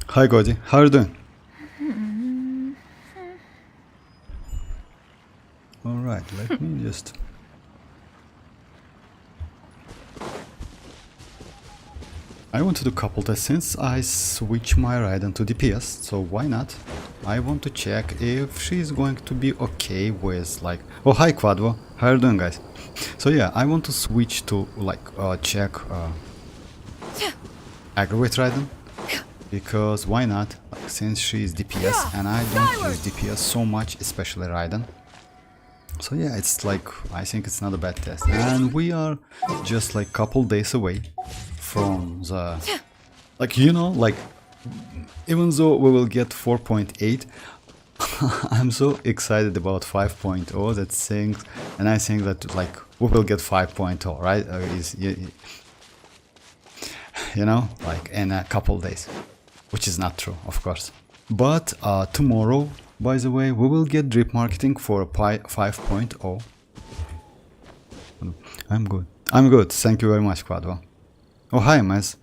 Hi Godi, how are you doing? Alright, let me just... I want to do couple tests since I switch my Raiden to DPS, so why not? I want to check if she's going to be okay with like... Oh, hi Quadvo, how are you doing guys? So yeah, I want to switch to like check Aggravate Raiden, because why not? Like, since she is DPS and I don't use DPS so much, especially Raiden. So yeah, it's like, I think it's not a bad test. And we are just like couple days away from the, like, you know, like, even though we will get 4.8, I'm so excited about 5.0 that things, and I think that like we will get 5.0, right? You know, like in a couple days, which is not true, of course. But tomorrow, by the way, we will get drip marketing for a 5.0. I'm good. I'm good. Thank you very much, Quadvo. Oh, hi, Maz.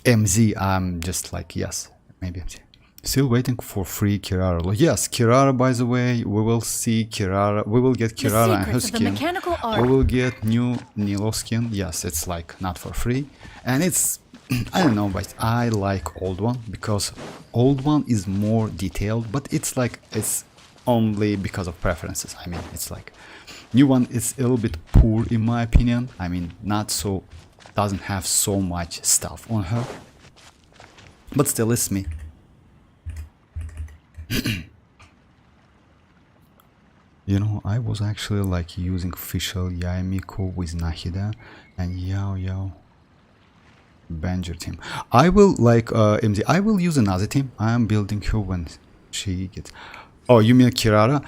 MZ, I'm just like, yes, maybe MZ. Still waiting for free Kirara. Yes, Kirara, by the way, we will see Kirara. We will get Kirara and her skin. We will get new Nilo skin. Yes, it's like not for free. And it's, I don't know, but I like old one because old one is more detailed, but it's like, it's only because of preferences. I mean, it's like, new one is a little bit poor in my opinion. I mean, not so, doesn't have so much stuff on her, but still it's me. You know, I was actually like using official Yaemiko with Nahida and Yao Banger team. I will like MZ, I will use another team. I am building her when she gets... Oh, you mean Kirara?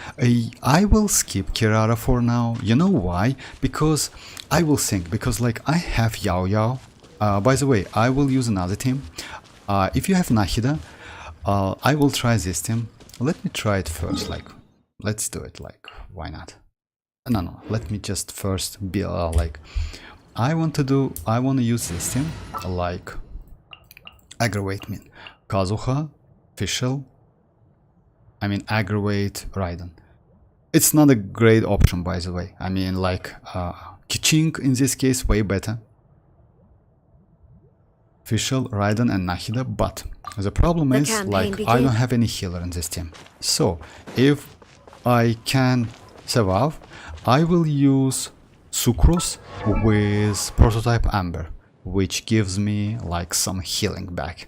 I will skip Kirara for now. You know why? Because I will think, because like I have Yao. By the way, I will use another team. If you have Nahida, I will try this team. Let me try it first, like, let's do it, like, why not? No, let me just first be like, I want to use this team, like, Aggravate me. Kazuha, Official, I mean, Aggravate Raiden. It's not a great option, by the way. I mean, like, Kiching in this case, way better. Official, Raiden and Nahida, but the problem is, like, I don't have any healer in this team. So, if I can survive, I will use Sucrose with Prototype Amber, which gives me, like, some healing back.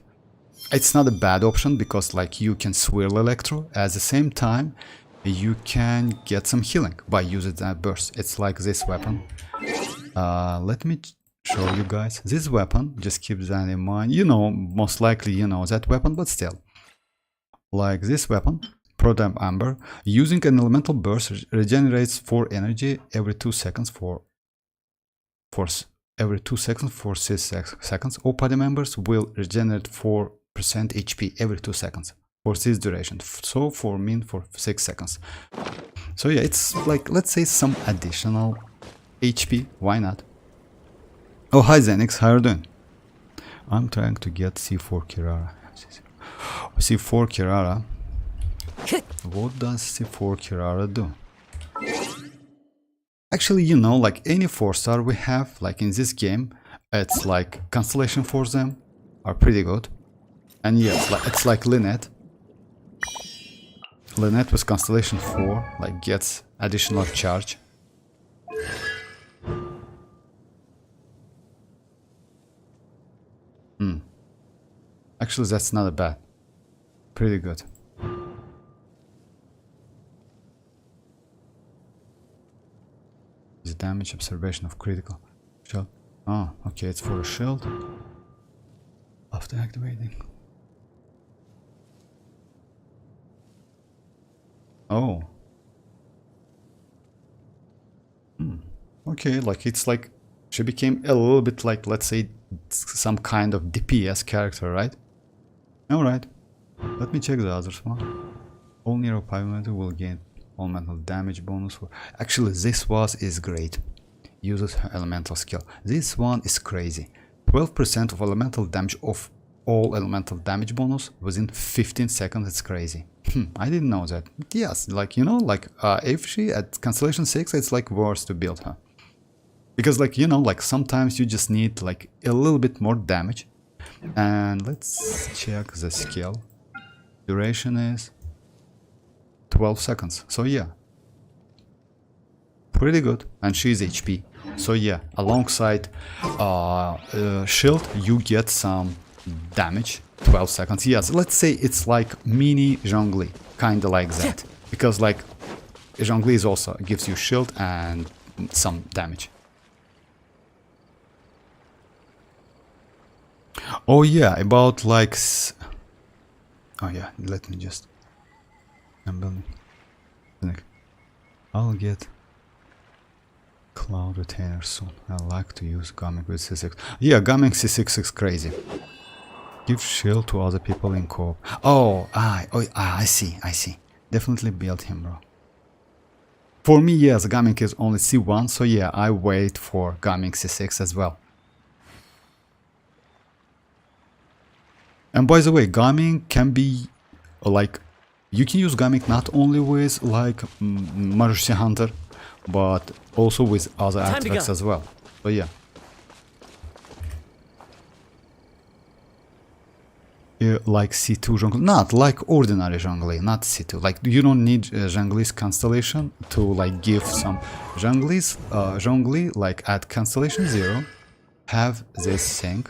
It's not a bad option because like you can swirl Electro, at the same time you can get some healing by using that burst. It's like this weapon. Let me show you guys. This weapon, just keep that in mind. You know, most likely you know that weapon, but still. Like this weapon, Prototype Amber, using an elemental burst regenerates 4 energy every 2 seconds for every 2 seconds for 6 seconds. All party members will regenerate 4% HP every 2 seconds for this duration, so for mean for 6 seconds. So yeah, it's like, let's say some additional HP, why not? Oh, hi Zenix, how are you doing? I'm trying to get C4 Kirara. C4 Kirara. What does C4 Kirara do? Actually, you know, like any 4-star we have, like in this game, it's like Constellation for them are pretty good. And yes, like, it's like Lynette. Lynette with Constellation 4, like, gets additional charge. Actually, that's not bad. Pretty good. The damage observation of critical shield. Oh, okay, it's for a shield. After activating. Oh. Okay, like it's like she became a little bit like, let's say, some kind of DPS character, right? Alright. Let me check the others one. All nearby metal will gain all metal damage bonus for... Actually, this is great. uses her elemental skill. This one is crazy. 12% of elemental damage of all elemental damage bonus within 15 seconds. It's crazy. I didn't know that. Yes, like, you know, like if she at Constellation 6, it's like worse to build her. Because, like, you know, like sometimes you just need like a little bit more damage. And let's check the skill. Duration is 12 seconds. So yeah, pretty good. And she's HP. So yeah, alongside shield, you get some damage. 12 seconds. Yes, let's say it's like mini Zhongli, kind of like that. Because like Zhongli is also gives you shield and some damage. Oh yeah, about like... Oh yeah, let me just... I'm building. I'll get Cloud Retainer soon. I like to use Gaming with C6. Yeah, Gaming C6 is crazy. Give shield to other people in co-op. Oh, I see. Definitely build him, bro. For me, yes, Gaming is only C1, so yeah, I wait for Gaming C6 as well. And by the way, Gaming can be like, you can use Gaming not only with like Marushi Hunter, but also with other artifacts as well. So yeah. Like C2 Zhongli, not like ordinary Zhongli, not C2. Like you don't need Zhongli's constellation to like give some Zhongli like at constellation 0 have this thing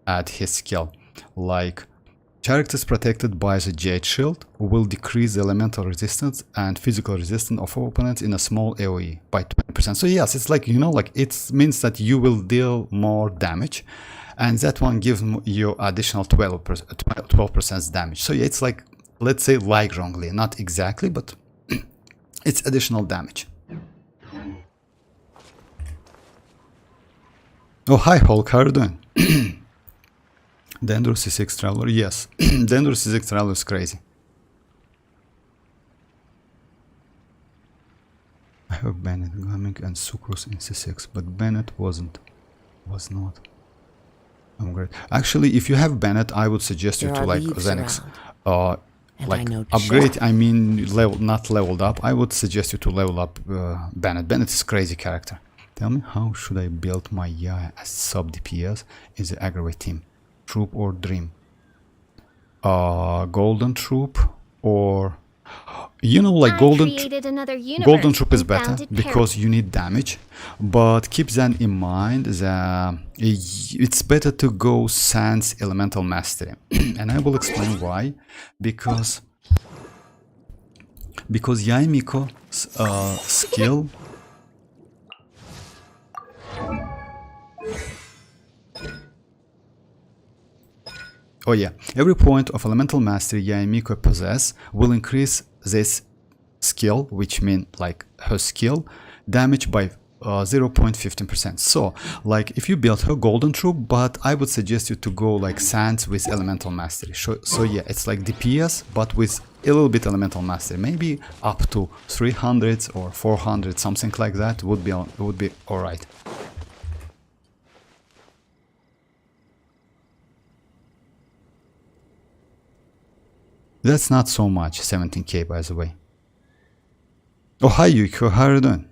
at his skill. Like characters protected by the Jade Shield will decrease the elemental resistance and physical resistance of opponents in a small AoE by 20%. So yes, it's like, you know, like it means that you will deal more damage, and that one gives you additional 12% damage. So yeah, it's like, let's say like Zhongli, not exactly, but it's additional damage. Oh, hi Hulk, how are you doing? Dendro C6 Traveler, yes. Dendro C6 Traveler is crazy. I have Bennett, Gaming and Sucrose in C6, but Bennett was not. I'm great. Actually, if you have Bennett, I would suggest you to like Xenix. Like upgrade, I mean level, not leveled up. I would suggest you to level up Bennett. Bennett is a crazy character. Tell me, how should I build my Yaya as sub DPS in the Aggravate team? Troop or Dream? Golden Troop or... You know, like Golden Troop is better because you need damage, but keep that in mind that it's better to go Sans Elemental Mastery. And I will explain why. Because Yaemiko's skill... Oh yeah, every point of elemental mastery Yaemiko possesses will increase this skill, which means like her skill damage by 0.15%. So like if you build her Golden Troop, but I would suggest you to go like Sans with elemental mastery. So yeah, it's like DPS but with a little bit elemental mastery, maybe up to 300 or 400, something like that would be all right. That's not so much, 17k by the way. Oh, hi Yuko, how are you doing?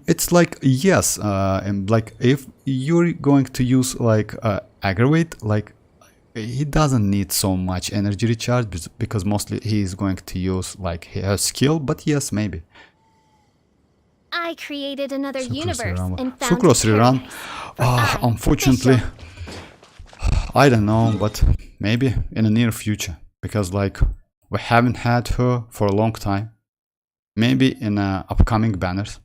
It's like, yes, and like if you're going to use like Aggravate, like he doesn't need so much energy recharge because mostly he is going to use like her skill, but yes, maybe. I created another universe and found Sucrose rerun. Unfortunately, I don't know, but maybe in the near future, because like we haven't had her for a long time. Maybe in upcoming banners.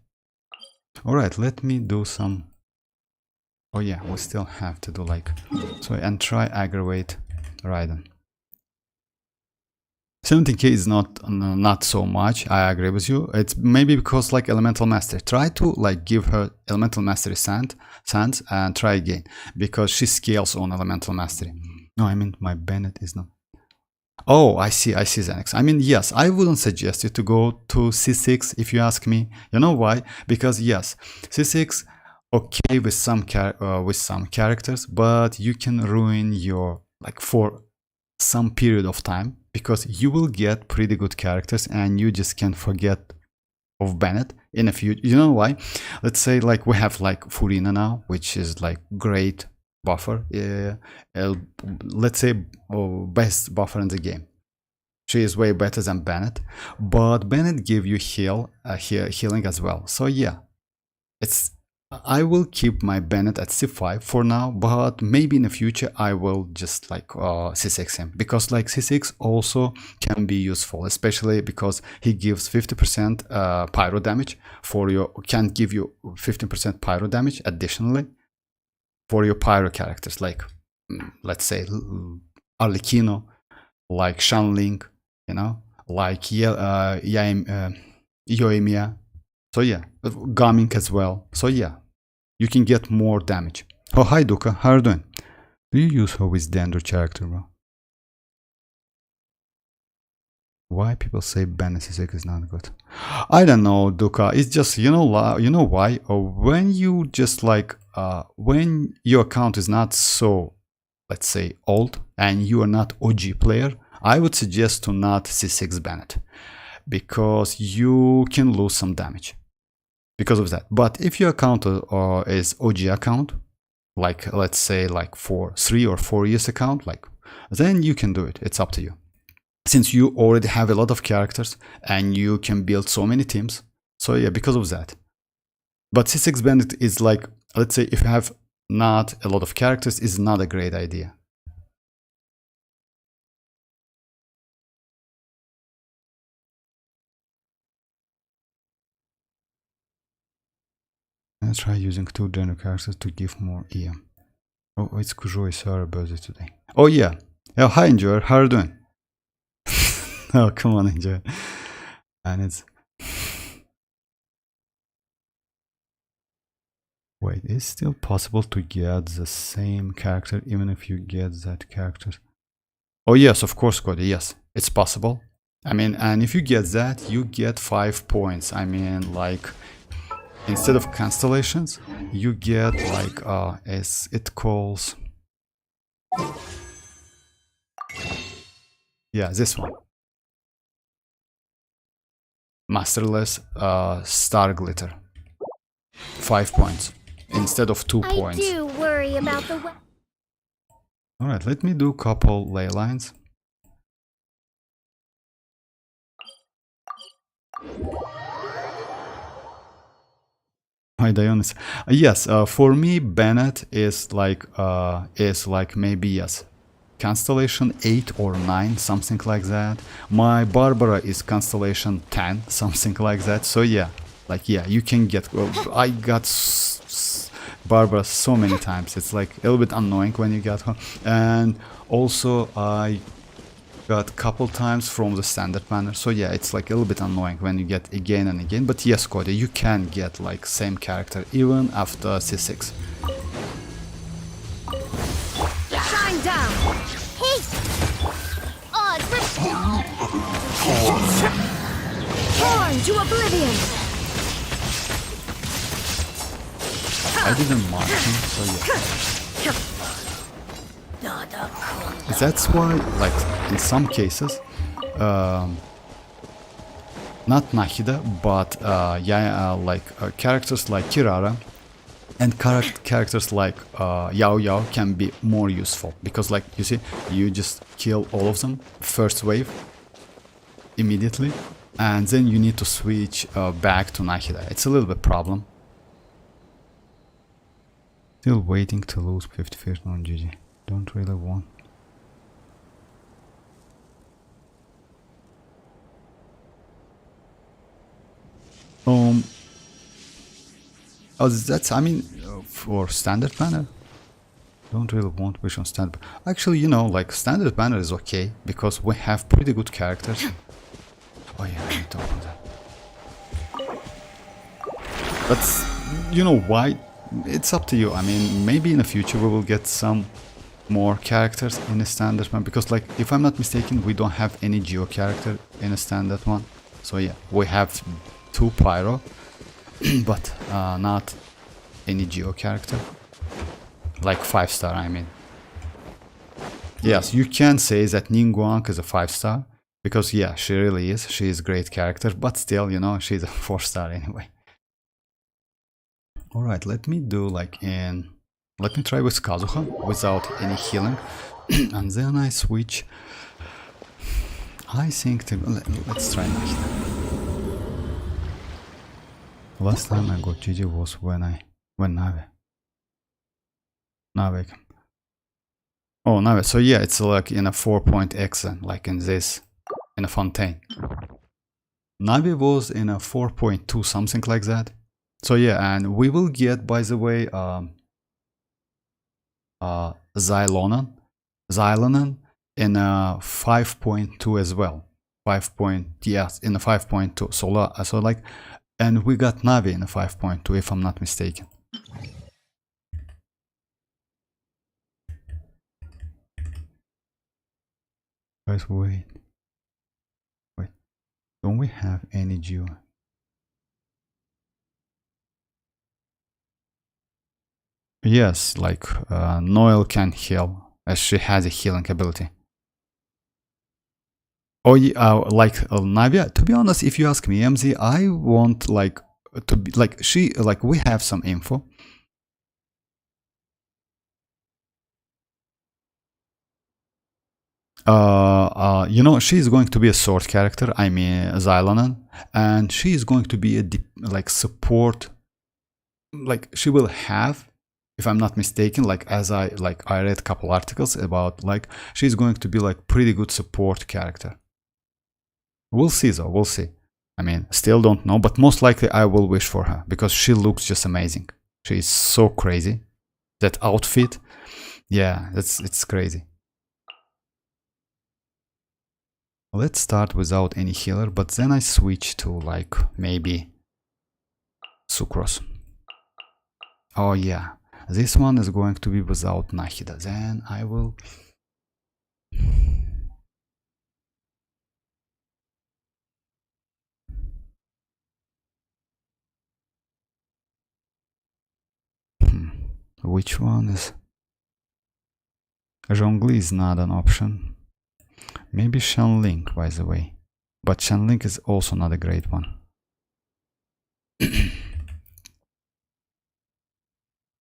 Alright, let me do some... Oh yeah, we still have to do like... So, and try Aggravate Raiden. 17k is not so much, I agree with you. It's maybe because like Elemental Mastery. Try to like give her Elemental Mastery Sands and try again. Because she scales on Elemental Mastery. No, I mean my Bennett is not... Oh, I see, Xanax. I mean, yes, I wouldn't suggest you to go to C6 if you ask me. You know why? Because yes, C6 okay with some characters, but you can ruin your like for some period of time because you will get pretty good characters and you just can't forget of Bennett in a few. You know why? Let's say like we have like Furina now, which is like great buffer. Let's say best buffer in the game. She is way better than Bennett, but Bennett give you healing as well. So yeah, it's I will keep my Bennett at C5 for now, but maybe in the future I will just like C6 him because like C6 also can be useful, especially because he gives 50% pyro damage for your can give you 15% pyro damage additionally for your pyro characters like let's say Arlecchino, like Shanling, you know, like Yoimiya. So yeah, Gaming as well. So yeah, you can get more damage. Oh, hi Duka, how are you doing? Do you use her with Dendro character, bro? Why people say Benessisek is not good? I don't know, Duka. It's just you know why? Or when you just like when your account is not so, let's say, old and you are not OG player, I would suggest to not C6 Bennett because you can lose some damage because of that. But if your account is OG account, like let's say like for 3 or 4 years account, like then you can do it. It's up to you. Since you already have a lot of characters and you can build so many teams. So yeah, because of that. But C6 Bandit is like, let's say if you have not a lot of characters, is not a great idea. Let's try using 2 general characters to give more EM. Oh, it's Kujoy, sorry about it today. Oh yeah. Oh, hi Enjoyer, how are you doing? Oh, come on Enjoyer. And it's... Wait, is it still possible to get the same character even if you get that character? Oh yes, of course, Cody, yes. It's possible. I mean, and if you get that, you get 5 points. I mean, like... Instead of constellations, you get like as it calls, yeah, this one, masterless star glitter, 5 points instead of 2 points. I do worry about the. All right, let me do a couple ley lines. Hi Dionys. Yes, for me Bennett is like maybe yes, constellation 8 or 9, something like that. My Barbara is constellation 10, something like that. So yeah, like yeah, you can get. I got Barbara so many times. It's like a little bit annoying when you get her. And also I got a couple times from the standard banner, so yeah, it's like a little bit annoying when you get again and again, but yes, Cody, you can get like same character even after C6. Shine down! Hey! Torn to oblivion! I didn't mark him, so yeah. That's why, like, in some cases, not Nahida, but characters like Kirara and characters like Yao Yao can be more useful because, like, you see, you just kill all of them first wave immediately, and then you need to switch back to Nahida. It's a little bit problem. Still waiting to lose 50-50 on GG. Don't really want. Oh, that's, I mean, for standard banner, don't really want wish on standard. Actually, you know, like standard banner is okay because we have pretty good characters. Oh yeah, I need to open that. But you know why? It's up to you. I mean, maybe in the future we will get some more characters in a standard one, because like if I'm not mistaken we don't have any Geo character in a standard one. So yeah, we have 2 Pyro but not any Geo character, like 5-star I mean. Yes, you can say that Ningguang is a 5-star, because yeah, she really is, she is a great character, but still, you know, she's a 4-star anyway. Alright, let me do like let me try with Kazuha without any healing and then I switch. I think let's try Nahida. Last time I got GG was when Nave. Oh, Nave. So yeah, it's like in a 4.x, like in this, in a Fontaine. Navi was in a 4.2, something like that. So yeah, and we will get, by the way, Xylonan in a 5.2 as well. Yes, in a 5.2. So like, and we got Navi in a 5.2, if I'm not mistaken. Guys, wait. Don't we have any Geo? Yes, like Noel can heal, as she has a healing ability. Oh yeah, like Navia. To be honest, if you ask me, MZ, I want like to be like we have some info. You know, she's going to be a sword character. I mean, Xylonan, and she is going to be a like support. Like she will have, if I'm not mistaken, like as I read a couple articles about, like she's going to be like pretty good support character. We'll see though, we'll see. I mean, still don't know, but most likely I will wish for her because she looks just amazing. She is so crazy. That outfit, yeah, it's crazy. Let's start without any healer, but then I switch to like maybe Sucrose. Oh yeah, this one is going to be without Nahida. Then I will... Which one is... Zhongli is not an option. Maybe Shenling, by the way. But Shenling is also not a great one.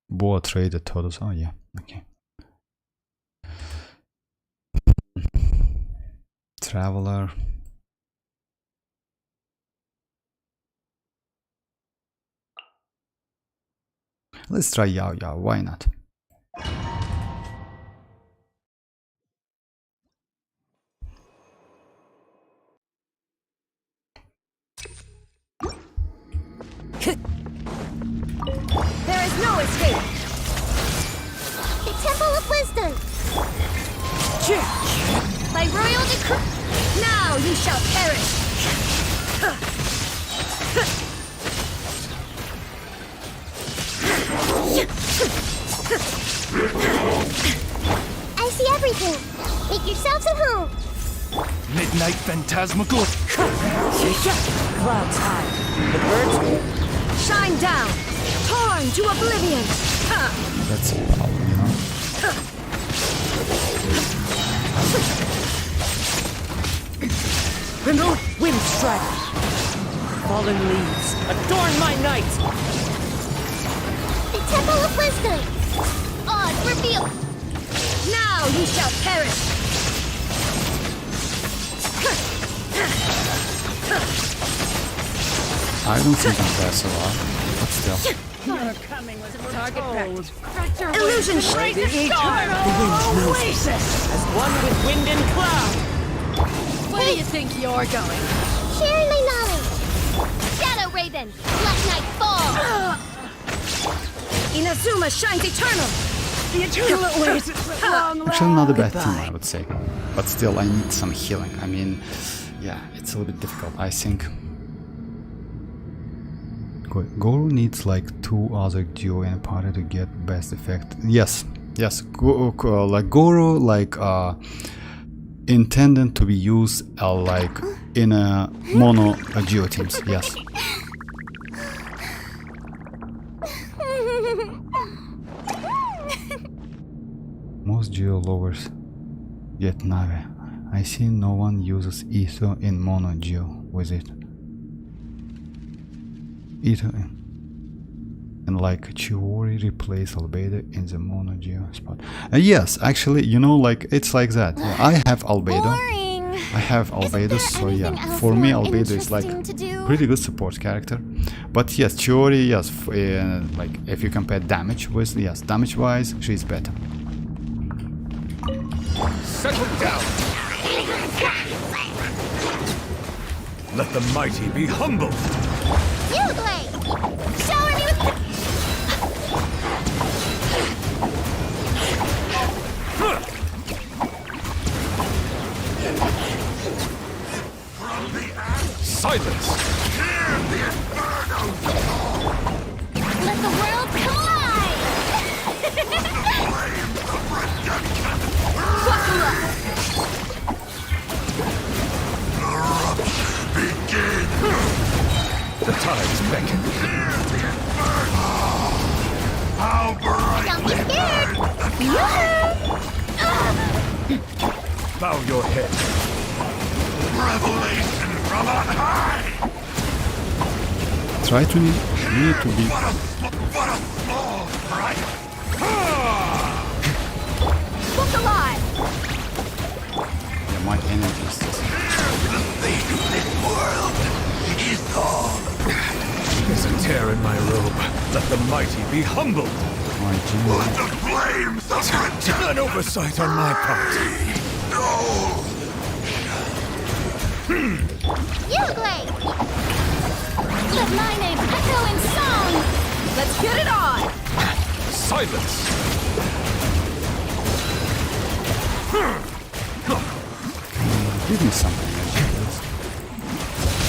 Boa traded todos. Oh yeah, okay. Traveler. Let's try Yao Yao, why not? There is no escape. The Temple of Wisdom. By royal decree, now you shall perish. I see everything. Make yourselves at home. Midnight phantasmical. Clouds high. The birds Shine down. Torn to oblivion. That's a power, you know? remove wind strider. Fallen leaves adorn my night. The Temple of Wisdom. Odds revealed. Now you shall perish. I don't think I'm fast a lot, but still. Target cracked. Illusion Right shade. the eternal oasis as one with wind and cloud. Where do you think you're going? Sharing my knowledge. Shadow Raiden, let night fall. Inazuma shines eternal. The eternal oasis at long Actually, not a bad Goodbye. team, I would say. But still, I need some healing. I mean, yeah, it's a little bit difficult, I think. Goru needs like 2 other duo in a party to get best effect. Yes, Yes, like Goro, like intended to be used like in a mono geo teams. Yes. Most geo lovers get Nave. I see no one uses Etho in mono geo with it. Etho and like Chiori replace Albedo in the mono geo spot. Yes, actually, you know, like it's like that. Yeah, I have Albedo. Boring. I have Albedo, so yeah. For me, Albedo is like pretty good support character. But yes, Chiori, yes, like if you compare damage with, yes, damage wise, she's better. Settle down. Let the mighty be humbled. You play. Shower me with. Silence. Let the world collide. Buckle up. The tides beckon. Don't be scared. Bow your head. Revelation from on high! Try to need to be. What a small price! Look alive. Yeah, my energy is just. The fate of this world is all. There's a tear in my robe. Let the mighty be humbled. My geo. Let the flames of An oversight on my part. no! You play. Let my name echo in song. Let's get it on. Silence. Give me something.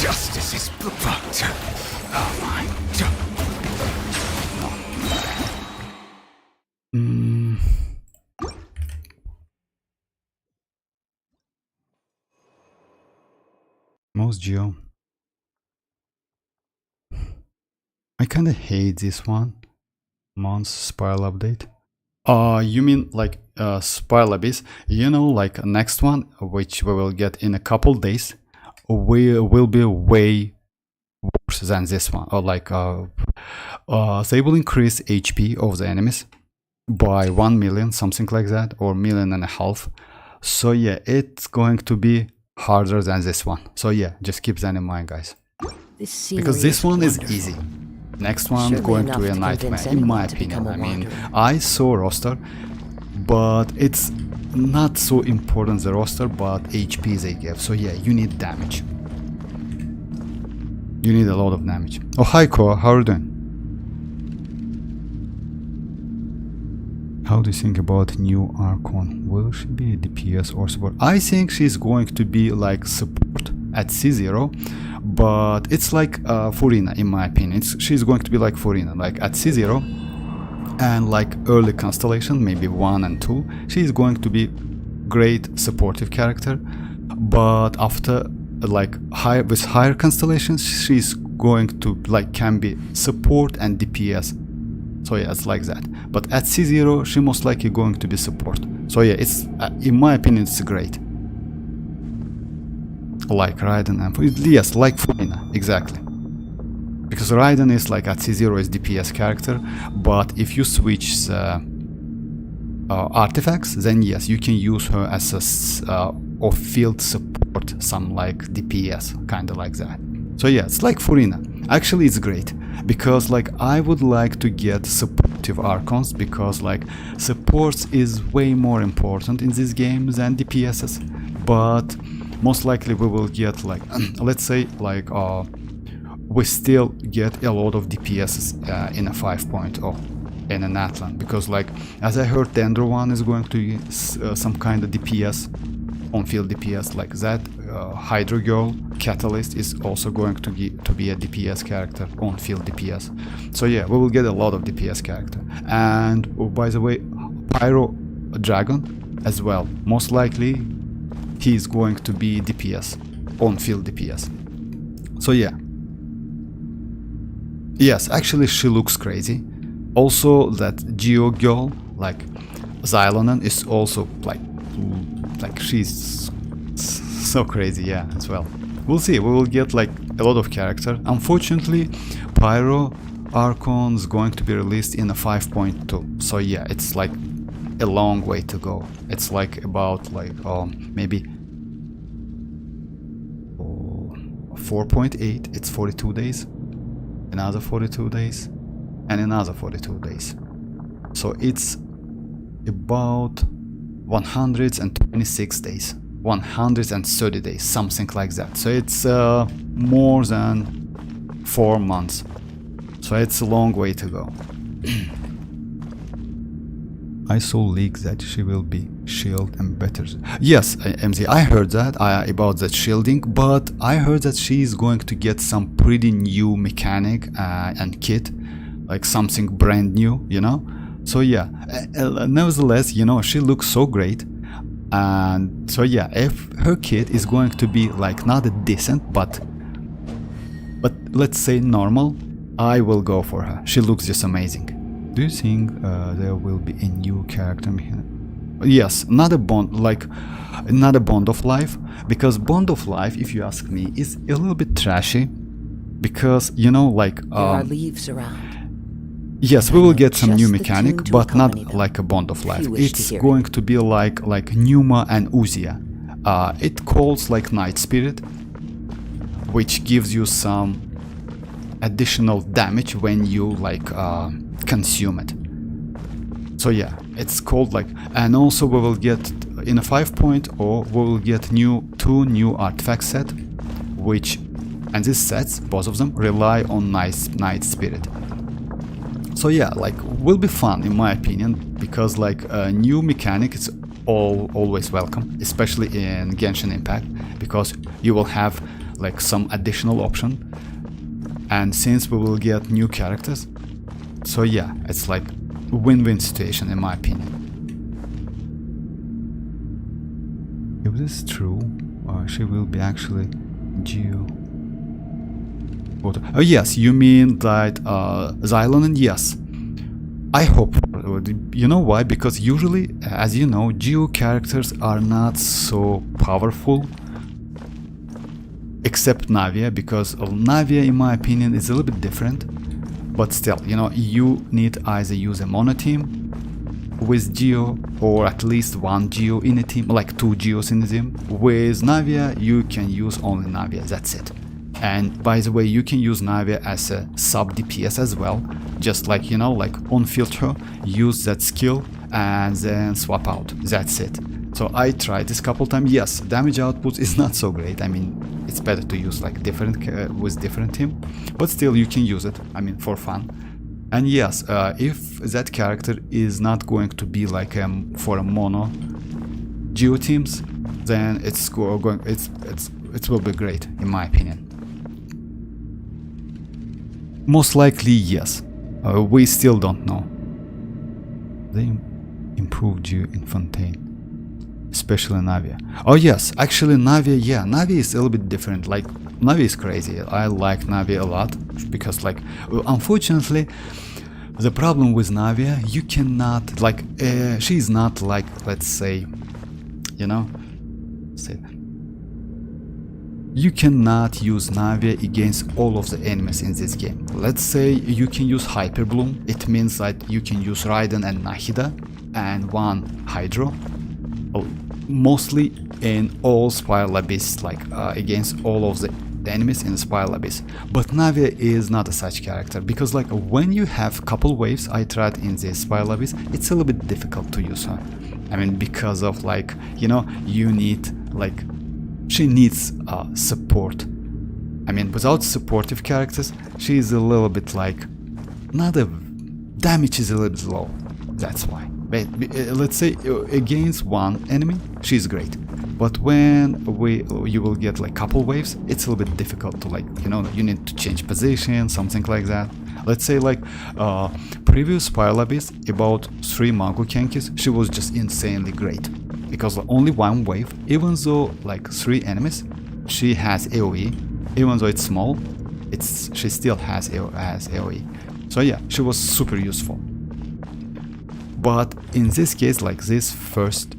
Justice is provoked. Oh my. Most geo. I kinda hate this one. Month's spiral update. You mean like Spiral Abyss? You know, like next one, which we will get in a couple days, will be way worse than this one. Or like they will increase HP of the enemies by 1 million, something like that, or 1.5 million. So yeah, it's going to be harder than this one. So yeah, just keep that in mind, guys. Because this one is easy. Next one Surely going to enough be a to nightmare, convince in my anyone to opinion. become a I mean, wanderer. I saw roster, but it's not so important the roster, but HP they give. So yeah, you need damage. You need a lot of damage. Oh, hi Koa, how are you doing? How do you think about new Archon? Will she be a DPS or support? I think she's going to be like support at C0, but it's like Furina in my opinion. She's going to be like Furina, like at C0 and like early constellation, maybe 1 and 2. She's going to be great supportive character, but after like with higher constellations, she's going to like can be support and DPS. So yeah, it's like that. But at C0, she most likely going to be support. So yeah, it's in my opinion, it's great. Like Raiden and yes, like Furina, exactly. Because Raiden is like at C0 is DPS character, but if you switch the artifacts, then yes, you can use her as a off-field support, some like DPS, kind of like that. So yeah, it's like Furina. Actually, it's great because like I would like to get supportive Archons because like supports is way more important in this game than DPSs, but most likely we will get like let's say like we still get a lot of DPSs in a 5.0 in an Atlan, because like as I heard Dendro one is going to be some kind of DPS, on-field DPS, like that Hydro Girl Catalyst is also going to be a DPS character, on-field DPS. So yeah, we will get a lot of DPS character. And oh, by the way, Pyro Dragon as well. Most likely he is going to be DPS, on-field DPS. So yeah. Yes, actually she looks crazy. Also that Geo girl, like Xianyun, is also like she's so crazy, yeah, as well. We'll see, we will get like a lot of character. Unfortunately, Pyro Archon is going to be released in a 5.2, so yeah, it's like a long way to go. It's like about like maybe 4.8, it's 42 days, another 42 days, and another 42 days. So it's about 126 days, 130 days, something like that. So it's more than 4 months. So it's a long way to go. I saw leaks that she will be shield and better. Yes, MZ, I heard that about that shielding, but I heard that she is going to get some pretty new mechanic and kit, like something brand new, you know. So yeah, nevertheless, you know, she looks so great. And so yeah, if her kit is going to be like not a decent, but let's say normal, I will go for her. She looks just amazing. Do you think there will be a new character mechanic? Yes, not a bond of life, because Bond of Life, if you ask me, is a little bit trashy, because you know, like There are leaves around. yes, we will get some new Just the mechanic, tune to but not accompany them, like a Bond of Life. you wish to It's hear going to be like Numa and Uzia. It calls like Night Spirit, which gives you some additional damage when you like consume it. So yeah, it's called like, and also we will get in a 5.0 we will get two new artifact set, which, and these sets, both of them, rely on Night Spirit. So yeah, like will be fun in my opinion, because like a new mechanic is always welcome, especially in Genshin Impact, because you will have like some additional option, and since we will get new characters, so yeah, it's like a win-win situation in my opinion. If this is true, she will be actually Geo. Oh yes, you mean that Xianyun? Yes, I hope. You know why? Because usually, as you know, Geo characters are not so powerful, except Navia, because Navia, in my opinion, is a little bit different. But still, you know, you need either use a mono team with Geo, or at least one Geo in a team, like 2 Geos in a team. With Navia, you can use only Navia, that's it. And by the way, you can use Navia as a sub DPS as well, just like, you know, like on filter, use that skill and then swap out, that's it. So I tried this couple times. Yes, damage output is not so great. I mean, it's better to use like different with different team, but still you can use it, I mean, for fun. And yes, if that character is not going to be like for a mono Geo teams, then it will be great in my opinion. Most likely yes. We still don't know. They improved Geo in Fontaine, especially Navia. Oh yes, actually Navia, yeah, Navia is a little bit different. Like Navia is crazy. I like Navia a lot, because like unfortunately the problem with Navia, you cannot like she is not like, let's say, you know, you cannot use Navia against all of the enemies in this game. Let's say you can use Hyper Bloom. It means that you can use Raiden and Nahida and one Hydro, mostly in all Spiral Abyss, like against all of the enemies in Spiral Abyss. But Navia is not a such character, because like when you have couple waves, I tried in this Spiral Abyss, it's a little bit difficult to use her. I mean, because of like, you know, you need like, she needs support. I mean, without supportive characters, she is a little bit like, not a, damage is a little bit low, that's why. But let's say against one enemy, she's great. But when you will get like couple waves, it's a little bit difficult to like, you know, you need to change position, something like that. Let's say like previous Pylabis, about 3 Mago Kenkis, she was just insanely great. Because only one wave, even though like 3 enemies, she has AoE. Even though it's small, she still has AoE. So yeah, she was super useful. But in this case, like this first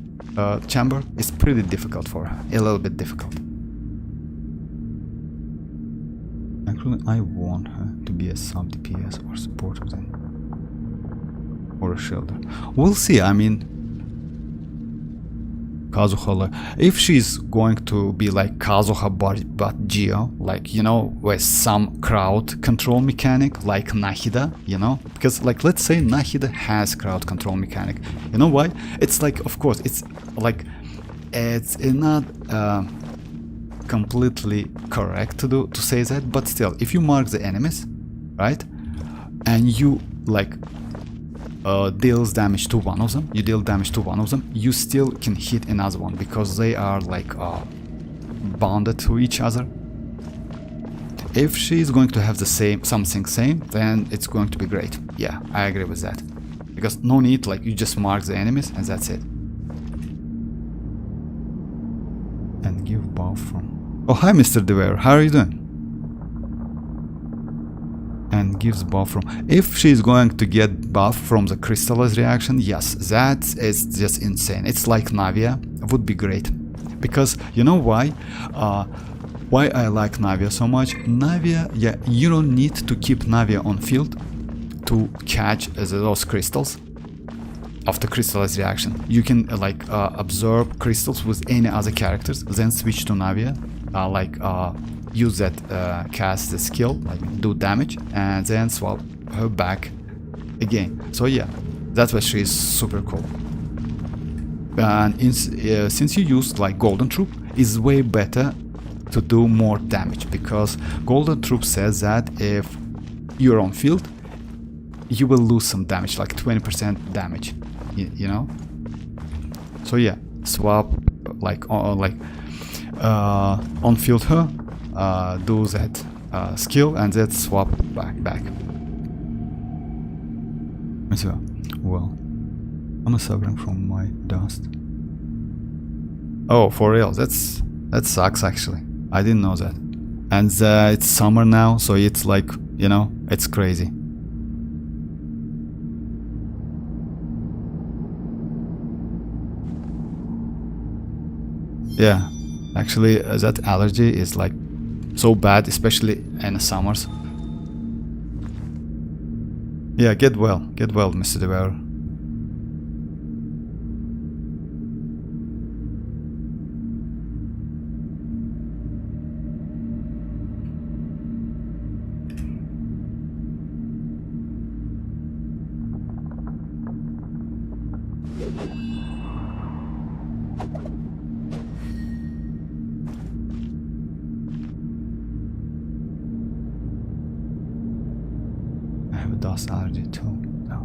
chamber is pretty difficult for her, a little bit difficult. Actually, I want her to be a sub DPS or supporter then, or a shielder. We'll see. I mean, Kazuha, if she's going to be like Kazuha but Geo, like, you know, with some crowd control mechanic like Nahida, you know, because like let's say Nahida has crowd control mechanic. You know why? It's like, of course, it's like it's not completely correct to say that, but still, if you mark the enemies, right, and you like deals damage to one of them, you still can hit another one because they are like bonded to each other. If she's going to have the same, then it's going to be great. Yeah, I agree with that. Because no need, like you just mark the enemies and that's it. And give buff from... Oh, hi Mr. Dever, how are you doing? And gives buff from... If she's going to get buff from the crystallized reaction, yes, that is just insane. It's like Navia, would be great. Because you know why? Why I like Navia so much? Navia, yeah, you don't need to keep Navia on field to catch those crystals of the crystallized reaction. You can like absorb crystals with any other characters, then switch to Navia, use that cast the skill, like do damage, and then swap her back again. So yeah, that's why she is super cool. And since you used like Golden Troop, is way better to do more damage, because Golden Troop says that if you're on field, you will lose some damage, like 20% damage, you know. So yeah, swap like on field her. Do that skill and then swap back. So, well, I'm suffering from my dust. Oh, for real? That sucks actually. I didn't know that. And it's summer now, so it's like, you know, it's crazy. Yeah, actually, that allergy is like so bad, especially in the summers. Yeah, get well, Mr. Devour. Dust allergy too. No.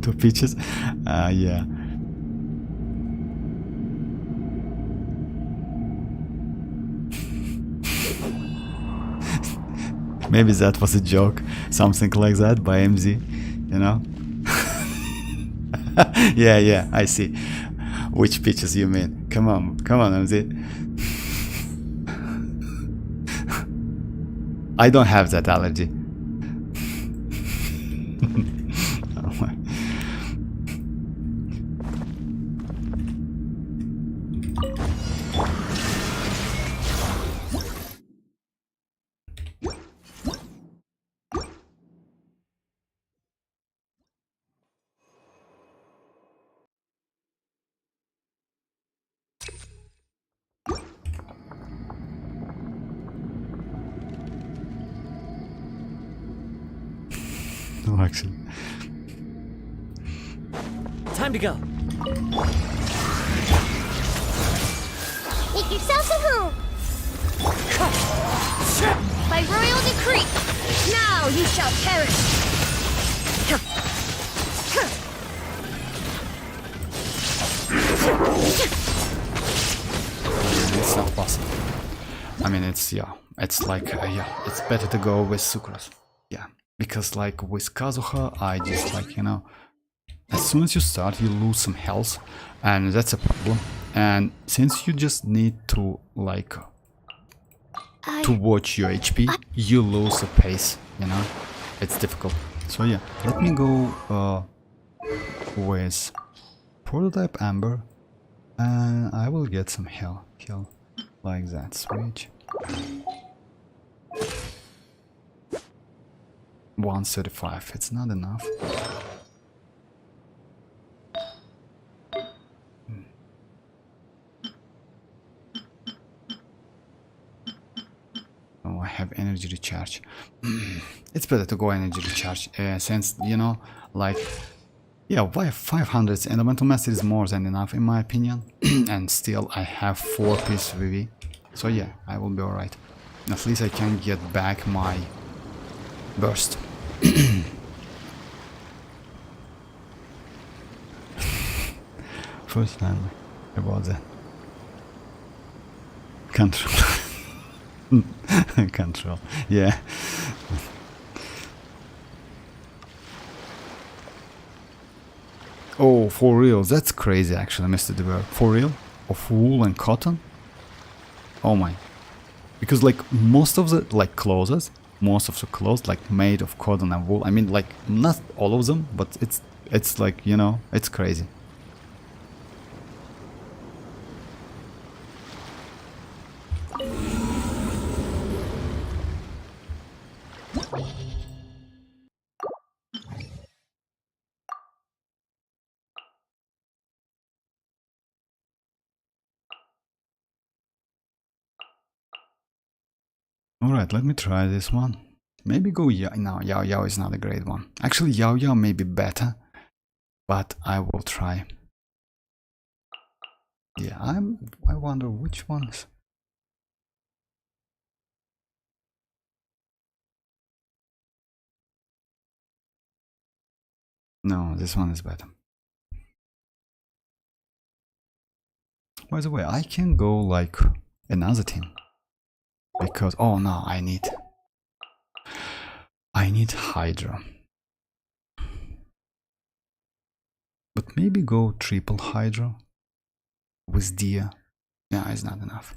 Two peaches? Yeah. Maybe that was a joke, something like that by MZ, you know? Yeah, I see. Which pitches you mean? Come on, MZ. I don't have that allergy. Oh my. No, actually. Time to go. Make yourselves at home. By royal decree, now you shall perish. It's not possible. I mean, it's it's like it's better to go with Sucrose. Yeah, because like with Kazuha, I just like, you know, as soon as you start, you lose some health, and that's a problem. And since you just need to like to watch your HP, you lose the pace. You know, it's difficult. So yeah, let me go with Prototype Amber, and I will get some heal like that. Switch. 135. It's not enough. Oh, I have energy recharge. It's better to go energy recharge, since, you know, like, yeah, 500 elemental mastery is more than enough in my opinion. And still I have 4 piece VV, so yeah, I will be alright. At least I can get back my burst. First time about that. Control. Control, yeah. Oh, for real, that's crazy actually, Mr. DeBear. For real? Of wool and cotton? Oh my. Because like most of the like clothes like made of cotton and wool. I mean, like not all of them, but it's like, you know, it's crazy. Alright, let me try this one. Maybe go Yao. No, Yao is not a great one. Actually, Yao may be better, but I will try. Yeah, I wonder which ones. No, this one is better. By the way, I can go like another team. Because, oh no, I need Hydra. But maybe go triple Hydra with Dia. Yeah, it's not enough.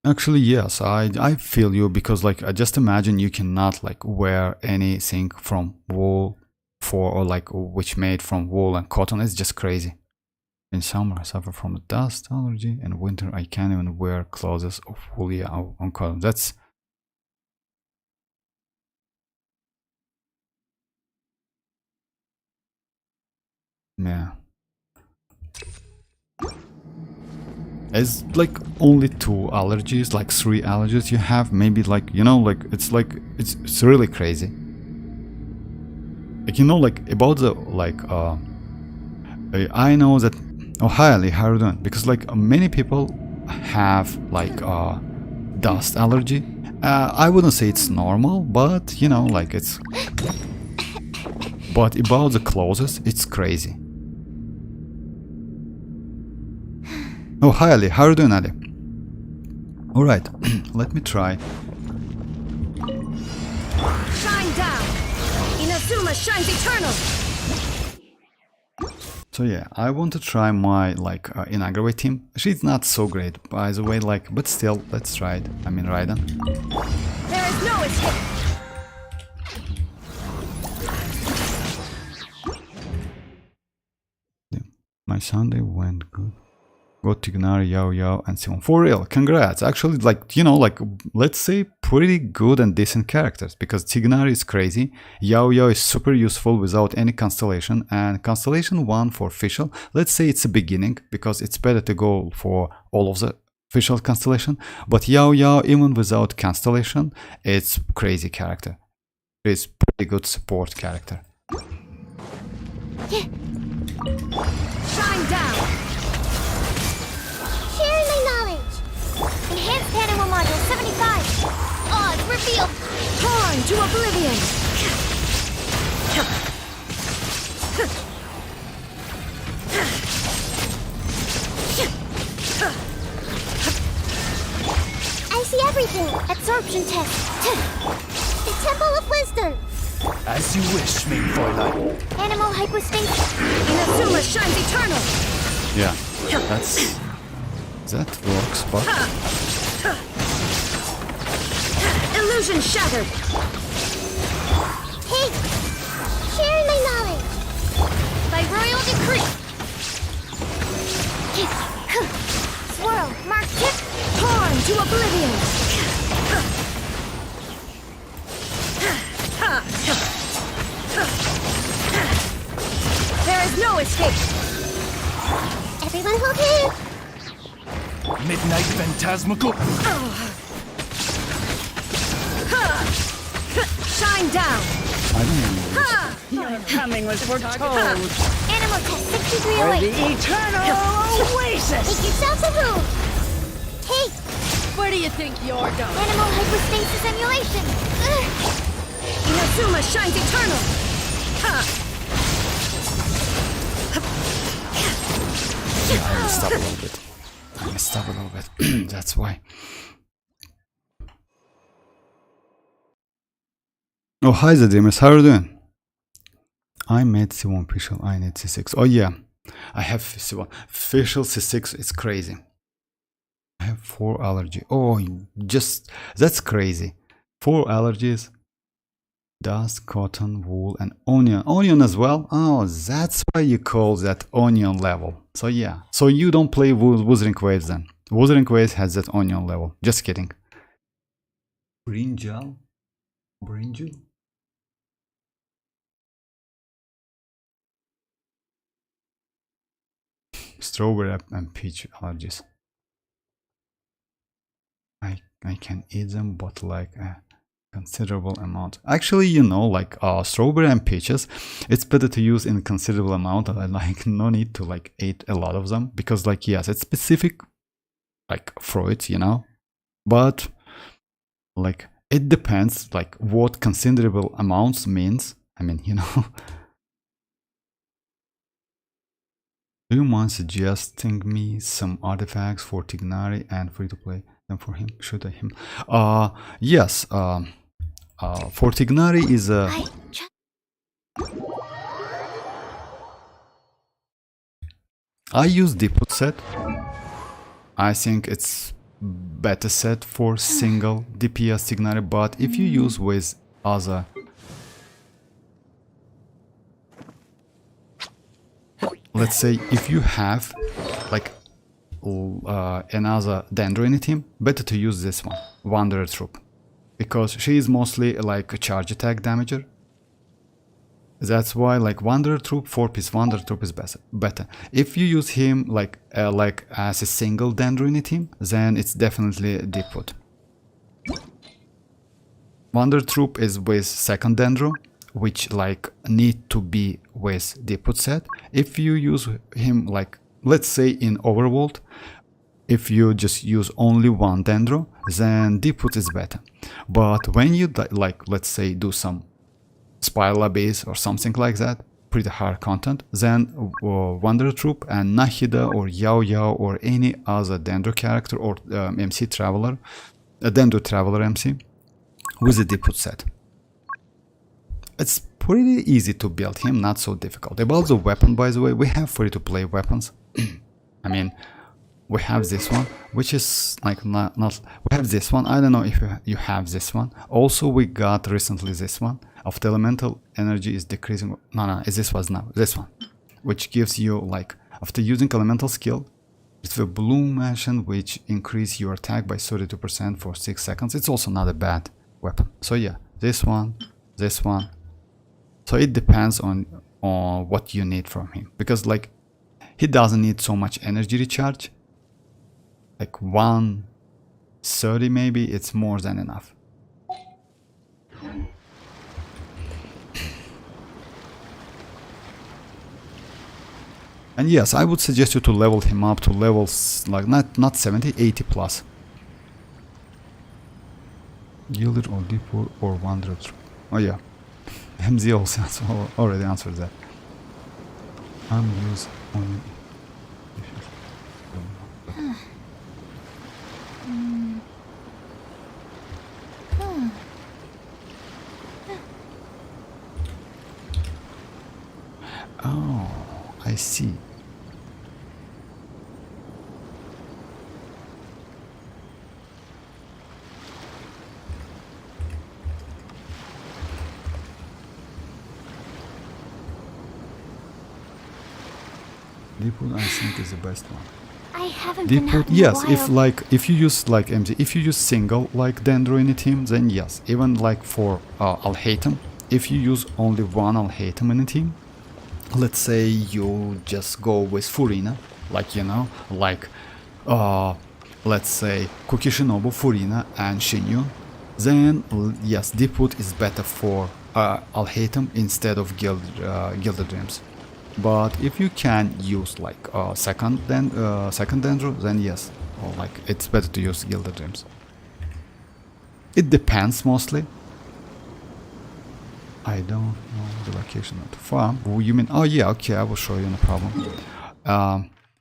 Actually, yes, I feel you, because like I just imagine you cannot like wear anything from wool or like which made from wool and cotton. It's just crazy. In summer I suffer from a dust allergy, and winter I can't even wear clothes of wool on cotton. That's yeah. It's like only 2 allergies, like 3 allergies you have, maybe, like, you know, like it's really crazy. Like, you know, like about the like I know that. Oh, hi Ali, how are you doing? Because like many people have like dust allergy. I wouldn't say it's normal, but you know, like it's. But about the clothes, it's crazy. Oh, hi Ali, how are you doing, Ali? Alright, let me try. Shine down! Inazuma shines eternal! So yeah, I want to try my like in Aggravate team. She's not so great, by the way, like, but still, let's try it. I mean, Raiden. There is no escape! My Sunday went good. Got Tignari, Yao, and so on. For real, congrats. Actually, like, you know, like, let's say pretty good and decent characters, because Tignari is crazy, Yao is super useful without any constellation, and constellation 1 for official. Let's say it's a beginning, because it's better to go for all of the official constellation, but Yao, even without constellation, it's crazy character. He's pretty good support character. Shine down! Sharing my knowledge! Enhanced animal module 75! Odd reveal! Torn to oblivion! I see everything! Absorption test! The Temple of Wisdom! As you wish, main Fräulein. Animal hypostasis! Inazuma shines eternal! Yeah, that works, but Illusion shattered! Hey! Sharing my knowledge! By royal decree! Swirl, mark tip, torn to oblivion! There is no escape! Everyone hold hands! Midnight Phantasmical. Shine down! I don't know. Your coming was foretold. Animal test For 6308! the eternal oasis! Make yourselves a room! Hey! Where do you think you're going? Animal hypostasis emulation! Inazuma shines eternal! I messed up a little bit. That's why. Oh, hi the dreamers, how are you doing? I made C1 official, I need C6. Oh yeah, I have C1. Official C6, it's crazy. I have 4 allergy. Oh, that's crazy. 4 allergies. Dust, cotton, wool, and onion. Onion as well? Oh, that's why you call that onion level. So yeah. So you don't play Wuthering Waves then. Wuthering Waves has that onion level. Just kidding. Brinjal? Brinjal? Strawberry and peach allergies. I can eat them, but like a considerable amount. Actually, you know, like strawberry and peaches, it's better to use in considerable amount. And like no need to like eat a lot of them, because like yes, it's specific like fruits, you know, but like it depends like what considerable amounts means. I mean, you know. Do you mind suggesting me some artifacts for Tignari and free to play them for him? Should I him? Yes. For Tignari is a. I use Depot set. I think it's better set for single DPS Tignari, but if you use with other. Let's say if you have like another Dendro in a team, better to use this one, Wanderer Troop, because she is mostly like a charge attack damager. That's why like Wanderer Troop, 4-piece Wanderer Troop is better. If you use him like as a single Dendro in a team, then it's definitely Deep Put. Wanderer Troop is with second Dendro, which like need to be with Deep Put set. If you use him like, let's say in Overworld, if you just use only one Dendro, then Deep Put is better. But when you like, let's say do some Spiral Abyss or something like that, pretty hard content, then Wanderer Troop and Nahida or Yao Yao or any other Dendro character or MC Traveler, a Dendro Traveler MC with a Deep Put set. It's pretty easy to build him, not so difficult. About the weapon, by the way, we have free-to-play weapons. I mean, we have this one, which is like not we have this one. I don't know if you have this one. Also, we got recently this one of the elemental energy is decreasing. No, this was now this one, which gives you like after using elemental skill, it's the blue mansion which increase your attack by 32% for 6 seconds. It's also not a bad weapon. So yeah, this one. So it depends on what you need from him, because like he doesn't need so much energy recharge, like 130 maybe, it's more than enough. And yes, I would suggest you to level him up to levels like not 70, 80 plus. Gilded or Deepwood or Wanderer. Oh yeah. MZ also already answered that. I'm used only. Oh, I see. Deepwood, I think, is the best one. I haven't been Deepwood, out in yes. a while. If you use like MZ, if you use single like Dendro in a team, then yes. Even like for Alhaitham, if you use only one Alhaitham in a team, let's say you just go with Furina, like you know, like let's say Kukishinobu, Furina, and Xianyun, then yes, Deepwood is better for Alhaitham instead of Gilded Dreams. But if you can use like second Dendro, then yes, or like it's better to use Gilded Dreams. It depends mostly. I don't know the location of the farm. Oh, you mean? Oh yeah, okay, I will show you, no problem.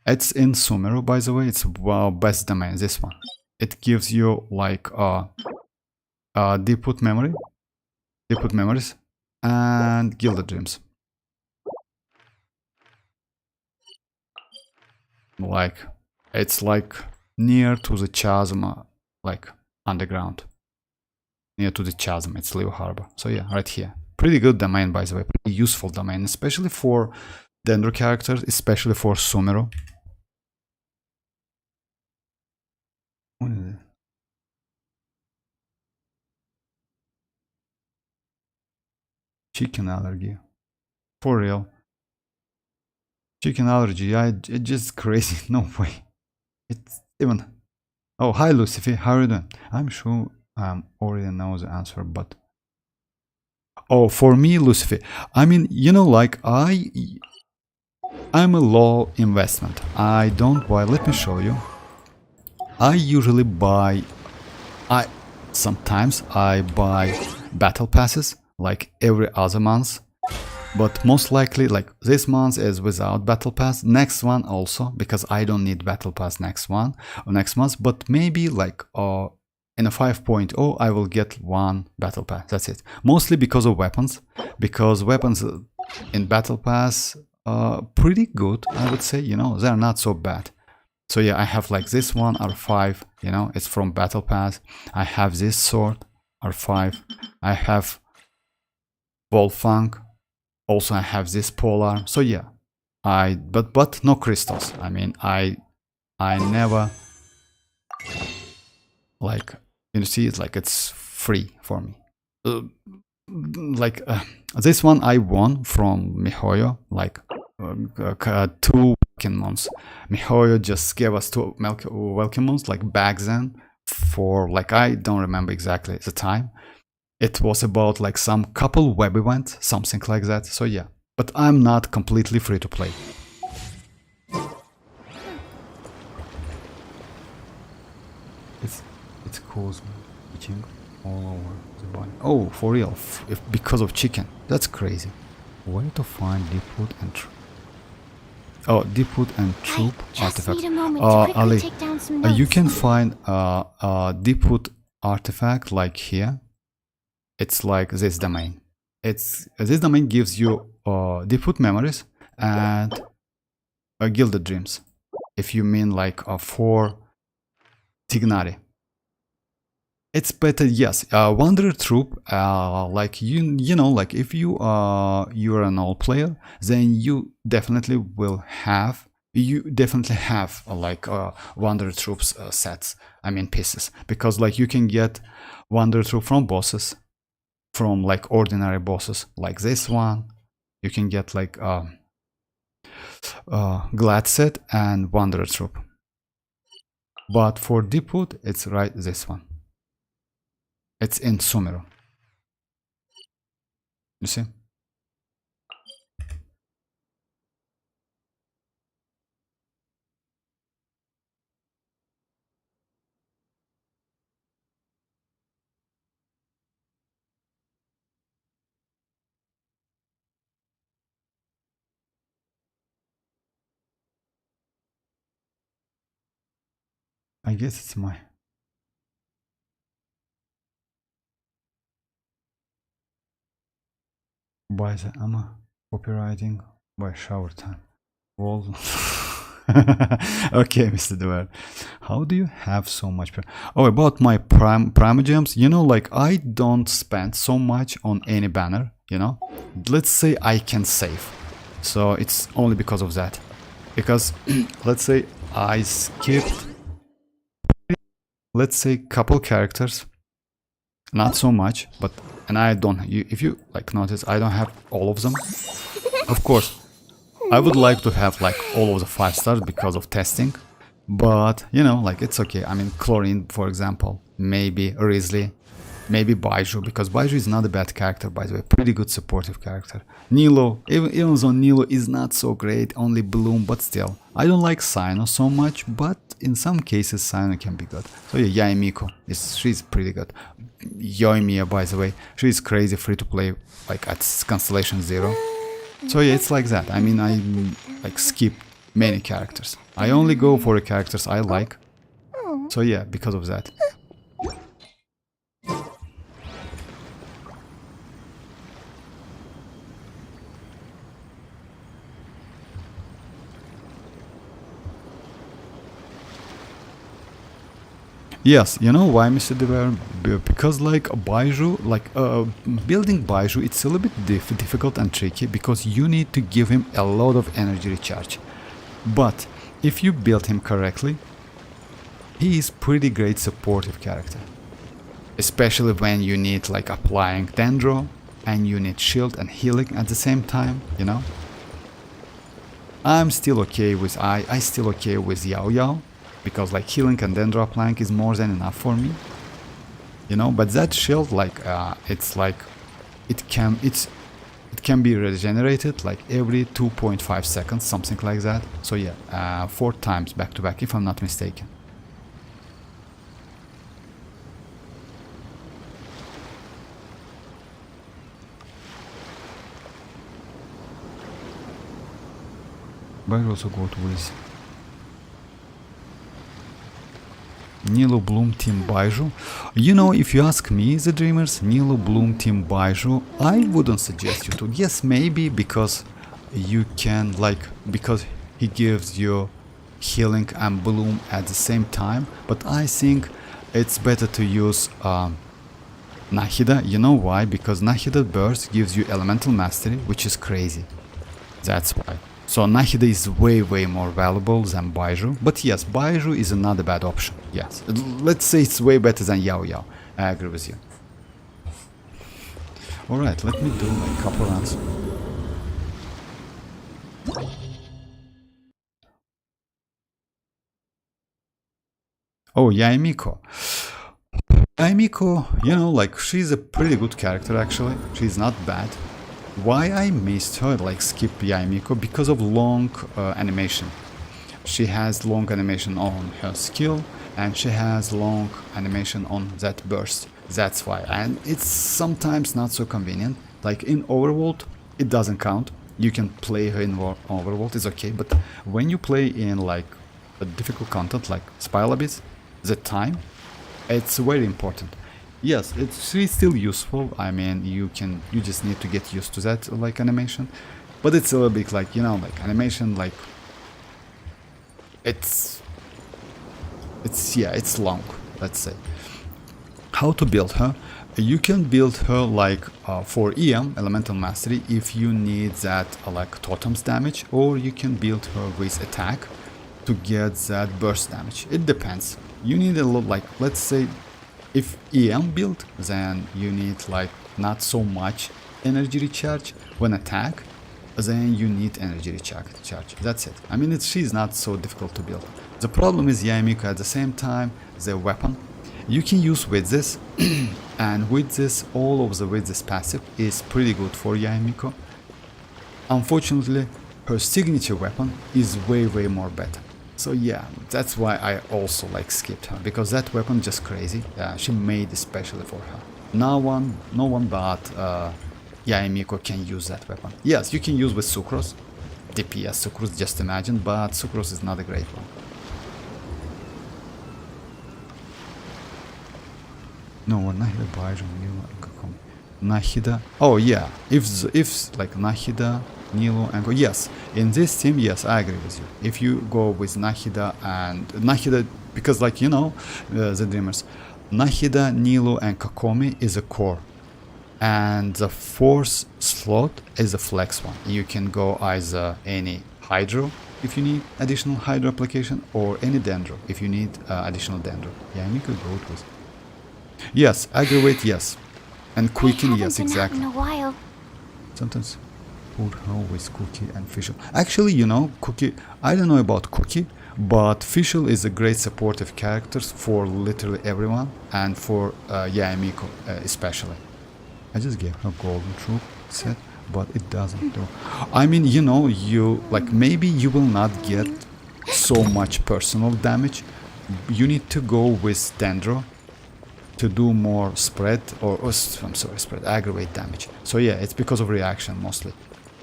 It's in Sumeru, by the way. It's best domain. This one. It gives you like Deepwood memories, and Gilded Dreams. Like it's like near to the chasm, like underground, near to the chasm. It's Leo Harbor. So yeah, right here. Pretty good domain, by the way. Pretty useful domain, especially for Dendro characters, especially for Sumeru. What is it? Chicken allergy. For real. Chicken allergy. It's just crazy. No way. It's even. Oh, hi Lucifer. How are you doing? I'm sure I already know the answer, but. Oh, for me, Lucifer. I mean, you know, like I'm a low investment. I don't buy. Let me show you. I usually buy. Sometimes I buy battle passes like every other month, but most likely like this month is without battle pass. Next one also, because I don't need battle pass next month, but maybe like in a 5.0 I will get one battle pass. That's it. Mostly because of weapons, because weapons in battle pass pretty good, I would say. You know, they're not so bad. So yeah, I have like this one R5, you know, it's from Battle Pass. I have this sword R5. I have Wolfang. Also I have this polearm. So yeah, but no crystals. I mean, I never like, you see, it's like it's free for me. This one I won from Mihoyo, like 2 welcome months. Mihoyo just gave us 2 welcome months, like back then, for like I don't remember exactly the time. It was about like some couple web event, something like that. So yeah, but I'm not completely free to play. It's causing itching all over the body. Oh, for real? Because of chicken? That's crazy. Where to find Deepwood and Deepwood and Troop artifact? Need a moment to quickly Ali, take down some notes. you can find Deepwood artifact like here. It's like this domain. This domain gives you Deepwood memories and Gilded Dreams. If you mean like for Tignari. It's better, yes. Wanderer Troop, like you know, like if you're an old player, then you definitely have like Wanderer Troops sets. I mean pieces, because like you can get Wanderer Troop from bosses, from like ordinary bosses, like this one. You can get like Glad set and Wanderer Troop. But for Deepwood, it's right this one. It's in Sumeru. You see? I guess it's my... By the Amma copywriting by shower time. Wall. Okay, Mr. Dwyer. How do you have so much? Oh, about my primogems, you know, like I don't spend so much on any banner, you know. Let's say I can save. So it's only because of that. Because let's say I skipped, let's say, couple characters. Not so much, but and I don't. If you like notice, I don't have all of them. Of course, I would like to have like all of the 5 stars because of testing, but you know, like it's okay. I mean, Chlorine, for example, maybe Risley, maybe Baiju, because Baiju is not a bad character, by the way, pretty good supportive character. Nilo, even though Nilo is not so great, only Bloom, but still, I don't like Cyno so much, but in some cases Cyno can be good. So yeah, Yaemiko, she's pretty good. Yoimiya, by the way, she's crazy free to play, like at Constellation 0. So yeah, it's like that. I mean, I like skip many characters. I only go for the characters I like. So yeah, because of that. Yes, you know why, Mr. Dever? Because like Baiju, like building Baiju, it's a little bit difficult and tricky because you need to give him a lot of energy recharge. But if you build him correctly, he is pretty great supportive character. Especially when you need like applying Dendro and you need shield and healing at the same time, you know? I'm still okay with I still okay with Yao Yao. Because like healing and Dendro applying is more than enough for me, you know. But that shield, like it's like it can be regenerated like every 2.5 seconds, something like that. So yeah, 4 times back to back, if I'm not mistaken. But I also got with Nilo Bloom Team Baiju. You know, if you ask me, the Dreamers, Nilo Bloom Team Baiju, I wouldn't suggest you to. Yes, maybe because you can, like, because he gives you healing and bloom at the same time, but I think it's better to use Nahida. You know why? Because Nahida burst gives you elemental mastery, which is crazy. That's why. So Nahida is way more valuable than Baiju. But yes, Baiju is another bad option. Yes, let's say it's way better than Yao Yao. I agree with you. Alright, let me do like a couple rounds. Oh, Yaemiko. Yaemiko, you know, like she's a pretty good character actually. She's not bad. Why I missed her, like skip Yaemiko? Because of long animation. She has long animation on her skill and she has long animation on that burst. That's why. And it's sometimes not so convenient. Like in Overworld, it doesn't count. You can play her in Overworld, it's okay. But when you play in like a difficult content like Spiral Abyss, the time, it's very important. Yes, she's still useful. I mean, you just need to get used to that like animation, but it's a little bit like, you know, like animation, like it's long, let's say. How to build her? You can build her like for EM elemental mastery if you need that like totems damage, or you can build her with attack to get that burst damage. It depends. You need a lot, like let's say. If EM build, then you need like not so much energy recharge. When attack, then you need energy recharge. That's it. I mean, she's not so difficult to build. The problem is Yaemiko at the same time, the weapon. You can use with this, and with this, all of the with this passive is pretty good for Yaemiko. Unfortunately, her signature weapon is way more better. So yeah, that's why I also like skipped her, because that weapon just crazy. She made especially for her. No one but Yaemiko can use that weapon. Yes, you can use with Sucrose, DPS Sucrose, just imagine, but Sucrose is not a great one. No, Nahida, Baijo, Nilo, and Kakome. Nahida. Oh yeah, if like Nahida, Nilo, and yes, in this team, yes, I agree with you. If you go with Nahida and Nahida, because like you know, the Dreamers, Nahida, Nilo, and Kakome is a core, and the fourth slot is a flex one. You can go either any Hydro if you need additional Hydro application, or any Dendro if you need additional Dendro. Yeah, and you could go with. Yes, Aggravate, yes. And Quicken, yes, exactly. In a while. Sometimes put her with Cookie and Fischl. Actually, you know, Cookie, I don't know about Cookie, but Fischl is a great supportive character for literally everyone, and for Yaemiko especially. I just gave her Golden Troop set, but it doesn't do. I mean, you know, you, like, maybe you will not get so much personal damage. You need to go with Dendro to do more spread, or I'm sorry, spread, aggravate damage. So yeah, it's because of reaction mostly.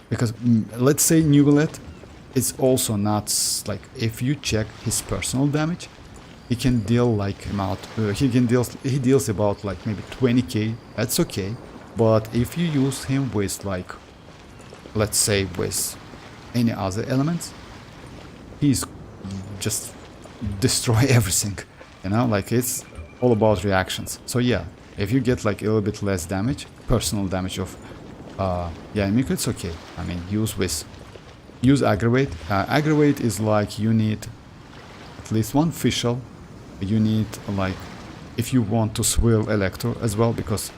Because let's say Neuvillette is also not like, if you check his personal damage, he can deal like he deals about like maybe 20k. That's okay. But if you use him with like, let's say with any other elements, he's just destroy everything. You know, like it's all about reactions. So yeah, if you get like a little bit less damage, personal damage of Yaemiko, it's okay. I mean, use Aggravate. Aggravate is like, you need at least one Fischl. You need like, if you want to swirl Electro as well, because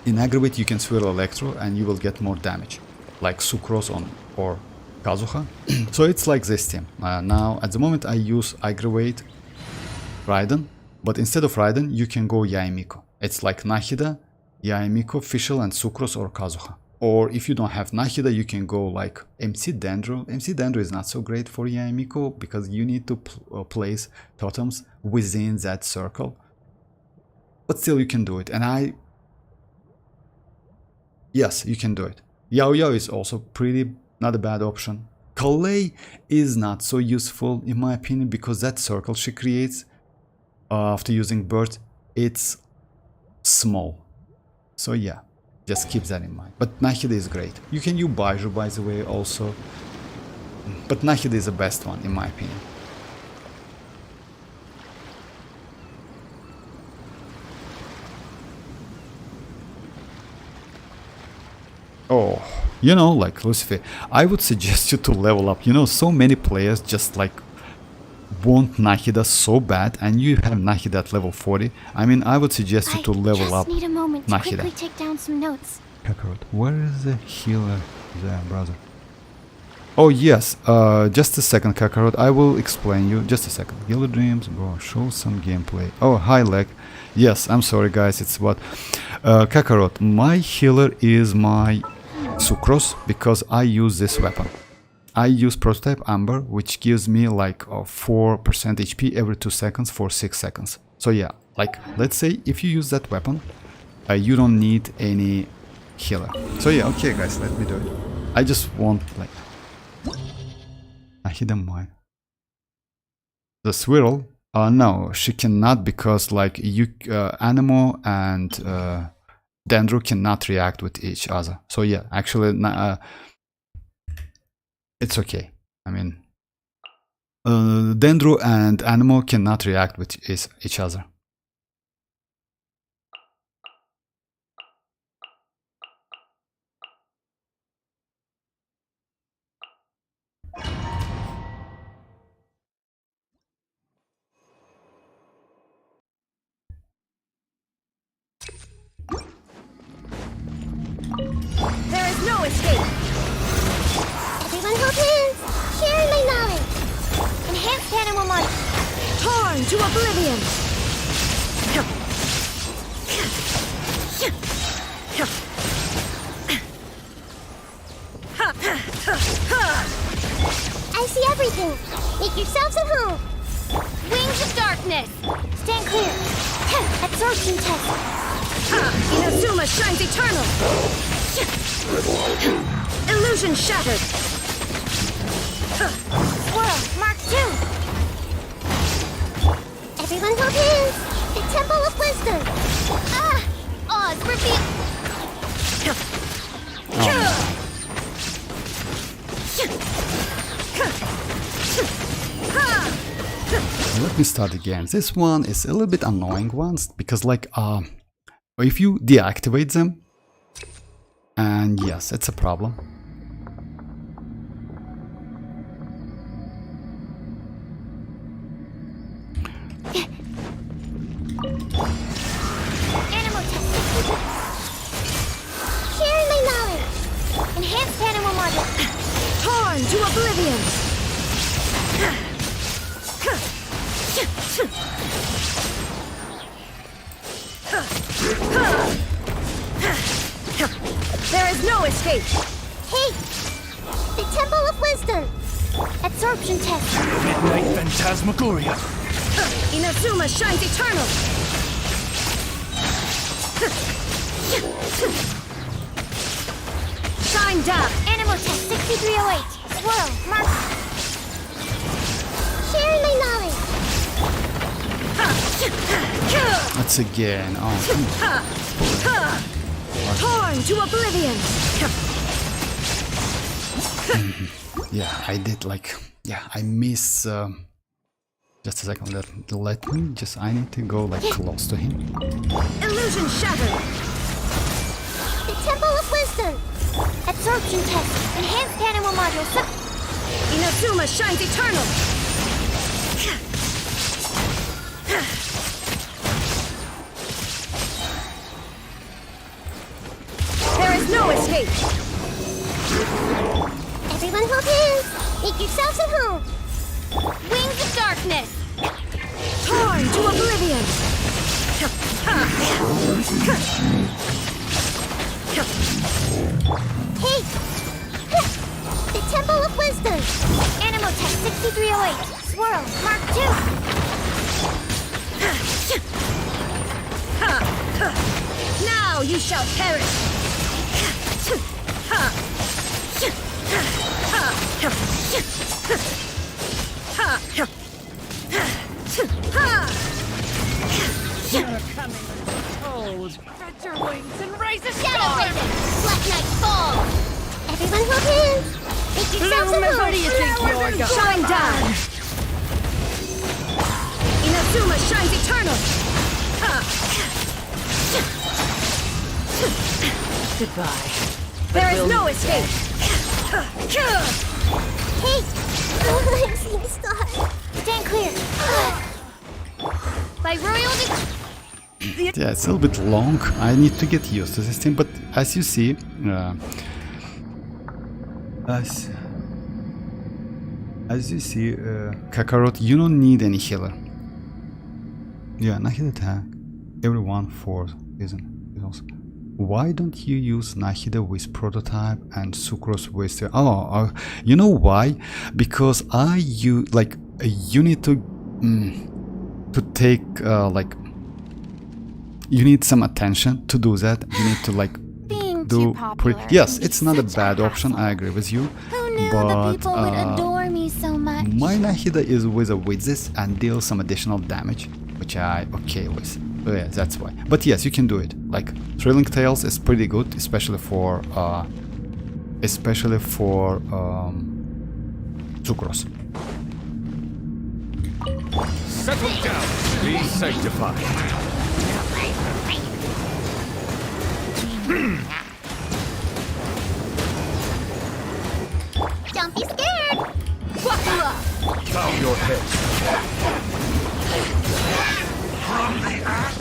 in Aggravate you can swirl Electro and you will get more damage, like Sucrose on or Kazuha. So it's like this team. Now at the moment I use Aggravate, Raiden, but instead of Raiden you can go Yaemiko. It's like Nahida, Yaemiko, Fischl, and Sucrose or Kazuha. Or if you don't have Nahida, you can go like MC Dendro. MC Dendro is not so great for Yaemiko because you need to place totems within that circle. But still you can do it. And yes, you can do it. Yao Yao is also pretty not a bad option. Kalei is not so useful in my opinion, because that circle she creates after using Bird, it's small. So yeah, just keep that in mind. But Nahida is great. You can use Baiju, by the way, also. But Nahida is the best one in my opinion. Oh, you know, like Lucifer, I would suggest you to level up. You know, so many players just like want Nahida so bad, and you have Nahida at level 40. I mean, I would suggest you to level up I just need a moment to Nahida. quickly take down some notes. Kakarot, where is the healer there, brother? Oh yes, just a second, Kakarot, I will explain you. Just a second. Yellow Dreams, bro, show some gameplay. Oh, hi, Leg. Yes, I'm sorry, guys, it's what? Kakarot, my healer is my Sucrose, because I use this weapon. I use Prototype Amber, which gives me like 4% HP every 2 seconds for 6 seconds. So yeah, like let's say if you use that weapon, you don't need any healer. So yeah, okay guys, let me do it. I just want like Nahida mine. The swirl? No, she cannot, because like you Anemo and Dendro cannot react with each other. So yeah, actually it's okay. I mean, Dendro and Anemo cannot react with each other. There is no escape. Everyone hold hands. Sharing my knowledge. Enhanced animal mod. Torn to oblivion! I see everything. Make yourselves at home. Wings of darkness. Stand clear. Absorption test. Inazuma shines eternal! Illusion shattered! Swirl, Mark 2. Everyone hold hands. The Temple of Wisdom. Oz, reveal. Let me start again. This one is a little bit annoying ones because like if you deactivate them, and yes, it's a problem. Animal test. Sharing my knowledge. Enhanced animal model. Torn to oblivion! There is no escape! Hey! The Temple of Wisdom. Absorption test. Midnight Phantasmagoria. Inazuma shines eternal! Shine down! Animal test 6308. Swirl. Mark. Sharing my knowledge. That's again. Oh, Torn to oblivion! yeah, I did like, yeah, I miss. Just a second. Let me just. I need to go like close to him. Illusion shattered! The Temple of Wisdom. Absorption test. Enhanced animal module. Inazuma shines eternal! There is no escape! Everyone hold hands. Make yourselves at home. Wings of Darkness. Torn to oblivion! Hey! The Temple of Wisdom. Animal test 6308. Swirl. Mark 2. Now you shall perish! Spread your wings and raise a Shadow Raiden. Black Knight fall. Everyone hold hands. Make yourselves at home. What do you think you're going? Shine down! Inazuma shines eternal! Goodbye. There is no escape! Hey! I'm seeing stars. Stand clear. By royal Yeah, it's a little bit long. I need to get used to this thing, but as you see, as you see, Kakarot, you don't need any healer. Yeah, Nahida attack. Everyone for isn't. Why don't you use Nahida with prototype and Sucrose with the... Oh, you know why? Because you need to take like, you need some attention to do that. You need to like being do too popular. yes, can be it's not a such bad option. hassle. I agree with you. Who knew but the people would adore me so much? my Nahida is with a Wizzes and deals some additional damage, which I okay with. Oh, yeah, that's why. But yes, you can do it. Like Thrilling Tales is pretty good, especially for Sucrose. Settle down. Be sanctified. Don't be scared. Buckle up. Bow your head. From the ash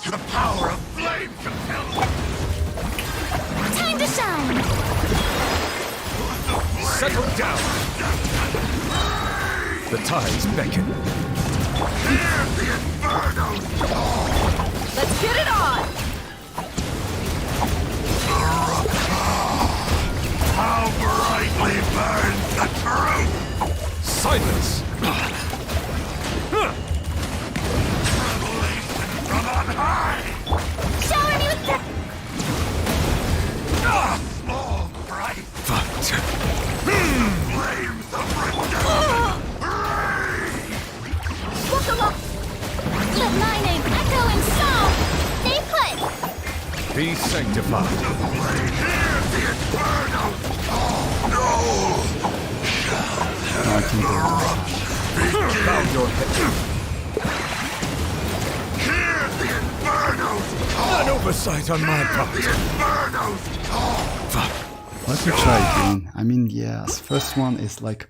to the power of flame compelled. Time to shine. Settle down. The tides beckon. Hear the inferno. Let's get it on! How brightly burns the truth. Silence. Revelation from on high. Shower me with the... All bright Fight. flames of redemption. Buckle up. Let my name echo in song. be sanctified. I think they're Bow your head. An oversight on my part. Fuck. Let me try again. I mean, yes, first one is like...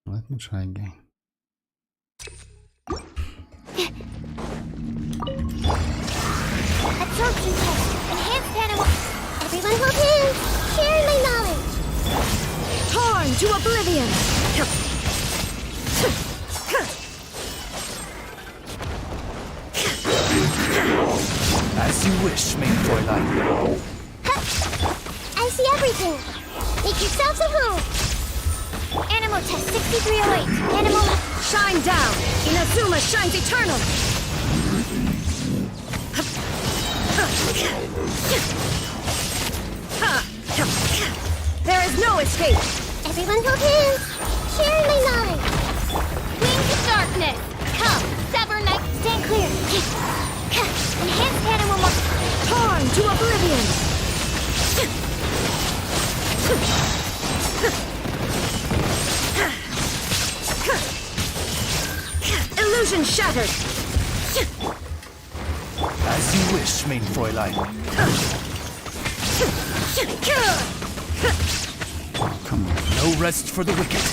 Let me try again. Absorption test. Enhanced animal. Everyone hold hands. Share my knowledge. Torn to oblivion! As you wish, main Fräulein. I see everything. Make yourselves at home. Animal test 6308. Animal. Shine down! Inazuma shines eternal! There is no escape! Everyone hold hands. Share my knowledge. Wings of darkness. Come. Sever night. Stand clear. Enhanced animal. Torn to oblivion! Illusion shattered! As you wish, main Fräulein. Come on. No rest for the wicked.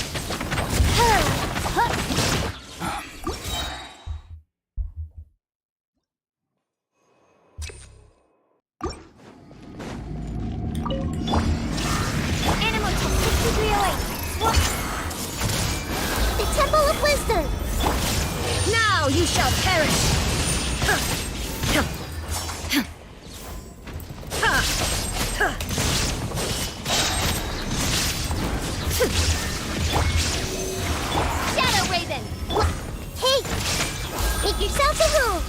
Animal test 6308. The Temple of Wisdom. Now you shall perish! Shadow Raiden. Hey. Make yourselves at home.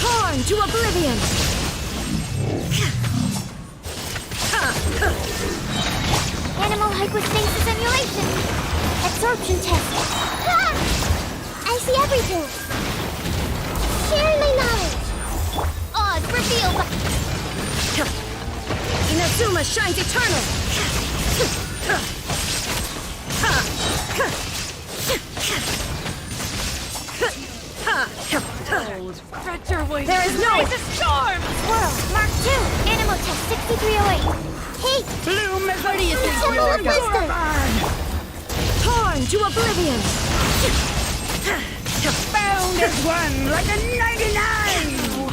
Torn to oblivion! Animal hypostasis simulation. Absorption test. Ah! I see everything. Share my knowledge. Oz revealed by... Inazuma shines eternal! There is no storm. Swirl. Mark 2. Animal test 6308. Hey. bloom as What do you think you're going? torn to oblivion! Bound as one like a 99!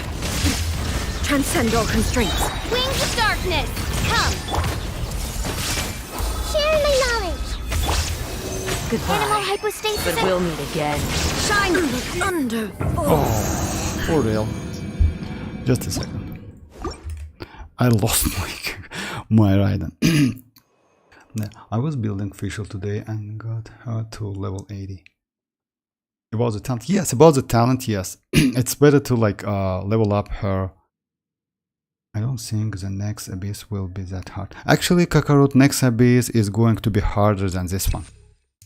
Transcend all constraints. Wings of darkness. Come. Share my knowledge. Animal Goodbye. hypostasis. But we'll meet again. Shine thunder. For real. Just a second. I lost my Raiden. I was building Fischl today and got her to level 80. About the talent? Yes, about the talent, yes. It's better to like level up her. I don't think the next abyss will be that hard. Actually, Kakarot next abyss is going to be harder than this one.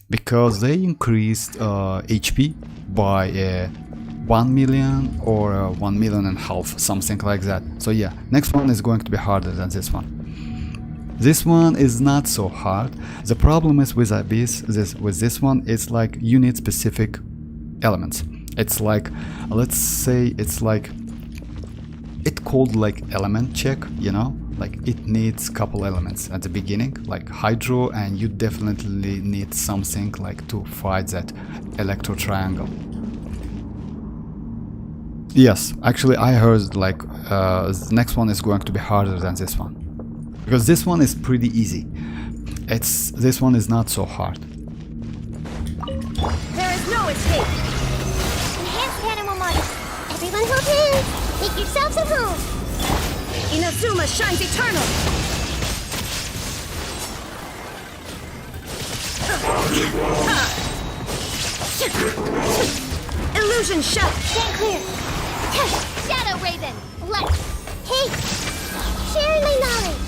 Because they increased HP by 1 million or 1.5 million, something like that. So yeah, next one is going to be harder than this one. This one is not so hard. The problem is with Abyss, with this one, it's like you need specific elements. It's like, let's say it's like, it called like element check, you know? Like it needs couple elements at the beginning, like Hydro, and you definitely need something like to fight that electro triangle. Yes, actually I heard like the next one is going to be harder than this one. Because this one is pretty easy. This one is not so hard. There is no escape. Enhanced animal model. Everyone hold hands. Make yourselves at home. Inazuma shines eternal. Illusion shut. Stand clear. Shadow Raiden. Left. Hey. Sharing my knowledge.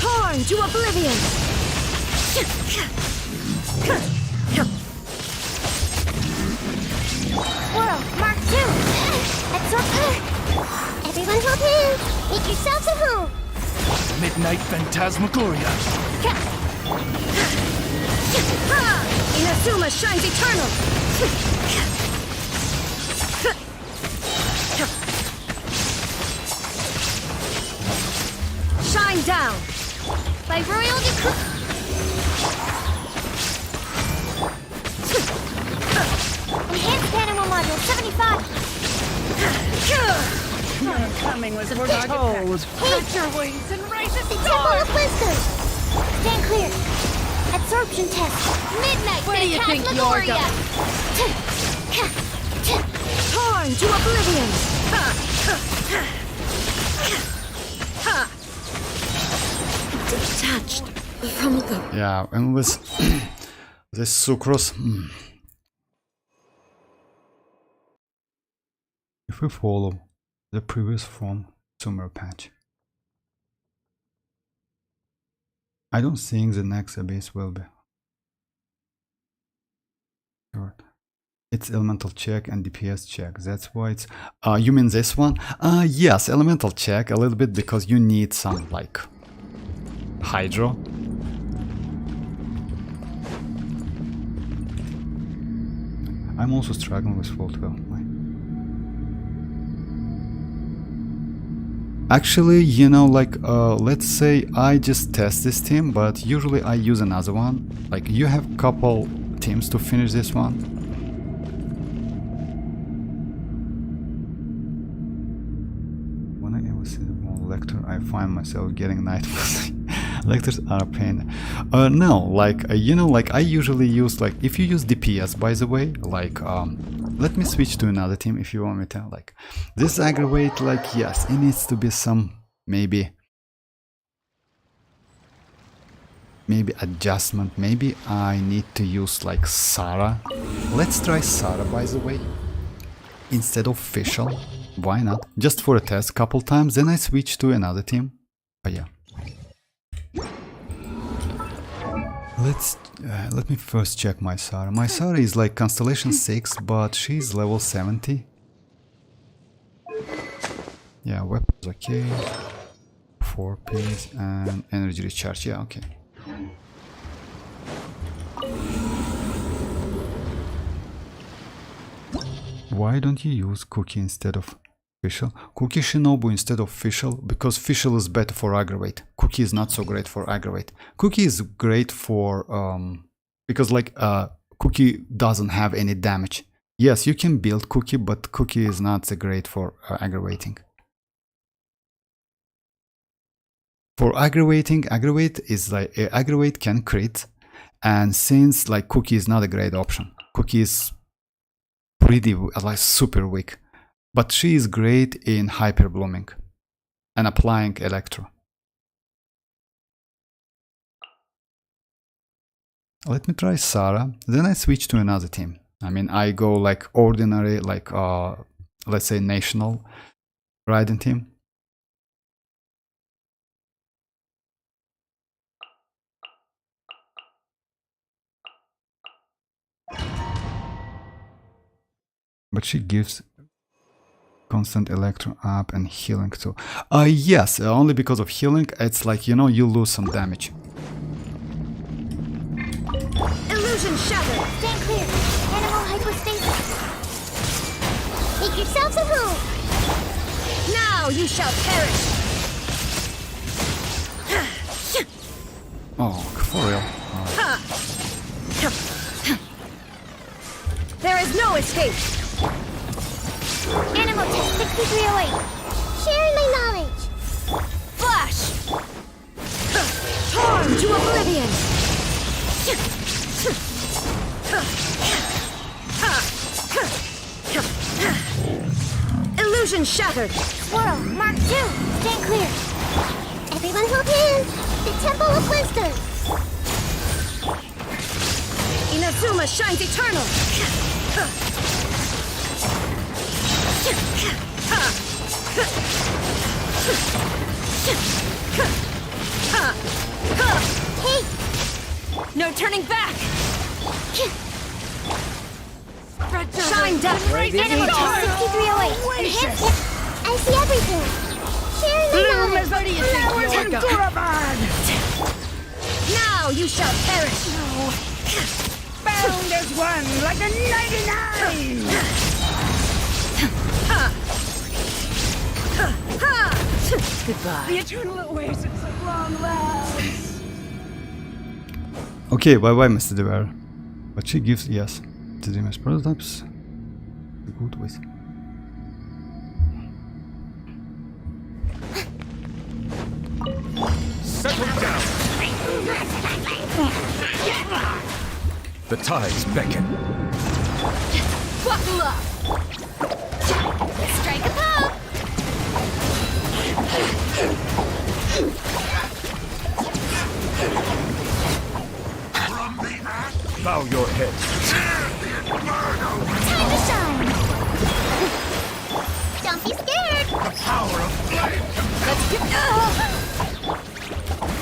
Torn to oblivion! Swirl, Mark 2. Absorption. Everyone hold hands. Make yourselves at home. Midnight Phantasmagoria. Inazuma shines eternal! Shine down! By royal decree. Enhanced animal module 75. My coming was foretold. Spread your wings and raise it The Temple of Wisdom. Stand clear. Absorption test. Midnight Where do you think you're Phantasmagoria. Torn to oblivion! Detached from the... Yeah, and with this sucrose. If we follow the previous form summer patch, I don't think the next abyss will be. It's elemental check and DPS check. That's why it's. You mean this one? Yes, elemental check a little bit because you need some like hydro. I'm also struggling with Fault Well. Actually, you know, like, let's say I just test this team, but usually I use another one. Like, you have couple teams to finish this one. When I ever see the wall lecture, I find myself getting nightmares. Lectures are a pain. No, like, you know, like, I usually use, like, if you use DPS, by the way, like, let me switch to another team if you want me to. Like, this Aggravate, like, yes, it needs to be some, maybe adjustment. Maybe I need to use, like, Sarah. Let's try Sarah, by the way, instead of Fischl. Why not? Just for a test, couple times, then I switch to another team. But yeah. Let me first check my Sarah. My Sarah is like Constellation 6, but she's level 70. Yeah, weapons okay. 4 piece and energy recharge. Yeah, okay. Why don't you use Cookie instead of Fischl? Cookie Shinobu instead of Fischl, because Fischl is better for Aggravate. Cookie is not so great for Aggravate. Cookie is great for because like Cookie doesn't have any damage. Yes, you can build Cookie, but Cookie is not so great for aggravating. For aggravating, Aggravate is like Aggravate can crit, and since like Cookie is not a great option, Cookie is pretty like super weak. But she is great in hyper blooming and applying electro. Let me try Sarah, then I switch to another team. I mean, I go like ordinary, like let's say national Raiden team. But she gives constant electro up and healing too. Yes, only because of healing. It's like, you know, you lose some damage. Illusion shattered! Stand clear. Animal hypostasis. Make yourselves at home. Now you shall perish! Oh, for real. There is no escape! Animal test 6308. Sharing my knowledge. Flash! Torn to oblivion! Illusion shattered! Swirl, Mark 2. Stand clear. Everyone hold hands. The Temple of Wisdom. Inazuma shines eternal! Hey! No turning back! Shine down! Animal test 6308. Enhanced. I see everything. Sharing my Bloom knowledge. as the flowers in Gurabad. Now you shall perish! Bound as one like a 99. Goodbye. The eternal oasis of long last. Okay, bye bye, Mr. Dever. But she gives, yes, the Dreamers prototypes. Good with. Settle down! The tides beckon. Buckle up! Strike a pose. From the ash, Bow your head. Time to shine. Don't be scared. the power of flame compels.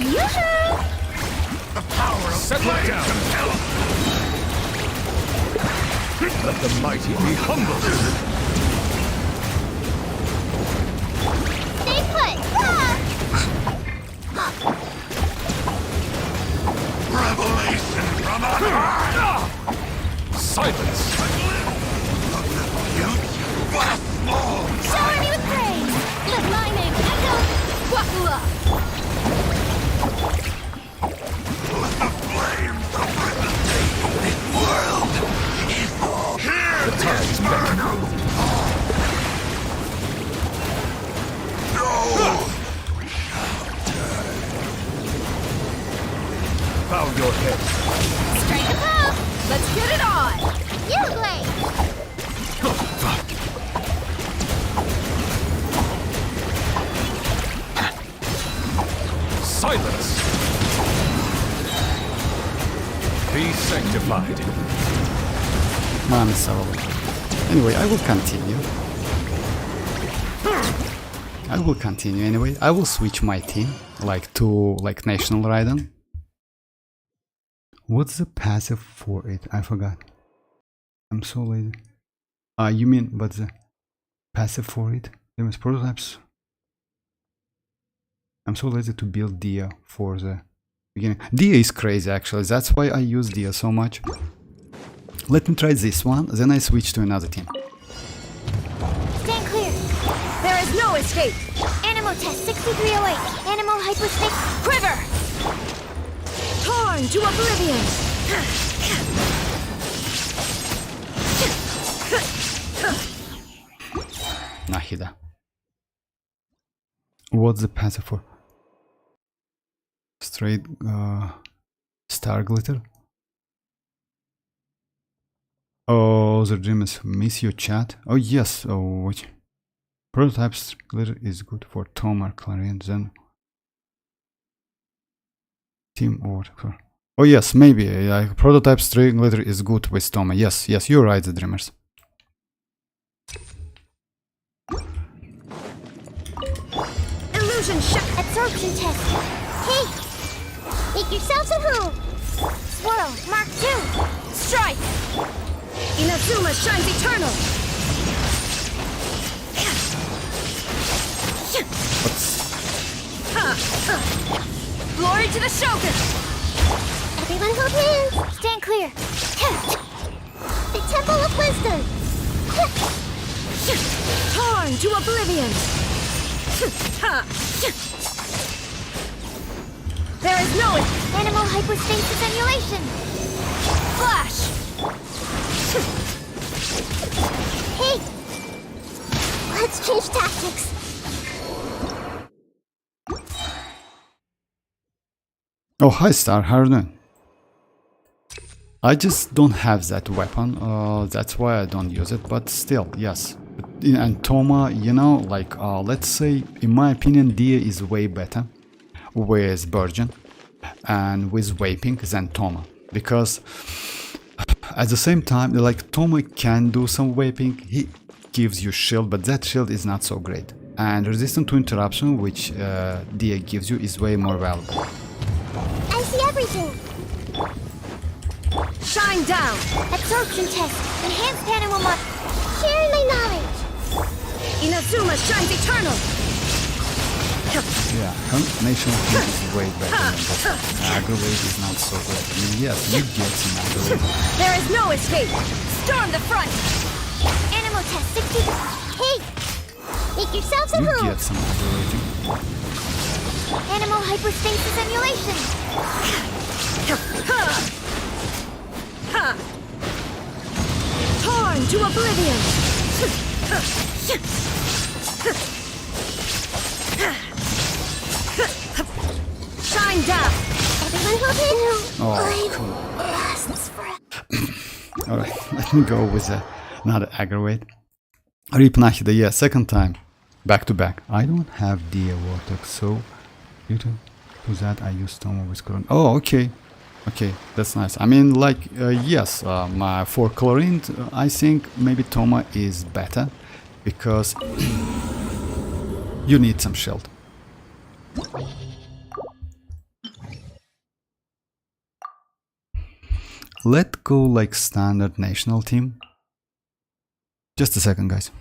Yoo-hoo! The power of Settle flame down. compels. Let the mighty be humbled. Stay put. Revelation from on high. Silence! Shower me with praise. Let my name echo. Buckle up! The tides beckon. Bow your head. Strike a pose. Let's get it on! You blade. Oh, fuck. Silence! Be sanctified. Man, so. Anyway, I will continue. Anyway. I will switch my team, like to National Raiden. What's the passive for it? I forgot. I'm so lazy. You mean what's the passive for it? There's prototypes. I'm so lazy to build Dia for the beginning. Dia is crazy actually, that's why I use Dia so much. Let me try this one, then I switch to another team. Stand clear. There is no escape! Animal test 6308. Animal hyperspace. Quiver! Torn to oblivion! Nahida. What's the passive for? Straight star glitter. Oh, the dream is miss your chat. Oh yes. Oh, which prototype glitter is good for Tomahawk, Clarion, then team or for. Oh yes, maybe prototype straight glitter is good with Toma. Yes, you're right, the dreamers. Illusion shot! Absorption test. Hey! Make yourselves a home. Swirl. Mark 2. Strike! Inazuma shines eternal! Glory to the Shogun! Everyone hold hands. Stand clear. The Temple of Wisdom. Torn to oblivion! There is no Animal hyperstasis emulation. flash! Hey! Let's change tactics. Oh, hi Star, how are you doing? I just don't have that weapon, that's why I don't use it, but still, yes. And Toma, you know, like, let's say, in my opinion, Dia is way better with Virgin and with Vaping than Toma. Because at the same time, like, Toma can do some Vaping, he gives you shield, but that shield is not so great. and resistant to interruption, which Dia gives you, is way more valuable. I see everything. Shine down! Absorption test. Enhanced animal mod. Sharing my knowledge. Inazuma shines eternal! Yeah, national team is way better than this. Aggravate is not so good. I mean, yes, you get some aggravate. There is no escape! Storm the front! Animal test 60. Hey! Make yourselves at You home. get some aggravating. Animal hyperstasis emulation. Torn to oblivion! Shine down! Everyone hold it. Oh, cool. Lasts forever. Alright, let me go with another aggravate. Rip Nahida, yeah, second time. Back to back. I don't have Dia Vortex, so due to that I use Toma with Chlorine. Oh, okay. Okay, that's nice. I mean, like, yes, for Chlorine, I think maybe Toma is better because you need some shield. Let's go like standard national team. Just a second, guys.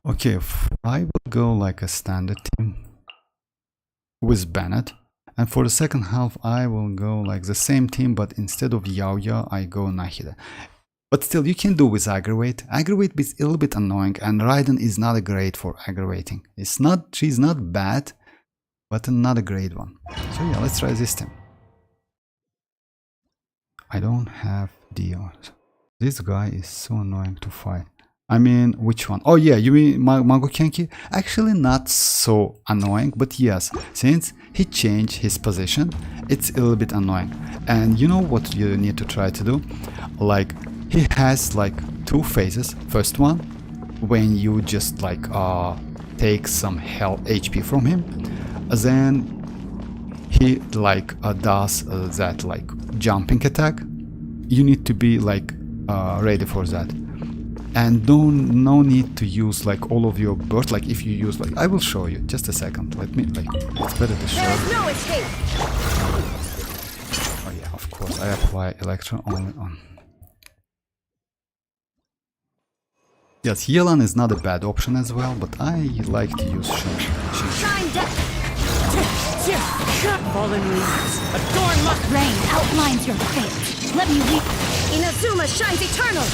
Okay, I will go like a standard team with Bennett. And for the second half, I will go like the same team, but instead of Yaoya, I go Nahida. But still, you can do with Aggravate. Aggravate is a little bit annoying, and Raiden is not a great for aggravating. She's not bad, but not a great one. So yeah, let's try this team. I don't have Dios. This guy is so annoying to fight. I mean, which one? Oh yeah, you mean Mago Kenki? Actually not so annoying, but yes, since he changed his position, it's a little bit annoying. And you know what you need to try to do? Like, he has like two phases. First one, when you just like take some HP from him, then he like does that like jumping attack. You need to be like ready for that. And no need to use like all of your burst. Like if you use like, I will show you. Just a second. Let me like. It's better to show. There is no escape. Oh yeah, of course. I apply Electro only on. Yes, Yelan is not a bad option as well, but I like to use Xianyun. Shine down. Fallen leaves. Adorn my Rain outlines your fate. Let me read. Inazuma shines eternal.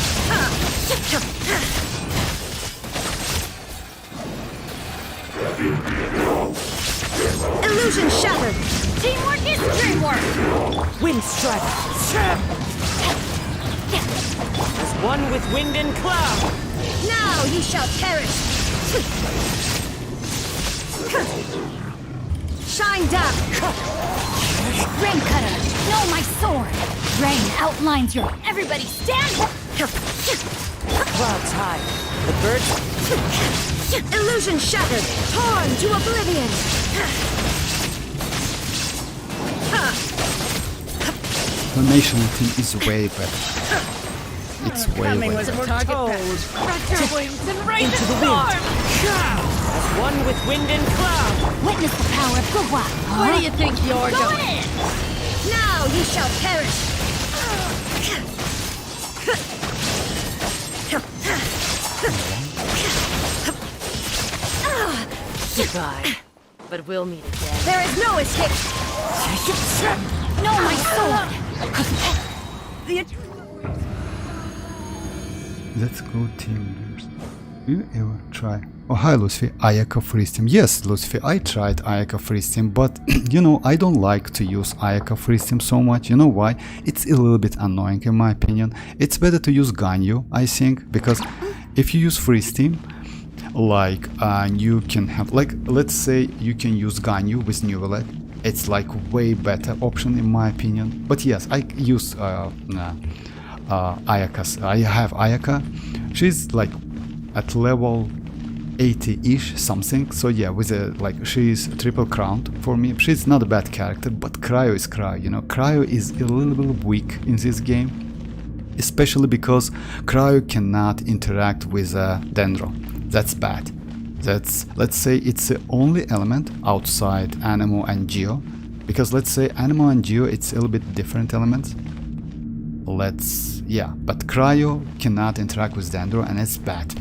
Illusion shattered. Teamwork is dreamwork. Wind strider. As one with wind and cloud. Now ye shall perish. Shine down. Rain cutter. No, my sword. Rain outlines your. Everybody stand. Clouds high. The birds. Illusion shattered. Torn to oblivion. The national team is way better. It's way better. Spread your wings and raise the storm. As one with wind and cloud. Witness the power of Gua. Where do you think you're going? Now ye shall perish. Goodbye. But we'll meet again. There is no escape. No, my sword. Let's go team leaders. Do you ever try? Oh hi Lucifer, Ayaka freeze team. Yes Lucifer, I tried Ayaka freeze team, but you know, I don't like to use Ayaka freeze team so much. You know why? It's a little bit annoying in my opinion. It's better to use Ganyu, I think, because if you use freeze team, like you can have, like, let's say you can use Ganyu with Neuvillette. It's like way better option in my opinion. But yes, I use Ayaka. I have Ayaka. She's like at level 80-ish something. So yeah, with a like she's triple crowned for me. She's not a bad character, but Cryo is Cryo. You know, Cryo is a little bit weak in this game, especially because Cryo cannot interact with Dendro. That's bad. That's, let's say, it's the only element outside Anemo and Geo, because let's say Anemo and Geo, it's a little bit different elements. Yeah, but Cryo cannot interact with Dendro, and it's bad.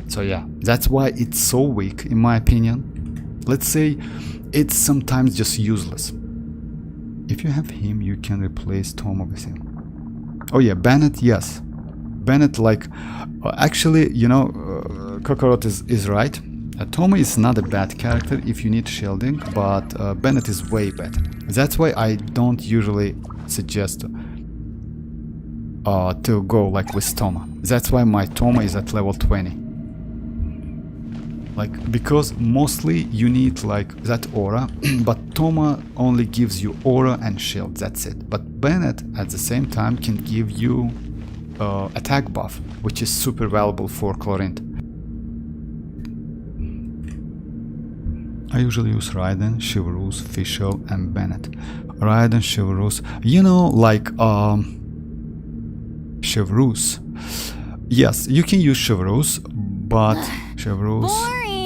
So yeah, that's why it's so weak in my opinion. Let's say it's sometimes just useless. If you have him, you can replace Toma with him. Oh yeah, Bennett, yes. Bennett, like, actually, you know, Kokorot is right. Toma is not a bad character if you need shielding, but Bennett is way better. That's why I don't usually suggest to go like with Toma. That's why my Toma is at level 20. Like, because mostly you need like that aura, but Toma only gives you aura and shield, that's it. But Bennett at the same time can give you attack buff, which is super valuable for Chlorinde. I usually use Raiden, Chivalrous, Fischl and Bennett. Raiden, Chivalrous, you know, like Chivalrous. Yes, you can use Chivalrous, but Chivalrous,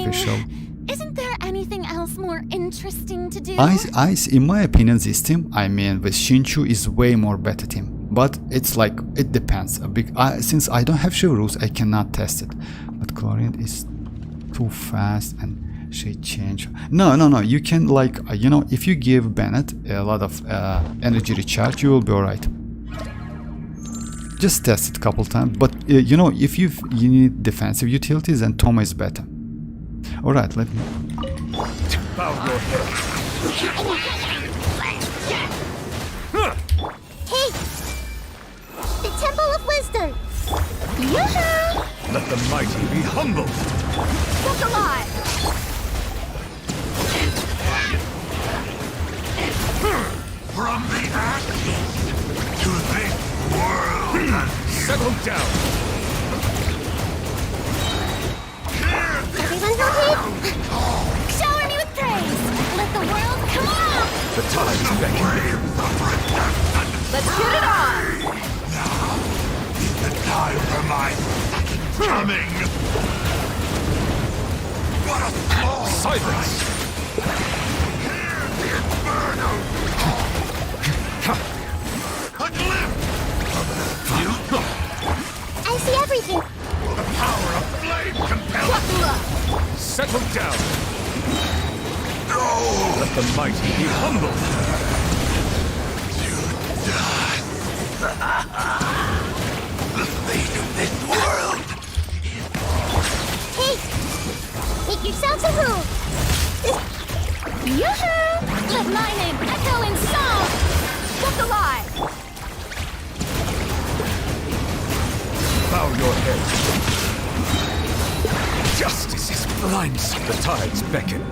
Fischl. Isn't there anything else more interesting to do? In my opinion, this team, I mean with Shinchu, is way more better team. But it's like, it depends. Since I don't have Chivalrous, I cannot test it. But Chlorinde is too fast and she change. No, you can like, you know, if you give Bennett a lot of energy recharge, you will be alright. Just test it a couple times, but you know, if you need defensive utilities, then Toma is better. Alright, let me... Bow your head. Hey! The Temple of Wisdom! Yoo-hoo! Let the mighty be humbled. Look alive! From the ashes to the world. Settle down. Everyone's okay? Shower me with praise! Let the world come on! The tide's beckoning. Let's get it on! Now is the time for my coming. What a fall! Silence. Hear the inferno! A glimpse of the future. I see everything! The power of flame compels. Settle down. No! Let the mighty be humbled. The fate of this world. Hey! Make yourselves a room! Yoo-hoo! Let my name echo in song! Look alive! Bow your head. Justice is blind. The tides beckon.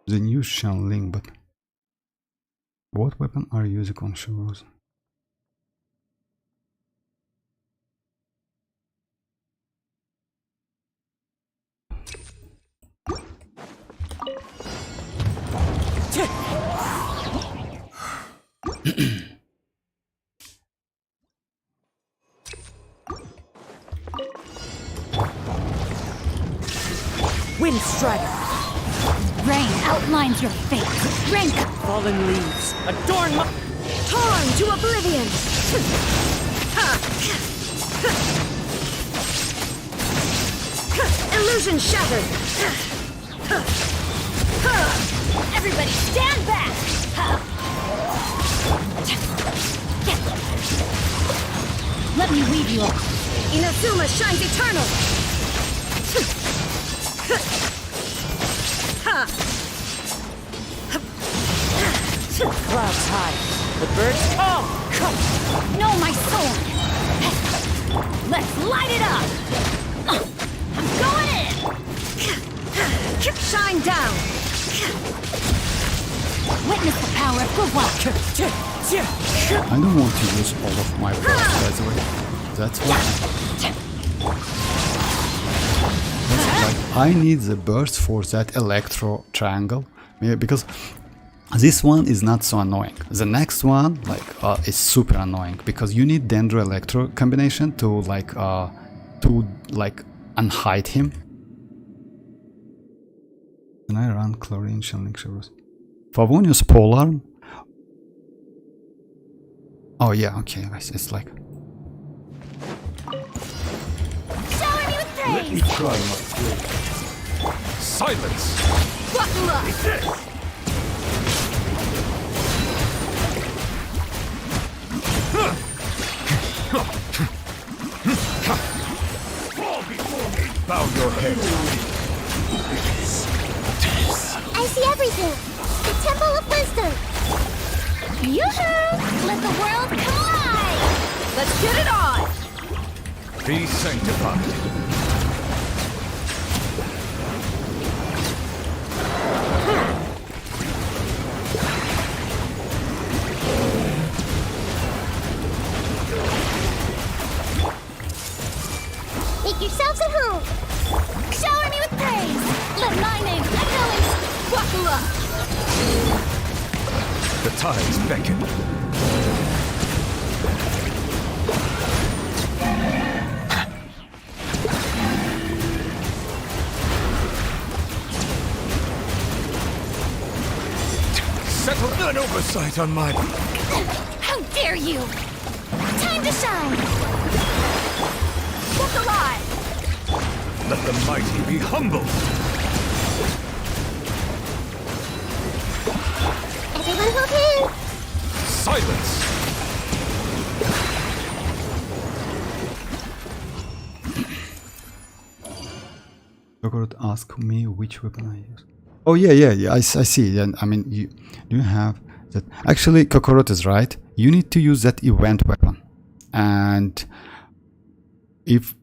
The new Xianyun, but what weapon are you using on Chivalrous? Wind Strider! Rain outlines your fate. Rank! Fallen leaves, adorn my... Torn to oblivion! Illusion shattered! Everybody stand back! Let me weave you up. Inazuma shines eternal! Clouds high, the birds come! Know my sword! Let's light it up! I'm going in! Shine down! I don't want to use all of my burst, by the way. That's why I need the burst for that electro triangle. Maybe because this one is not so annoying. The next one, like, is super annoying because you need Dendro Electro combination to unhide him. Can I run Chlorine Shielding Shivers? Favonius Polar. Oh yeah, okay, it's like. Shower me with Let me praise! try my blade. Silence! Buckle up! Bow your head. I see everything! The Temple of Wisdom! Yoo-hoo! Let the world collide! Let's get it on! Be sanctified. Make yourselves at home! Shower me with praise! Let my name echo and buckle up! The tides beckon. Settle an oversight on my... How dare you! Time to shine! Look alive! Let the mighty be humbled. Everyone hold hands! Silence! Kakarot asked me which weapon I use. Oh yeah, I see. And I mean, you have that. Actually, Kakarot is right. You need to use that event weapon. And if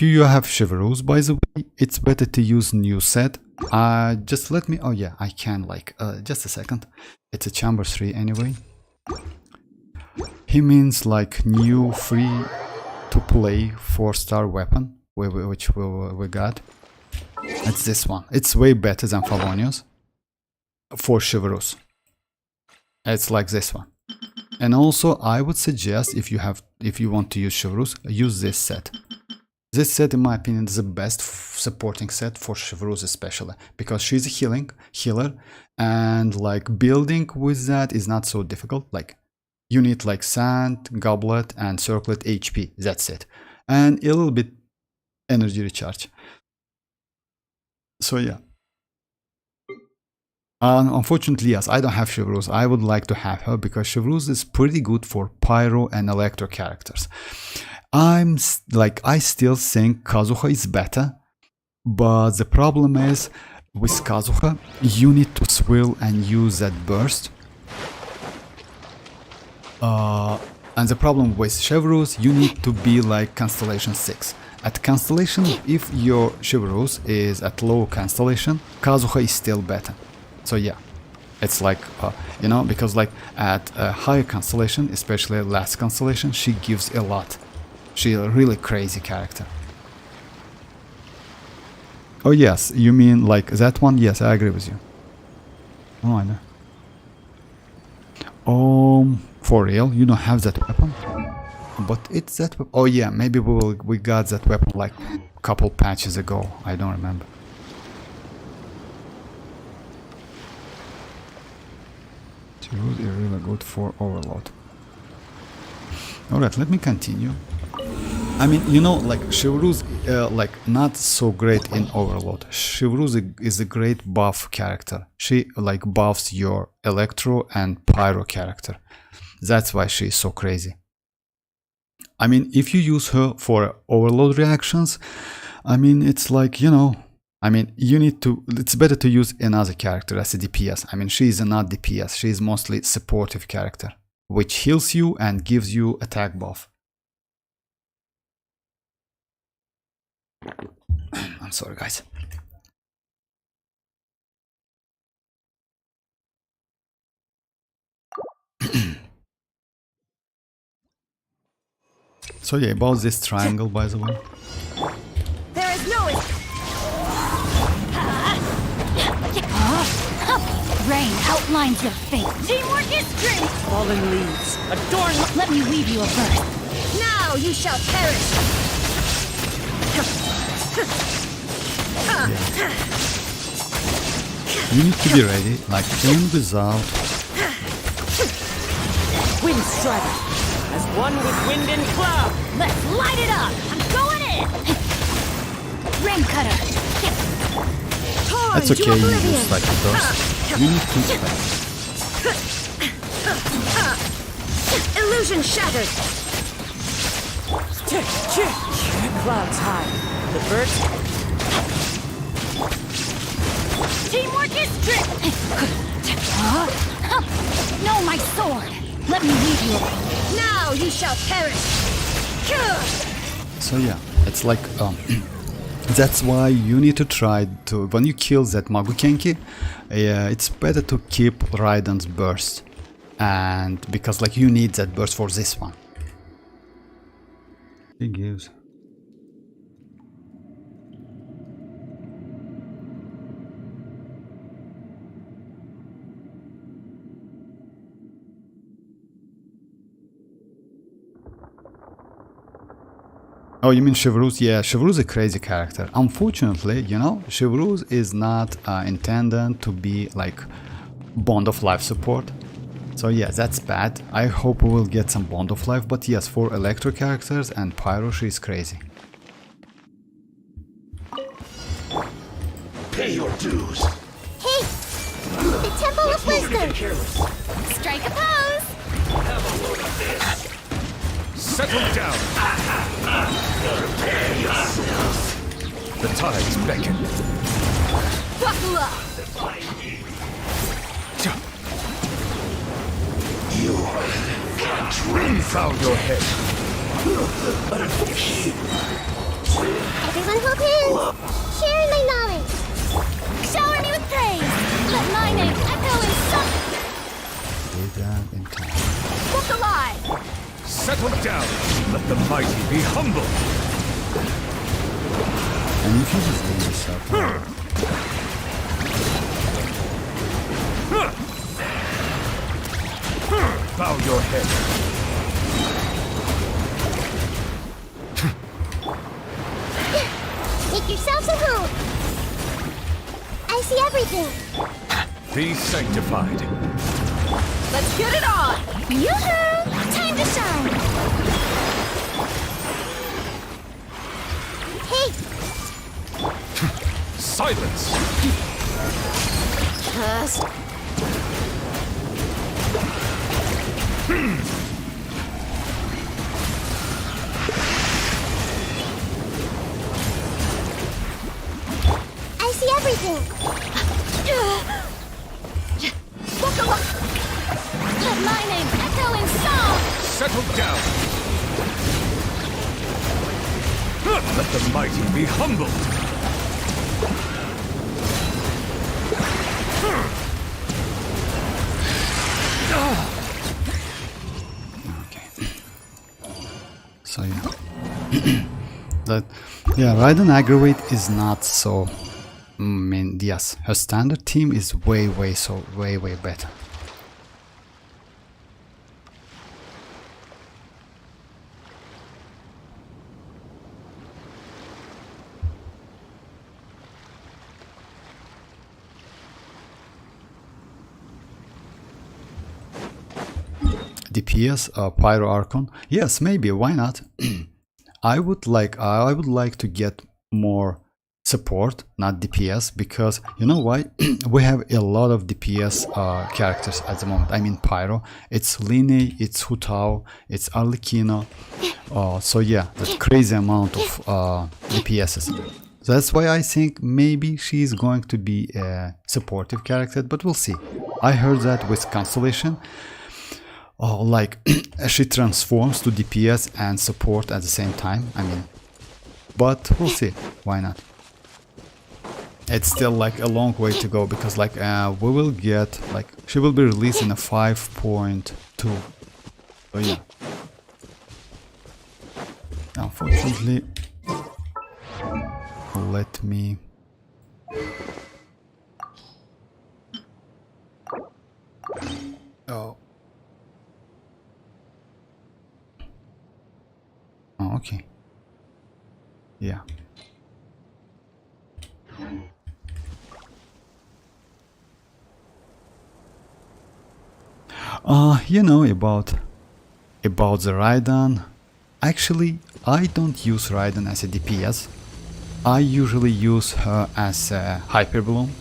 you have Chivalrous, by the way, it's better to use new set. Just let me. Oh yeah, I can just a second. It's a chamber 3 anyway. He means like new free to play 4-star weapon, which we got. It's this one. It's way better than Favonius for Chivalrous. It's like this one. And also, I would suggest if you want to use Chivalrous, use this set. This set, in my opinion, is the best supporting set for Chivalrous, especially because she's a healer, and like building with that is not so difficult. Like you need like sand, goblet, and circlet HP. That's it, and a little bit energy recharge. So yeah. Unfortunately, yes, I don't have Chivalrous. I would like to have her because Chivalrous is pretty good for Pyro and Electro characters. I still think Kazuha is better, but the problem is with Kazuha, you need to swill and use that burst. And the problem with Chivalrous, you need to be like Constellation 6. At Constellation, if your Chivalrous is at low Constellation, Kazuha is still better. So yeah, it's like, because like at a higher Constellation, especially last Constellation, she gives a lot. She's a really crazy character. Oh yes, you mean like that one? Yes, I agree with you. Oh, I know. For real, you don't have that weapon? But it's that weapon. Oh yeah, maybe we got that weapon like a couple patches ago. I don't remember. Chivalrous is really good for Overload. Alright, let me continue. I mean, like Chivalrous, not so great in Overload. Chivalrous is a great buff character. She like buffs your Electro and Pyro character. That's why she's so crazy. I mean, if you use her for Overload reactions, I mean, it's like, it's better to use another character as a DPS. I mean, she is not DPS. She is mostly supportive character, which heals you and gives you attack buff. I'm sorry, guys. So yeah, about this triangle, by the way. There is no Rain outlines your fate. Teamwork is strength. Fallen leaves. Adorn. Let me weave you a verse. Now you shall perish. You need to be ready, like aim without. Wind strider. As one with wind and cloud. Let's light it up. I'm going in. Rain cutter. That's okay, you use like a burst. You need to Illusion shattered. Clouds high. The birds. Teamwork is strength. No, my sword. Let me weave you. Now you shall perish. So yeah, it's like that's why you need to try to, when you kill that Magukenki, it's better to keep Raiden's burst, and because like you need that burst for this one. He gives. Oh, you mean Chevreuse? Yeah, Chevreuse is a crazy character. Unfortunately, you know, Chevreuse is not intended to be like Bond of Life support. So yeah, that's bad. I hope we will get some Bond of Life, but yes, for Electro characters and Pyro, she is crazy. Pay your dues. Hey! The Temple of Wisdom! Strike a pose! Settle down. Prepare yourselves. The tides beckon. Buckle up! You Confound your head. Everyone hold hands! Share my knowledge! Shower me with praise! Let my name echo in song! Data in time. Look alive! Settle down. Let the mighty be humble. And if you just do this up, Bow your head. Make yourselves at home! I see everything! Be sanctified. Let's get it on! Yoo-hoo! Time to shine! Hey! Silence. Just... I see everything! Let my name echo in song! Settle down. Let the mighty be humbled. okay. So yeah, that yeah, Raiden Aggravate is not so. I mean, yes, her standard team is way better. DPS, Pyro Archon. Yes, maybe. Why not? I would like to get more support, not DPS, because you know why? We have a lot of DPS characters at the moment. I mean Pyro. It's Line, it's Hutao, it's Arlecchino. So yeah, that's crazy amount of DPSs. So that's why I think maybe she's going to be a supportive character, but we'll see. I heard that with Constellation. Like she transforms to DPS and support at the same time. I mean, but we'll see. Why not? It's still like a long way to go because like we will get like she will be released in a 5.2. So yeah. Unfortunately, let me... Oh. Oh, okay. Yeah. You know about the Raiden. Actually, I don't use Raiden as a DPS. I usually use her as a hyper bloom.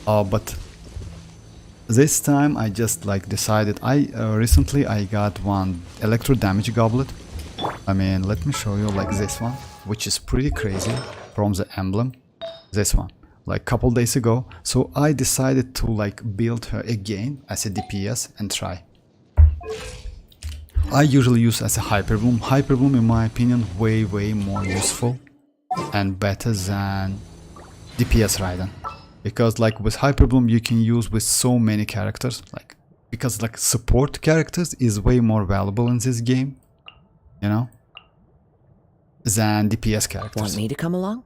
But this time I just like decided. Recently I got one electro damage goblet. I mean, let me show you like this one, which is pretty crazy from the emblem. This one, like couple days ago. So I decided to like build her again as a DPS and try. I usually use as a hyper bloom. Hyper bloom, in my opinion, way more useful and better than DPS Raiden. Because like with hyper bloom you can use with so many characters, like because like support characters is way more valuable in this game, you know, than DPS characters. Want me to come along?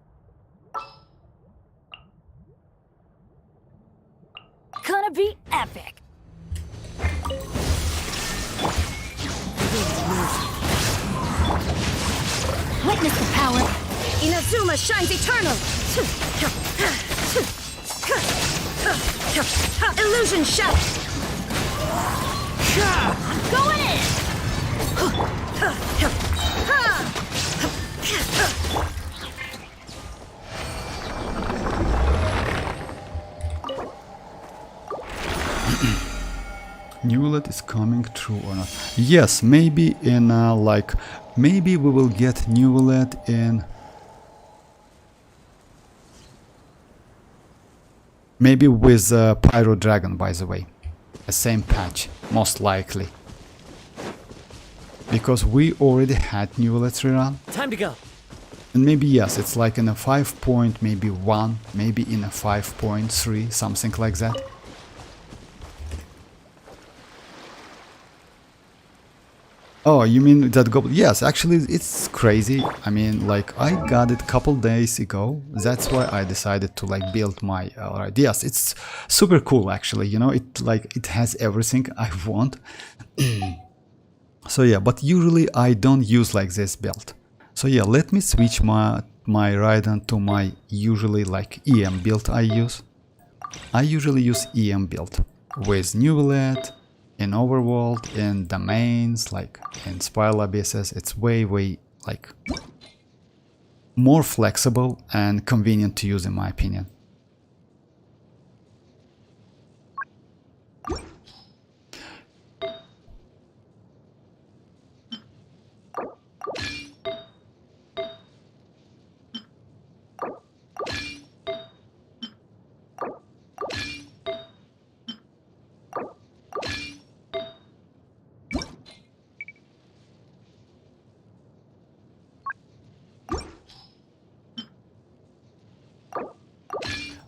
Gonna be epic. Witness the power. Inazuma shines eternal. Illusion shot. I'm going in. Neuvillette is coming true or not? Yes, maybe in like maybe we will get Neuvillette in. Maybe with Pyro Dragon, by the way. The same patch, most likely. Because we already had Neuvillette rerun. Time to go. And maybe yes, it's like in a 5.1, maybe in a 5.3, something like that. Oh, you mean that goblet? Yes, actually it's crazy. I mean, like I got it couple days ago. That's why I decided to like build my alright. Yes, it's super cool actually, you know, it has everything I want. So yeah, but usually I don't use like this build. So yeah, let me switch my Raiden to my usually like EM build I use. I usually use EM build with Neuvillette. In overworld, in domains, like in spiral abysses, it's way like more flexible and convenient to use in my opinion.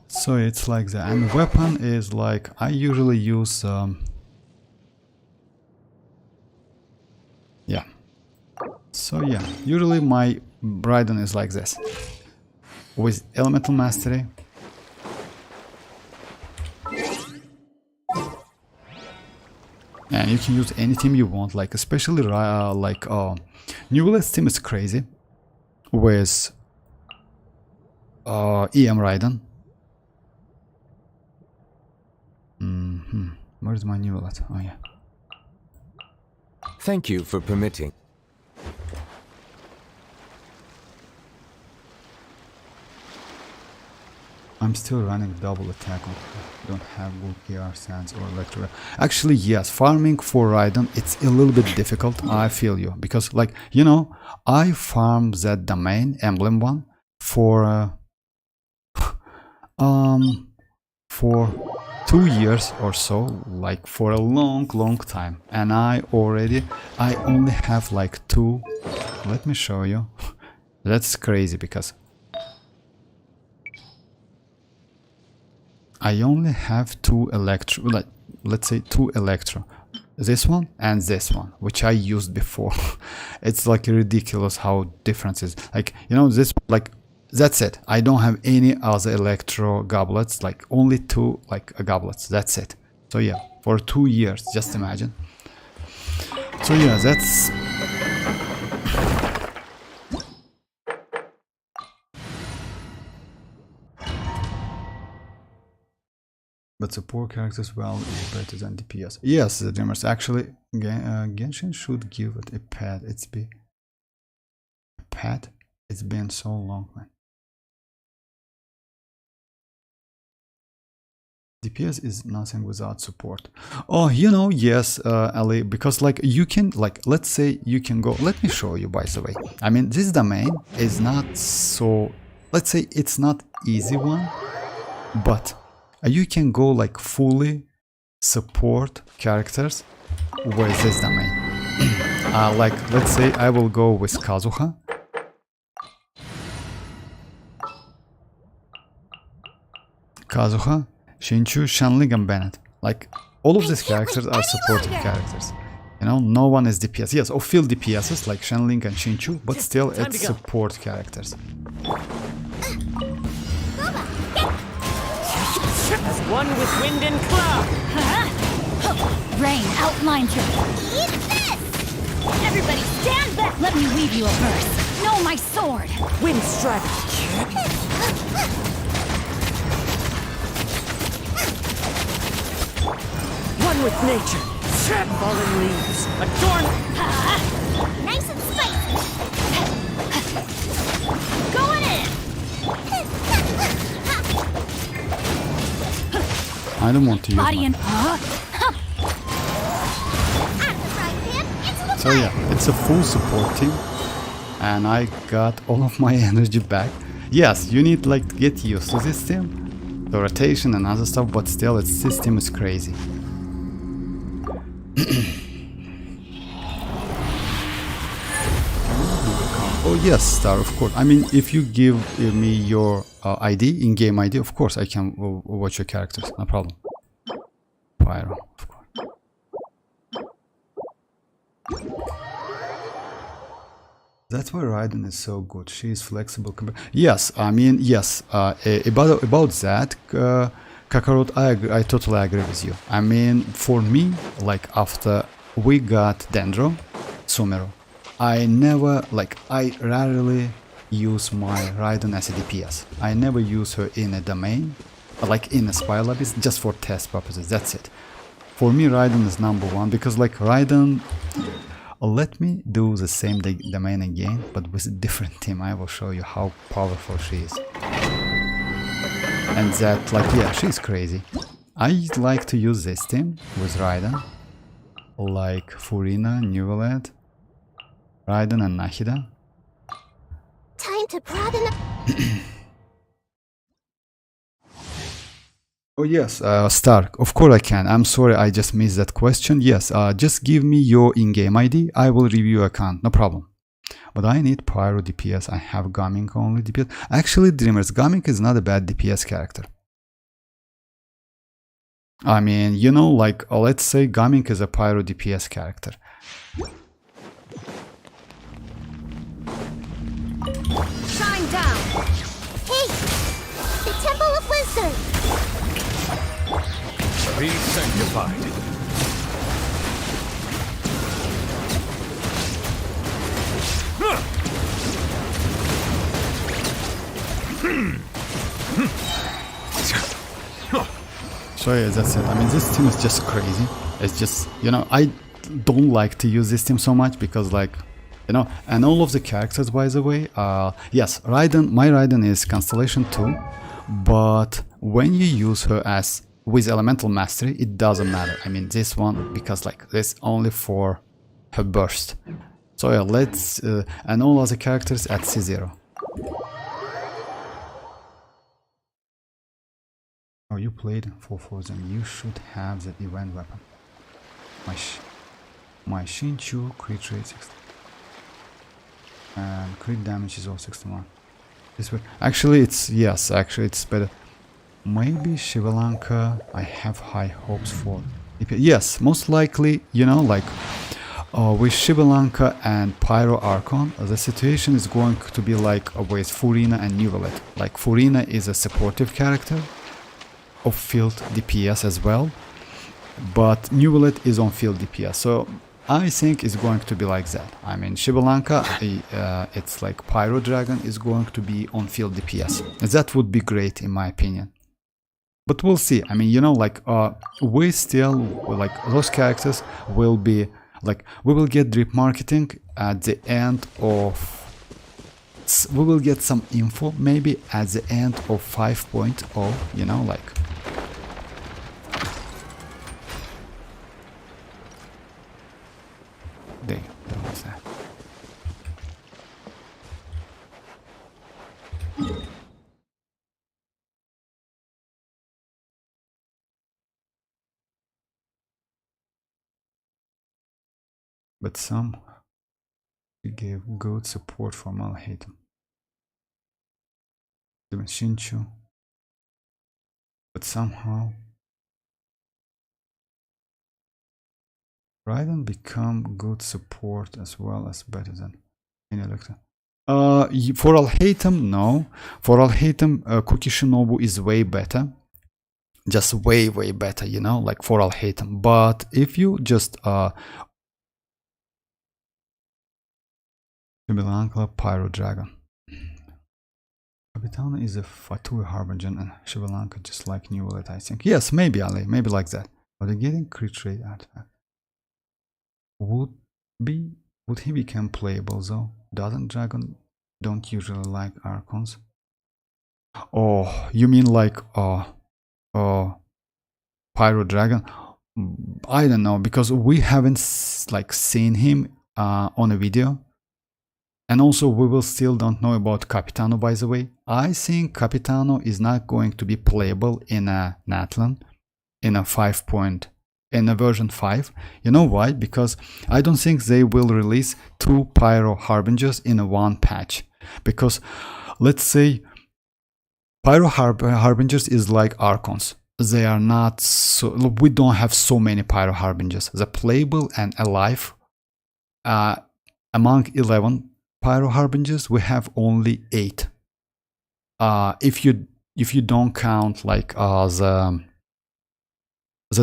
So it's like that, and weapon is like I usually use yeah. So yeah, usually my Raiden is like this with elemental mastery. And you can use any team you want, like especially like Neuvillette's team is crazy with EM Raiden. Where's my Neuvillette? Oh yeah. Thank you for permitting. I'm still running double attack on. Don't have good PR sense or electro. Actually, yes, farming for Raiden it's a little bit difficult. I feel you because, like you know, I farm that domain emblem one for 2 years or so, like for a long time, and I only have like 2. Let me show you. That's crazy because I only have 2 electro, like let's say 2 electro. this one and this one, which I used before. It's like ridiculous how different is. Like, you know, this, like, that's it. I don't have any other electro goblets, like only 2 like goblets. That's it. So yeah, for 2 years, just imagine. So yeah, that's but support characters well is better than DPS. Yes, the dreamers actually Genshin should give it a pad. It's be a pad. It's been so long, man. DPS is nothing without support. Oh, you know, yes, Ali, because like you can, like, let's say you can go, let me show you, by the way. I mean, this domain is not so, let's say it's not easy one, but you can go like fully support characters with this domain. Like, let's say I will go with Kazuha. Kazuha, Shinchu, Shanling, and Bennett. Like, all of these characters are supporting characters. You know, no one is DPS. Yes, or field DPSs like Shanling and Shinchu, but still it's support characters. As one with wind and cloud. Rain outlines your... Eat this! Everybody stand back! Let me weave you a verse. No, my sword! Wind strategy. One with nature. Fallen leaves. Adorn. Nice and spicy! Going in! I don't want to use Body my... and... So yeah, it's a full support team. And I got all of my energy back. Yes, you need like to get used to this team. The rotation and other stuff, but still its system is crazy. Oh yes, Star, of course. I mean, if you give me your ID, in-game ID, of course I can watch your characters, no problem. Pyro, of course. That's why Raiden is so good. She is flexible. Yes, I mean, yes. About that, Kakarot, I totally agree with you. I mean, for me, like after we got Dendro, Sumero, I rarely use my Raiden as a DPS. I never use her in a domain, like in a spy lobbies, just for test purposes. That's it. For me, Raiden is #1 because like Raiden, let me do the same domain again, but with a different team. I will show you how powerful she is. And that, like, yeah, she's crazy. I like to use this team with Raiden, like Furina, Neuvillette, Raiden and Nahida. Time to broaden up. Oh yes, Stark, of course I can. I'm sorry I just missed that question. Yes, just give me your in-game ID. I will review your account, no problem. But I need Pyro DPS. I have Gaming only DPS. Actually, Dreamers, Gaming is not a bad DPS character. I mean, you know, like, let's say Gaming is a Pyro DPS character. Shine down! Hey! The Temple of Wisdom! Be sanctified. So yeah, that's it. I mean, this team is just crazy. It's just, you know, I don't like to use this team so much because, like, you know, and all of the characters, by the way, yes, Raiden, my Raiden is Constellation 2, but when you use her as with Elemental Mastery, it doesn't matter. I mean, this one, because like this only for her burst. So yeah, let's, and all other characters at C0. Oh, you played for them. You should have that event weapon. My Shinchu crit rate 60. And crit damage is all 61. This way. Actually, it's, yes, actually it's better. Maybe Shivalanka I have high hopes for. Yes, most likely, you know, like with Shibalanka and Pyro Archon, the situation is going to be like with Furina and Neuvillette. Like Furina is a supportive character of field DPS as well, but Neuvillette is on field DPS. So I think it's going to be like that. I mean, Shibalanka, it's like Pyro Dragon is going to be on field DPS. That would be great in my opinion. But we'll see. I mean, you know, like we still, like those characters will be like, we will get drip marketing at the end of, we will get some info maybe at the end of 5.0, you know, like. There was that. But some gave good support for Malhatum. The Shinchu. But somehow Raiden become good support as well as better than any elector. For Alhaitham, no. For Alhaitham, Kuki Shinobu is way better. Just way better, you know, like for Alhaitham. But if you just Shibilankla Pyro Dragon. Capitana is a Fatui Harbinger and Shibilanka just like Neuvillette, I think. Yes, maybe Ali, maybe like that. But getting crit rate artifact. Would he become playable though? Doesn't Dragon don't usually like Archons? Oh, you mean like Pyro Dragon? I don't know, because we haven't like seen him on a video. And also we will still don't know about Capitano, by the way. I think Capitano is not going to be playable in a Natlan in a version 5. You know why? Because I don't think they will release 2 Pyro Harbingers in a one patch. Because let's say Pyro Harbingers is like Archons. They are not so, we don't have so many Pyro Harbingers. The playable and alive among 11 Pyro Harbingers, we have only 8. If you don't count like the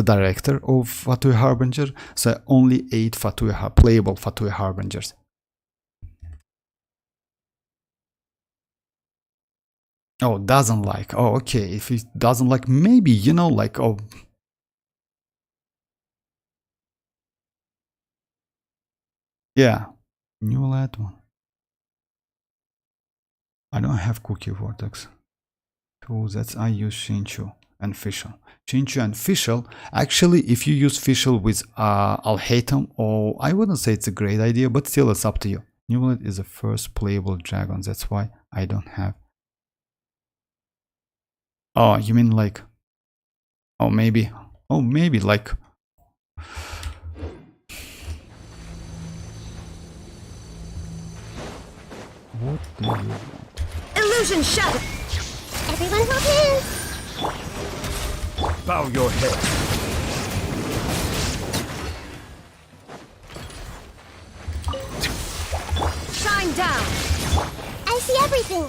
director of Fatui Harbinger, so only 8 playable Fatui Harbingers. Oh, doesn't like. Oh, okay. If he doesn't like, maybe, you know, like, oh. Yeah. Neuvillette one. I don't have Cookie Vortex. So that's I use Shinchu and Fischl. Shinchu and Fischl, actually, if you use Fischl with Alhaitham, or I wouldn't say it's a great idea, but still it's up to you. Neuvillette is the first playable dragon, that's why I don't have. Oh, you mean like, oh maybe like, what do you want? Illusion shut! Everyone focus! Bow your head. Shine down! I see everything!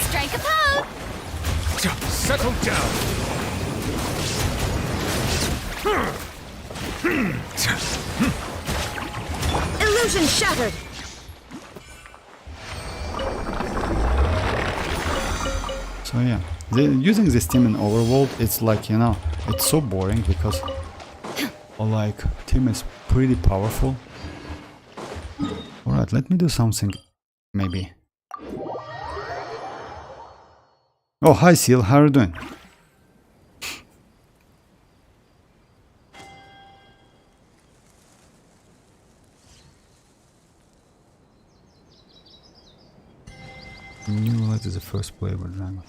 Strike a pose! Settle down. Illusion shattered! So yeah, using this team in Overworld, it's like, you know, it's so boring because like team is pretty powerful. Alright, let me do something maybe. Oh, hi Seal, how are you doing? Neuvillette is the first playable dragon.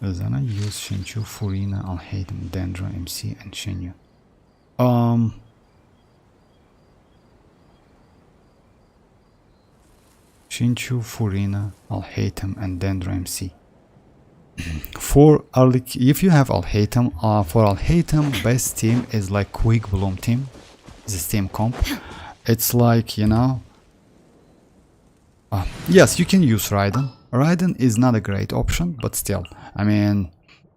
Then I use Shinchu, Furina, Alhaitham, Dendra, MC, and Xianyun. Shinchu, Furina, Alhaitham, and Dendra MC. For if you have Alhaitham, for Alhaitham, best team is like Quick Bloom team. This team comp. It's like, you know. Yes, you can use Raiden. Raiden is not a great option, but still, I mean,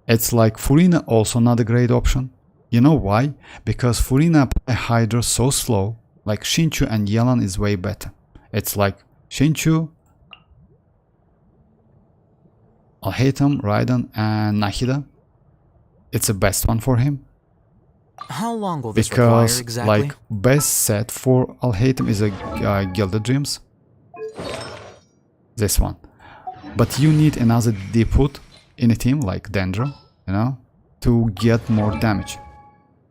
it's like Furina also not a great option. You know why? Because Furina apply Hydra so slow. Like Shinchu and Yelan is way better. It's like Shinchu, Alhaitham, Raiden, and Nahida. It's the best one for him. How long will this require Because exactly? like best set for Alhaitham is a Gilded Dreams. This one. But you need another D-put in a team like Dendro, you know, to get more damage.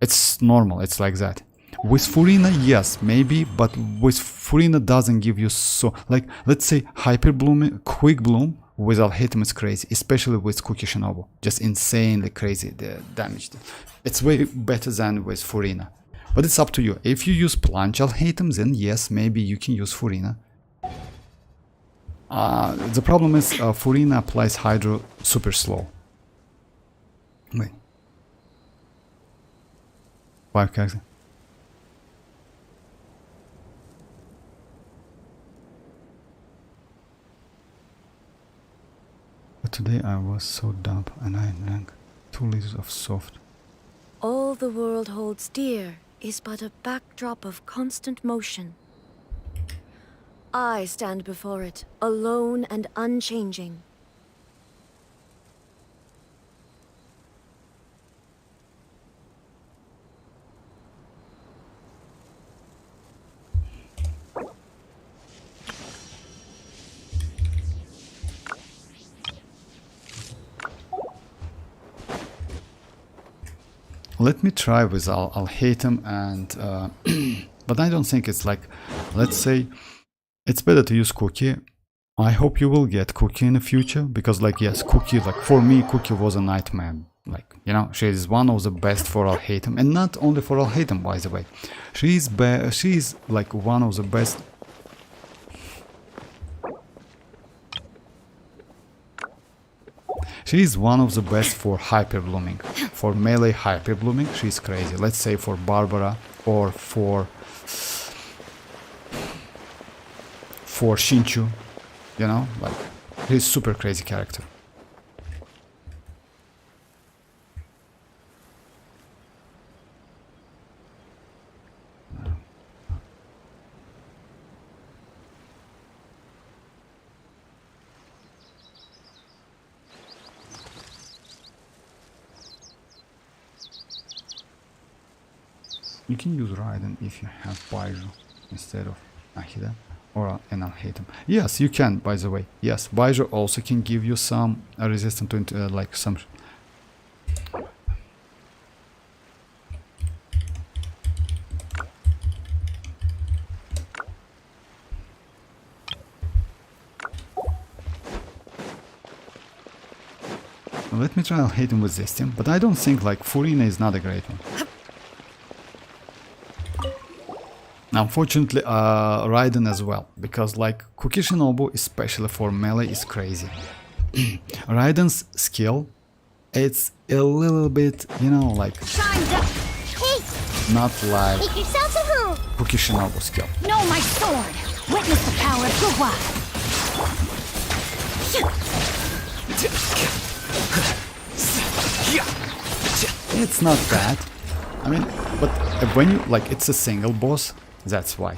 It's normal, it's like that. With Furina, yes, maybe, but with Furina doesn't give you so, like, let's say Hyper Bloom, Quick Bloom with Alhaitham is crazy, especially with Kuki Shinobu. Just insanely crazy, the damage. It's way better than with Furina. But it's up to you. If you use Plunge Alhaitham, then yes, maybe you can use Furina. The problem is Furina applies Hydro super slow. Wait. 5 characters. But today I was so dumb and I drank 2 liters of soft. All the world holds dear is but a backdrop of constant motion. I stand before it, alone and unchanging. Let me try with Alhaitham and but I don't think it's like, let's say it's better to use Cookie. I hope you will get Cookie in the future, because like yes, Cookie, like for me Cookie was a nightmare. Like, you know, she is one of the best for Alhaitham, and not only for Alhaitham, by the way. She's like one of the best. She is one of the best for hyper blooming. For melee hyper blooming, she's crazy. Let's say for Barbara or for Shinchu, you know, like he's super crazy character. You can use Raiden if you have Baijo instead of Nahida or an Alhaitham. Yes, you can, by the way. Yes, Baijo also can give you some resistance to like some. Let me try Alhaitham with this team, but I don't think like Furina is not a great one. Unfortunately, Raiden as well, because like Kuki Shinobu, especially for melee, is crazy. Raiden's skill, it's a little bit, you know, like not like Make yourself at home. Kuki Shinobu skill. Know my sword. Witness the power of Guwa. It's not bad. I mean, but when you like, it's a single boss. That's why.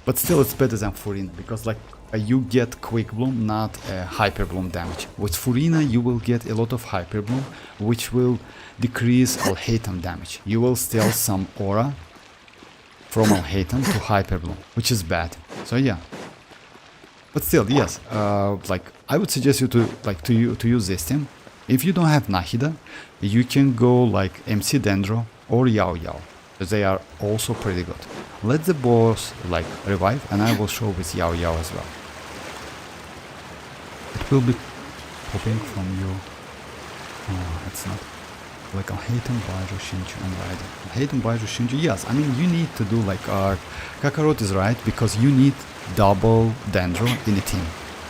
But still it's better than Furina, because like you get quick bloom, not hyper bloom damage. With Furina you will get a lot of hyper bloom, which will decrease Alhaitham damage. You will steal some aura from Alhaitham to hyper bloom, which is bad. So yeah. But still, yes, like I would suggest you to use this team. If you don't have Nahida, you can go like MC Dendro or Yao Yao. They are also pretty good. Let the boss like revive, and I will show with Yao Yao as well. It will be popping from you. Oh, it's not. Like Alhaitham, Baijo, Shinchu, and Raiden. Alhaitham, Baijo, Shinchu. Yes, I mean you need to do like Kakarot is right, because you need double Dendro in a team.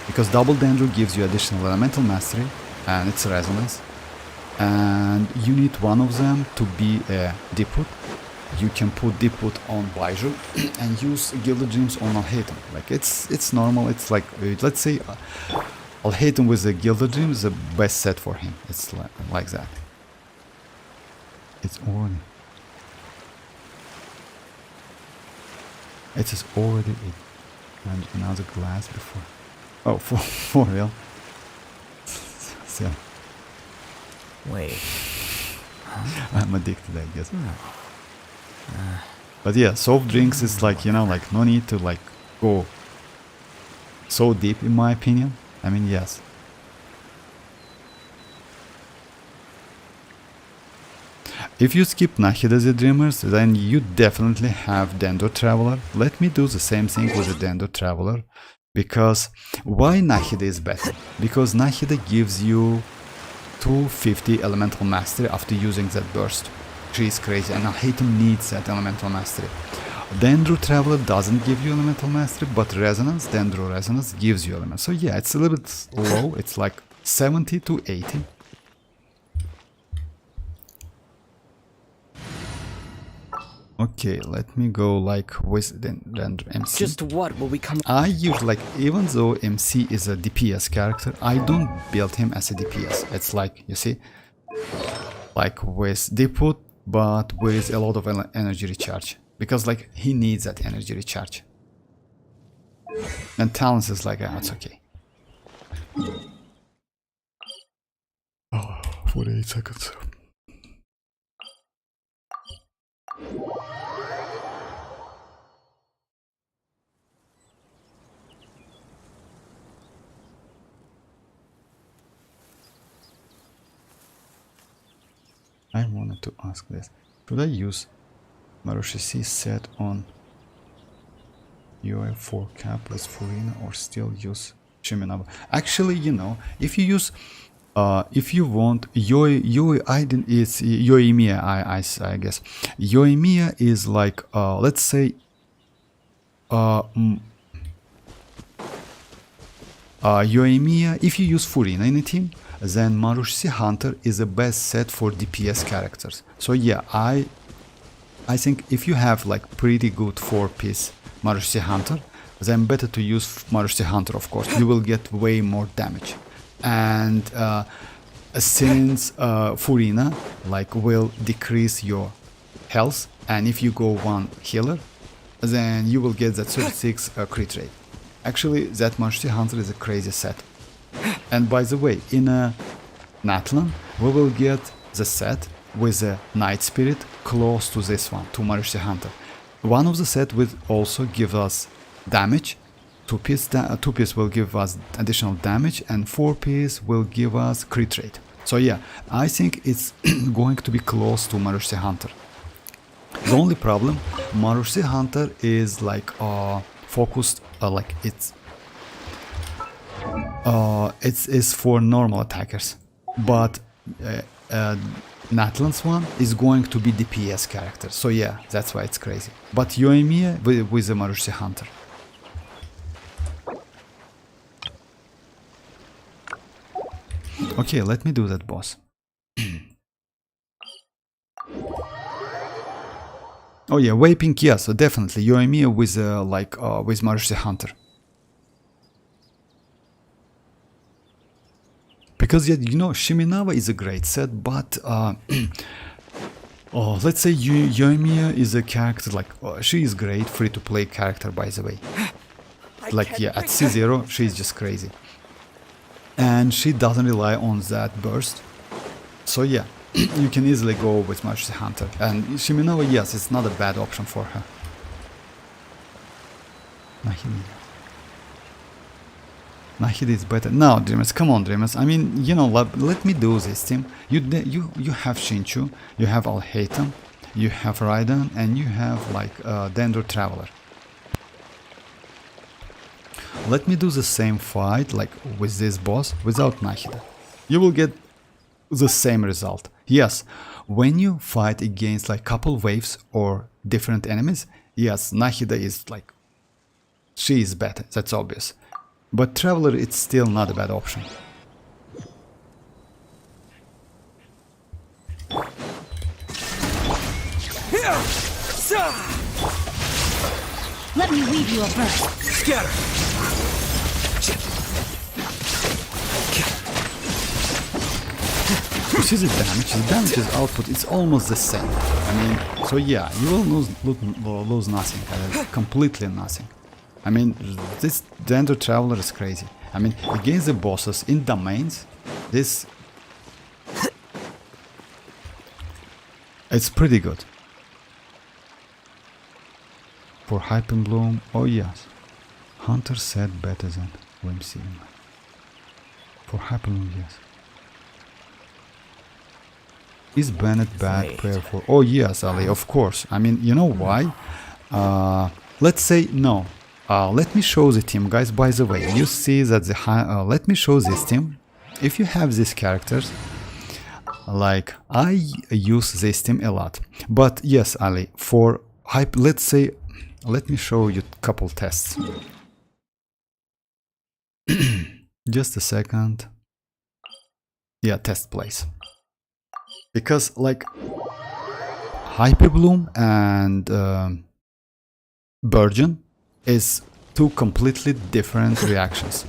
Because double Dendro gives you additional elemental mastery, and it's resonance. And you need one of them to be a Diput. You can put Diput on Baiju and use Gilded Dreams on Alhaitham. Like it's normal. It's like let's say Alhaitham with the Gilded Dreams is the best set for him. It's like that. It's already. It is already and another glass before. Oh, for real. So. Wait. I'm addicted, I guess. But yeah, soft drinks is like, you know, like no need to like go so deep in my opinion. I mean, yes. If you skip Nahida the Dreamers, then you definitely have Dendro Traveler. Let me do the same thing with the Dendro Traveler. Because why Nahida is better? Because Nahida gives you 250 Elemental Mastery after using that burst. She is crazy and Alhaitham needs that Elemental Mastery. Dendro Traveler doesn't give you Elemental Mastery, but Resonance, Dendro Resonance gives you Elemental. So yeah, it's a little bit low. It's like 70 to 80. Okay, let me go like with Dendro MC. Just what will we come? I use like, even though MC is a DPS character, I don't build him as a DPS. It's like, you see, like with Diput, but with a lot of energy recharge. Because like he needs that energy recharge. And Talents is like, it's okay. Oh, 48 seconds. I wanted to ask this. Should I use Marushi C set on UI 4 cap with Furina or still use Shiminaba? Actually, you know, if you use if you want Yoi Aiden is Yoimiya, I guess. Yoimiya is like let's say Yoimiya, if you use Furina in a team, then Marushi Hunter is the best set for DPS characters. So yeah, I think if you have like pretty good 4-piece Marushi Hunter, then better to use Marushi Hunter, of course. You will get way more damage. And since Furina like will decrease your health, and if you go one healer, then you will get that 36 crit rate. Actually, that Marushi Hunter is a crazy set. And by the way, in Natlan, we will get the set with a Night Spirit close to this one, to Marushi Hunter. One of the set will also give us damage. 2-piece will give us additional damage, and 4-piece will give us crit rate. So yeah, I think it's going to be close to Marushi Hunter. The only problem, Marushi Hunter is like focused, like it's for normal attackers, but Natlan's one is going to be DPS character. So yeah, that's why it's crazy. But Yoimiya with the Marushi Hunter. Okay, let me do that, boss. Oh yeah, Vaping, yeah, so definitely Yoimiya with with Marushi Hunter. Because yeah, you know, Shiminawa is a great set, but let's say Yoimiya is a character like she is great free-to-play character, by the way. Like yeah, at C0 she's just crazy, and she doesn't rely on that burst. So yeah, you can easily go with Marushi Hunter, and Shiminawa, yes, it's not a bad option for her. Nahida is better. No, Dreamers, come on, Dreamers. I mean, you know, let me do this, team. You have Shinchu, you have Alhaitham, you have Raiden, and you have like Dendro Traveler. Let me do the same fight like with this boss without Nahida. You will get the same result. Yes, when you fight against like couple waves or different enemies, yes, Nahida is like, she is better, that's obvious. But Traveler, it's still not a bad option. Let me weave you a verse. Scatter! You see the damage's output, it's almost the same. I mean, so yeah, you will lose nothing, completely nothing. I mean, this Dendro Traveler is crazy. I mean, against the bosses in domains, this... it's pretty good. For Hyper Bloom, oh yes. Hunter said better than WMC. For Hyper Bloom, yes. Is Bennett bad prayer for... oh yes, Ali, of course. I mean, you know why? Let's say no. Let me show the team, guys. By the way, you see that the... let me show this team. If you have these characters, like, I use this team a lot. But yes, Ali, for hype, let's say... let me show you a couple tests. Just a second. Yeah, test plays. Because like Hyper Bloom and Burgeon is two completely different reactions.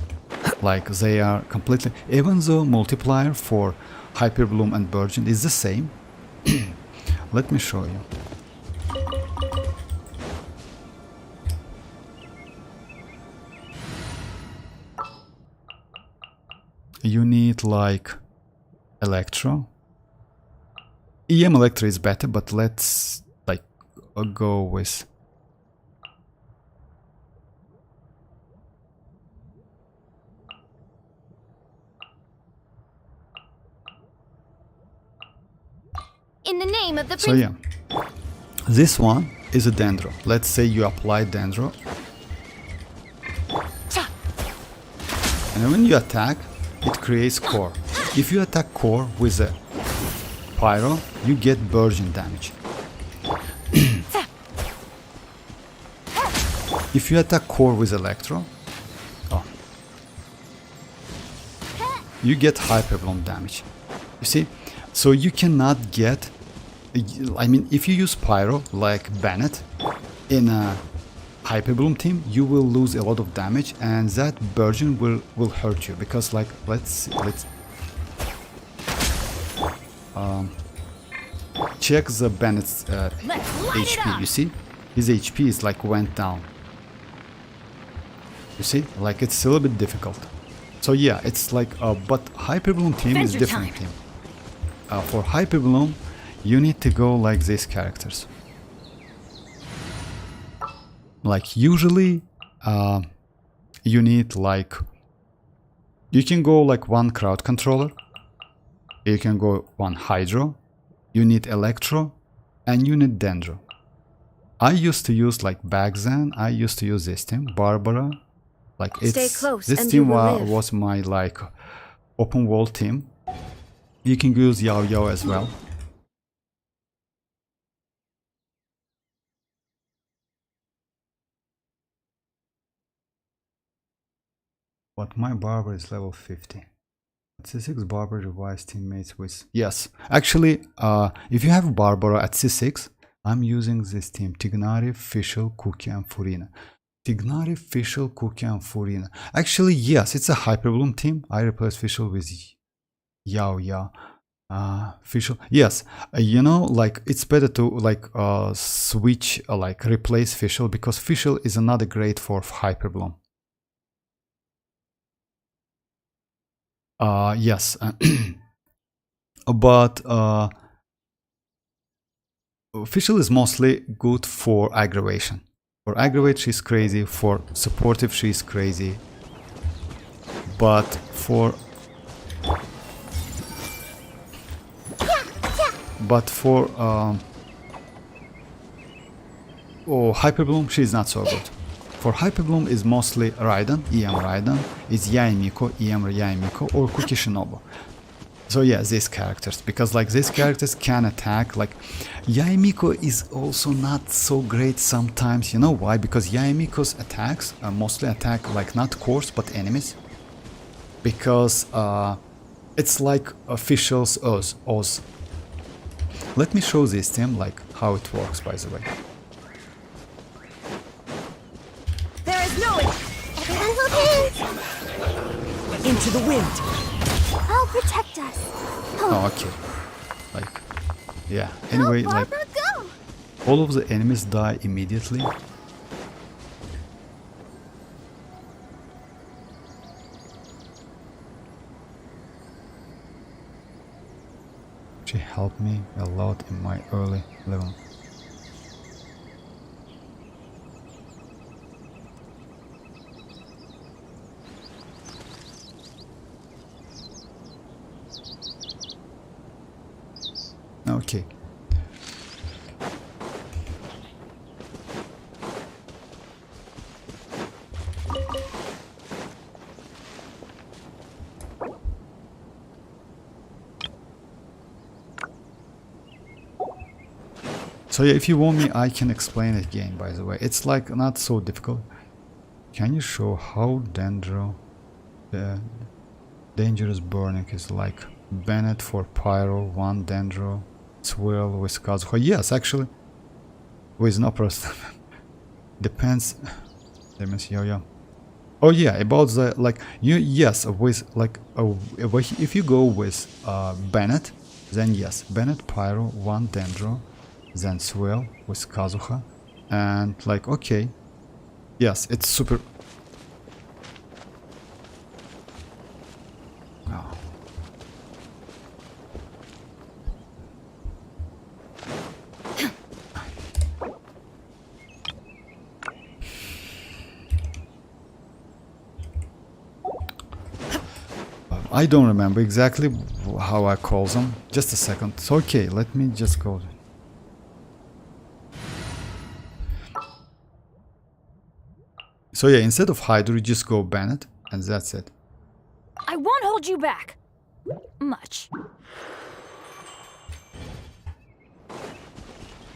Like they are completely, even though multiplier for Hyper Bloom and Burgeon is the same. Let me show you. You need like Electro. EM Electro is better, but let's like go with In the name of the so yeah. This one is a Dendro. Let's say you apply Dendro. And when you attack, it creates core. If you attack core with a Pyro, you get Burgeon damage. If you attack core with Electro, you get Hyper Bloom damage. You see? So you cannot get... I mean, if you use Pyro, like Bennett, in a Hyper Bloom team, you will lose a lot of damage, and that Burgeon will hurt you. Because, like, let's check the Bennett's HP, you see? His HP is like went down. You see? Like it's a little bit difficult. So yeah, it's like, but Hyper Bloom team is different team. For Hyper Bloom, you need to go like these characters. Like usually, you need like, you can go like one crowd controller. You can go one Hydro, you need Electro, and you need Dendro. I used to use like back then, I used to use this team, Barbara. Like it's, this team was my like open world team. You can use Yao Yao as well. But my Barber is level 50. C6 Barber revives teammates with... yes, actually, if you have Barbara at C6, I'm using this team. Tignari, Fischl, Cookie and Furina. Tignari, Fischl, Cookie and Furina. Actually, yes, it's a Hyper Bloom team. I replace Fischl with Yao Yao. Fischl. Yes, you know, like it's better to like switch, like replace Fischl, because Fischl is another great for Hyper Bloom. Yes, but Fischl is mostly good for aggravation. For aggravate, she's crazy. For supportive, she's crazy. But for Hyper Bloom, she's not so good. For Hyper Bloom is mostly Raiden, EM Raiden, is Yaemiko, EM Yaemiko, or Cookie Shinobu. So yeah, these characters, because like these characters can attack, like Yaemiko is also not so great sometimes, you know why? Because Yaemiko's attacks mostly attack like not cores but enemies. Because it's like officials Oz. Let me show this team like how it works, by the way. Into the wind. I'll protect us. Oh, okay. Like, yeah. Anyway, Go, like, Barbara, go! all of the enemies die immediately. She helped me a lot in my early level. Okay. So yeah, if you want me, I can explain it again, by the way. It's like not so difficult. Can you show how dangerous burning is like? Bennett for Pyro, 1 Dendro, Swirl with Kazuha. Yes, actually. With no person. Depends. Yo. Oh yeah, about the like you yes with like if you go with Bennett, then yes, Bennett Pyro, 1 Dendro, then Swirl with Kazuha, and like okay, yes, it's super. Oh. I don't remember exactly how I call them. Just a second. So, okay, let me just go. So yeah, instead of Hydro, you just go Bennett, and that's it. I won't hold you back. Much.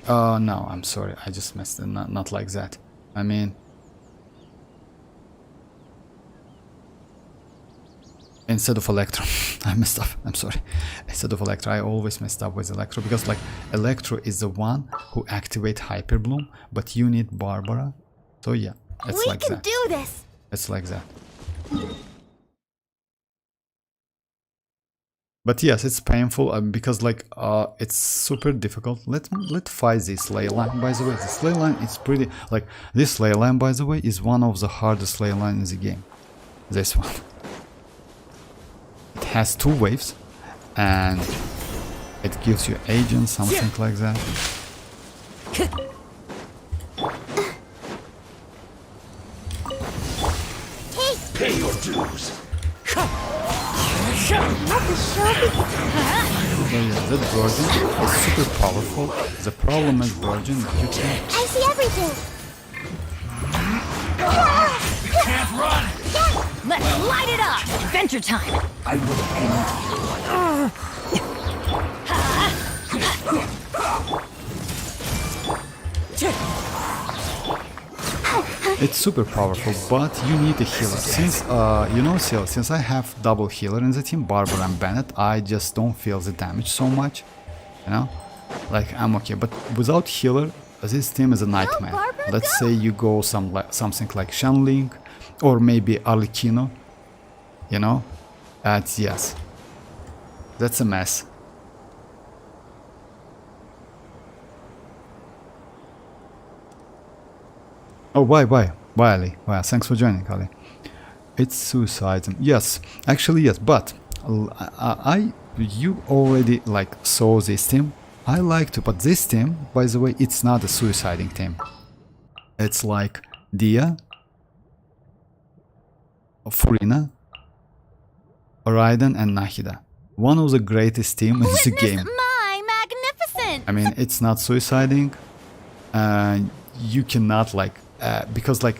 No, I'm sorry. I just messed it. Not like that. I mean... Instead of Electro, I messed up. I'm sorry. Instead of Electro, I always messed up with Electro because like Electro is the one who activate Hyper Bloom, but you need Barbara. So yeah, it's We like can that. do this. It's like that. But yes, it's painful because like it's super difficult. Let's fight this ley line. By the way, this ley line is pretty like this ley line. By the way, is one of the hardest ley lines in the game. This one. It has 2 waves, and it gives you agent, something like that. Pay your dues. So yeah, that version is super powerful. The problem is version you can. I see everything. Can't run. Let's light it up. Adventure time. I will end It's super powerful, but you need a healer. Since you know, since I have double healer in the team, Barbara and Bennett, I just don't feel the damage so much. You know, like I'm okay, but without healer, this team is a nightmare. Barbara, Let's say you go something like Xianyun, or maybe Arlecchino. You know, yes, that's a mess. Oh, why, Ali? Wow, thanks for joining, Ali. It's suicide. Yes, actually, yes, but you already like saw this team. I like to, but this team, by the way, it's not a suiciding team. It's like Dia, Furina, Raiden, and Nahida. One of the greatest team in the game. My magnificent. I mean, it's not suiciding. You cannot like because like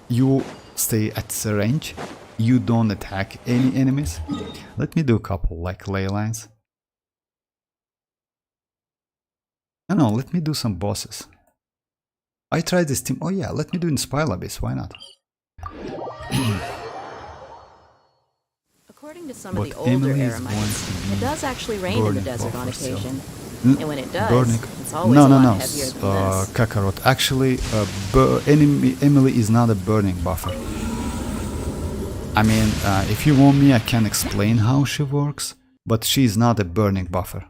you stay at the range, you don't attack any enemies. Let me do a couple like ley lines. No, let me do some bosses. I tried this team. Oh yeah, let me do Inspire Abyss. Why not? According to some But of the older Emily era is mites, going to it be does actually rain in the burning desert on buffer, so- occasion. And when it does, Burning. it's always No, a no, lot no. heavier than this. Kakarot. Actually, Emily is not a burning buffer. I mean, if you want me, I can explain how she works, but she's not a burning buffer.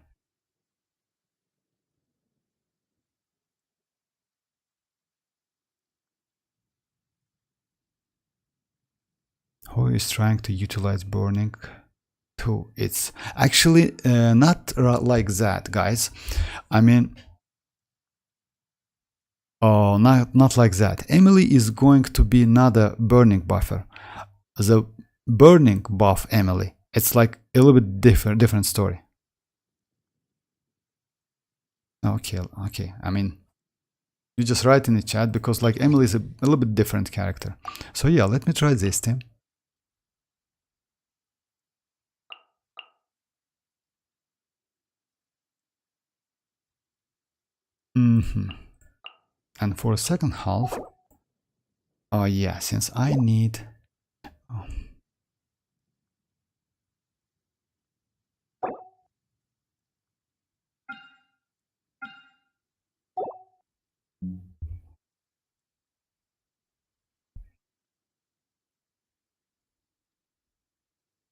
Hoyo is trying to utilize burning too. It's actually not like that, guys. I mean, oh, not like that. Emily is going to be another burning buffer. The burning buff Emily, it's like a little bit different story. Okay. I mean, you just write in the chat because like Emily is a little bit different character. So yeah, let me try this team. And for a second half, oh yeah, since I need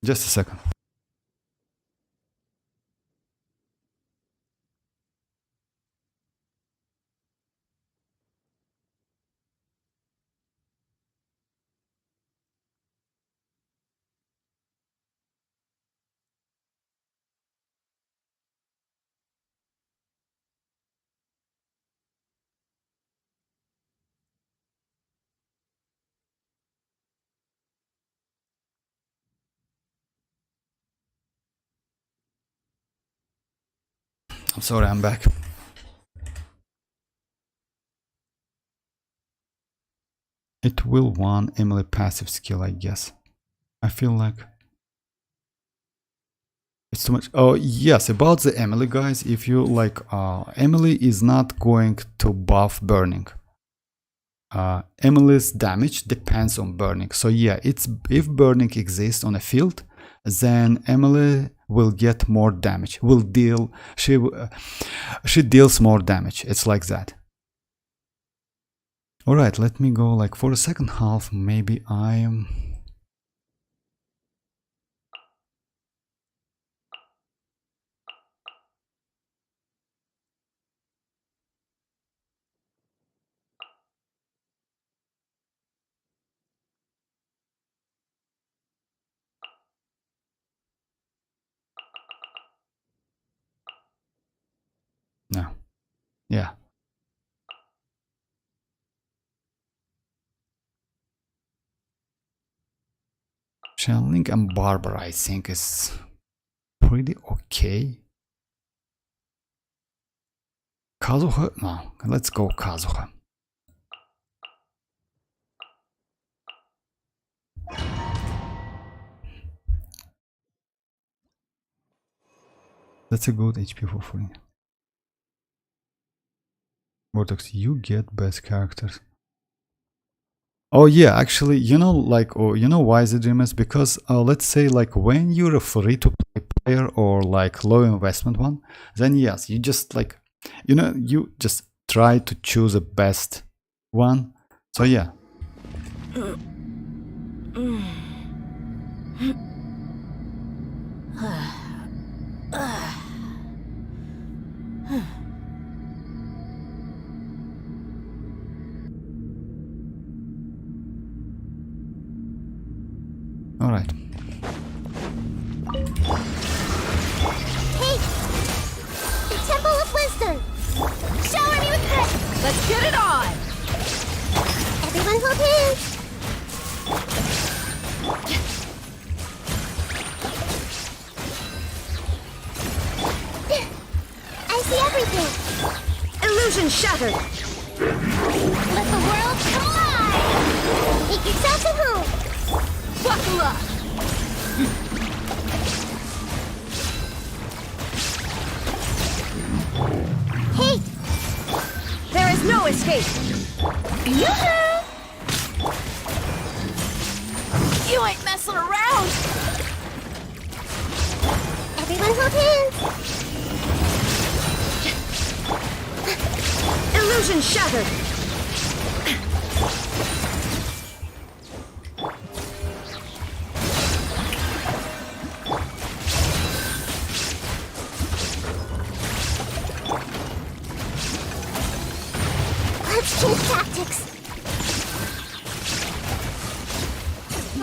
just a second. I'm sorry, I'm back. It will want Emily passive skill, I guess. I feel like it's too much. Oh yes, about the Emily, guys, if you like, Emily is not going to buff burning. Emily's damage depends on burning. So yeah, it's if burning exists on a field, then Emily will get more damage. She deals more damage. It's like that. All right, let me go like for the second half. Maybe I am. No. Yeah. Channeling and Barbara, I think, is pretty okay. Kazuha? No, let's go Kazuha. That's a good HP for Furina. Vortex, you get best characters. Oh yeah, actually, you know, like, oh, you know why the dream is? Because let's say like when you're a free-to-play player or like low investment one, then yes, you just like, you know, you just try to choose the best one. So yeah. All right. Hey! The Temple of Wisdom! Shower me with this! Let's get it on! Everyone hold hands! I see everything! Illusion shattered! Let the world collide! Make yourselves at home! Buckle up! Hey! There is no escape! Yoo-hoo! You ain't messing around! Everyone hold hands! Illusion shattered!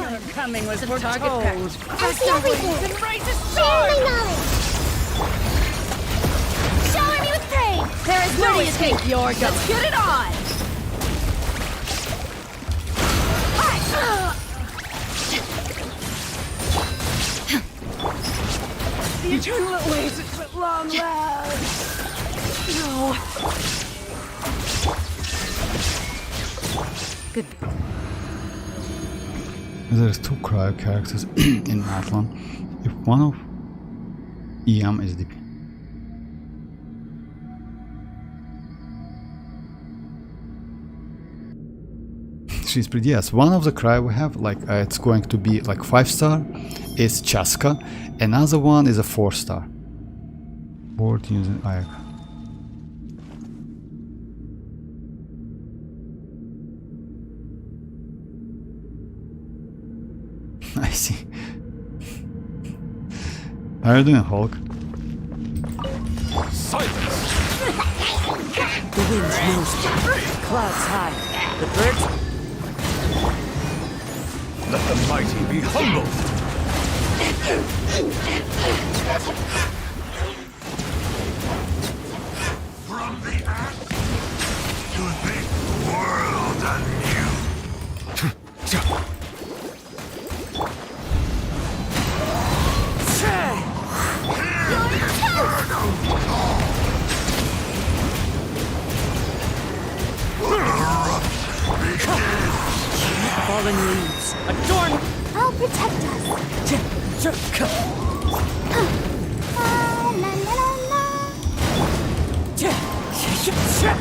Our coming was Target foretold. packed. I see everything. And raise a Share my storm! knowledge. Shower me with praise. There is no escape. You're going. Let's get it on! The eternal oasis at long last. No. Good. There's two cryo characters in Atlan. If one of EM is the she's pretty, yes. One of the cryo we have, like it's going to be like 5-star, is Chaska. Another one is a 4-star. Board using Ayaka. I see. How are you doing, Hulk? Silence! The wind's most. Clouds high. The birds. Let the mighty be humbled! From the act to the world anew. Fallen leaves. Adorn. I'll protect us. La, la, la, la.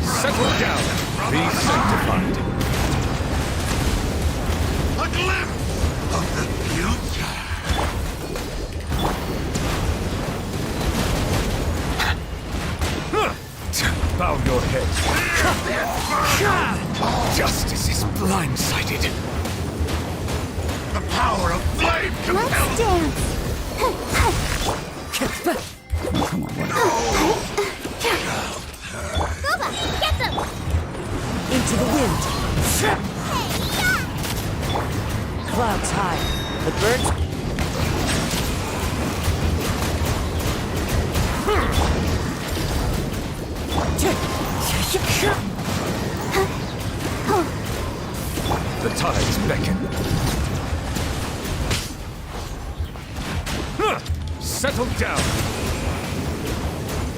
Settle down! Be sanctified! A glimpse of the future. Bow your head. Justice is blindsided. The power of flame Let's compels. dance. Come on, what? Goba, get them. Into the wind. Clouds high. The birds. The tides beckon. Settle down!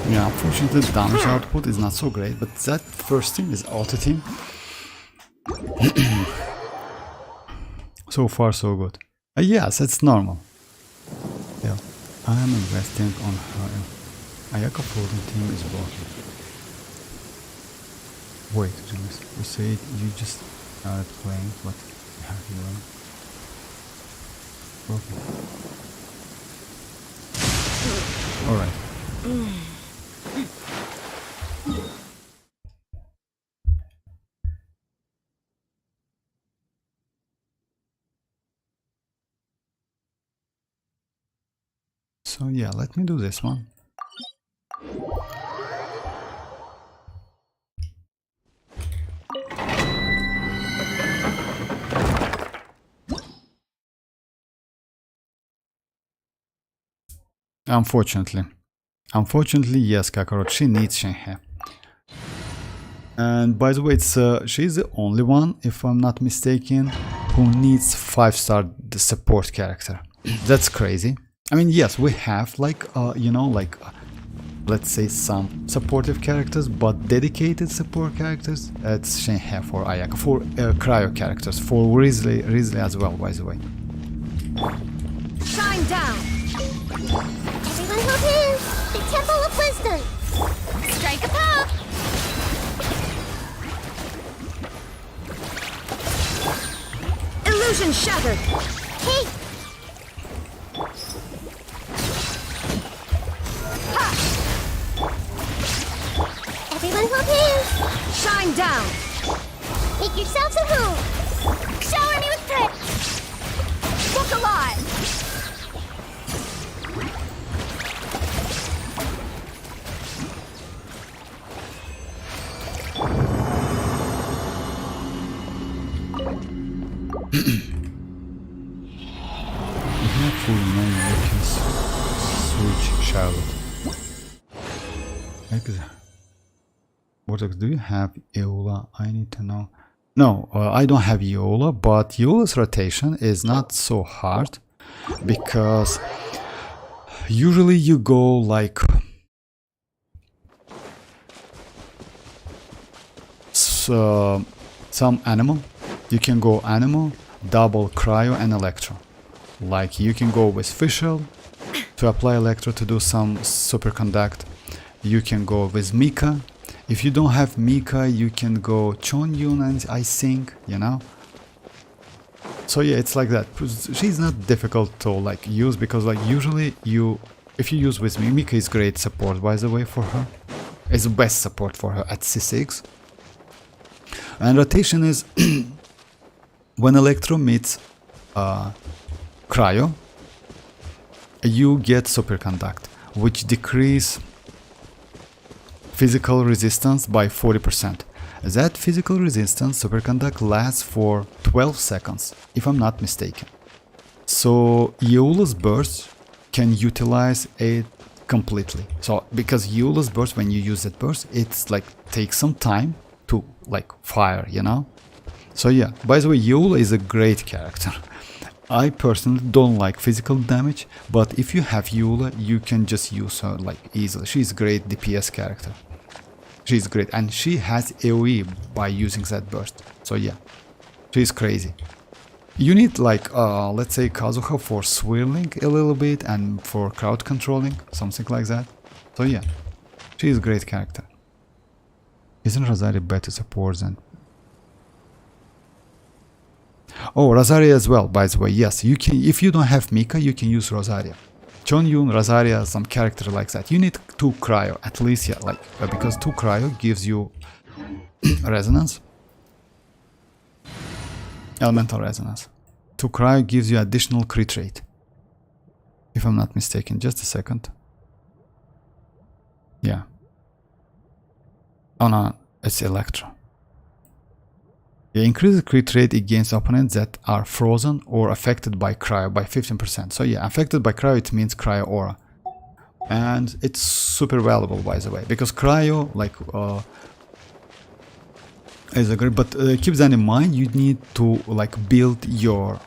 Yeah, unfortunately the damage output is not so great, but that first team is auto team. So far so good. Yes, it's normal. Yeah, I am investing on her. Ayaka floating team is blocking. Wait, Jonas, you said you just started playing, but have you broken? Alright. So yeah, let me do this one. Unfortunately, yes, Kakarot, she needs Shenhe. And by the way, it's she's the only one, if I'm not mistaken, who needs 5-star the support character. That's crazy. I mean, yes, we have like you know, like let's say some supportive characters, but dedicated support characters, it's Shenhe for Ayaka, for cryo characters, for Risley as well, by the way. Shine down. Everyone hold hands. The Temple of Wisdom. Strike a pop. Illusion shattered. Hey. Ha. Everyone hold hands. Shine down. Make yourselves at home. Shower me with praise. Look alive. Furina, you can switch Charlotte. Vortex, do you have Eola? I need to know. No, I don't have Eola, but Eola's rotation is not so hard because usually you go like some animal. You can go animal, double cryo and electro. Like you can go with Fischl to apply electro to do some superconduct. You can go with Mika. If you don't have Mika, you can go Xianyun and I think, you know. So yeah, it's like that. She's not difficult to like use because like usually if you use with Mika is great support by the way for her. It's the best support for her at C6. And rotation is when electro meets cryo, you get superconduct, which decrease physical resistance by 40%. That physical resistance superconduct lasts for 12 seconds, if I'm not mistaken. So Eola's burst can utilize it completely. So because Eola's burst, when you use that burst, it's like takes some time to like fire, you know. So yeah, by the way, Eola is a great character. I personally don't like physical damage, but if you have Eola, you can just use her like easily. She's a great DPS character. She's great, and she has AoE by using that burst. So yeah, she's crazy. You need like, let's say Kazuha for swirling a little bit and for crowd controlling, something like that. So yeah, she's a great character. Isn't Rosaria better support than... Oh, Rosaria as well, by the way. Yes, you can. If you don't have Mika, you can use Rosaria. Xianyun, Rosaria, some character like that. You need 2 cryo, at least, yeah, like, because 2 cryo gives you resonance. Elemental resonance. 2 cryo gives you additional crit rate. If I'm not mistaken, just a second. Yeah. Oh no, it's Electro. Yeah, increase the crit rate against opponents that are frozen or affected by cryo by 15%. So yeah, affected by cryo, it means cryo aura. And it's super valuable, by the way, because cryo, like, is a great, but keep that in mind, you need to, like, build your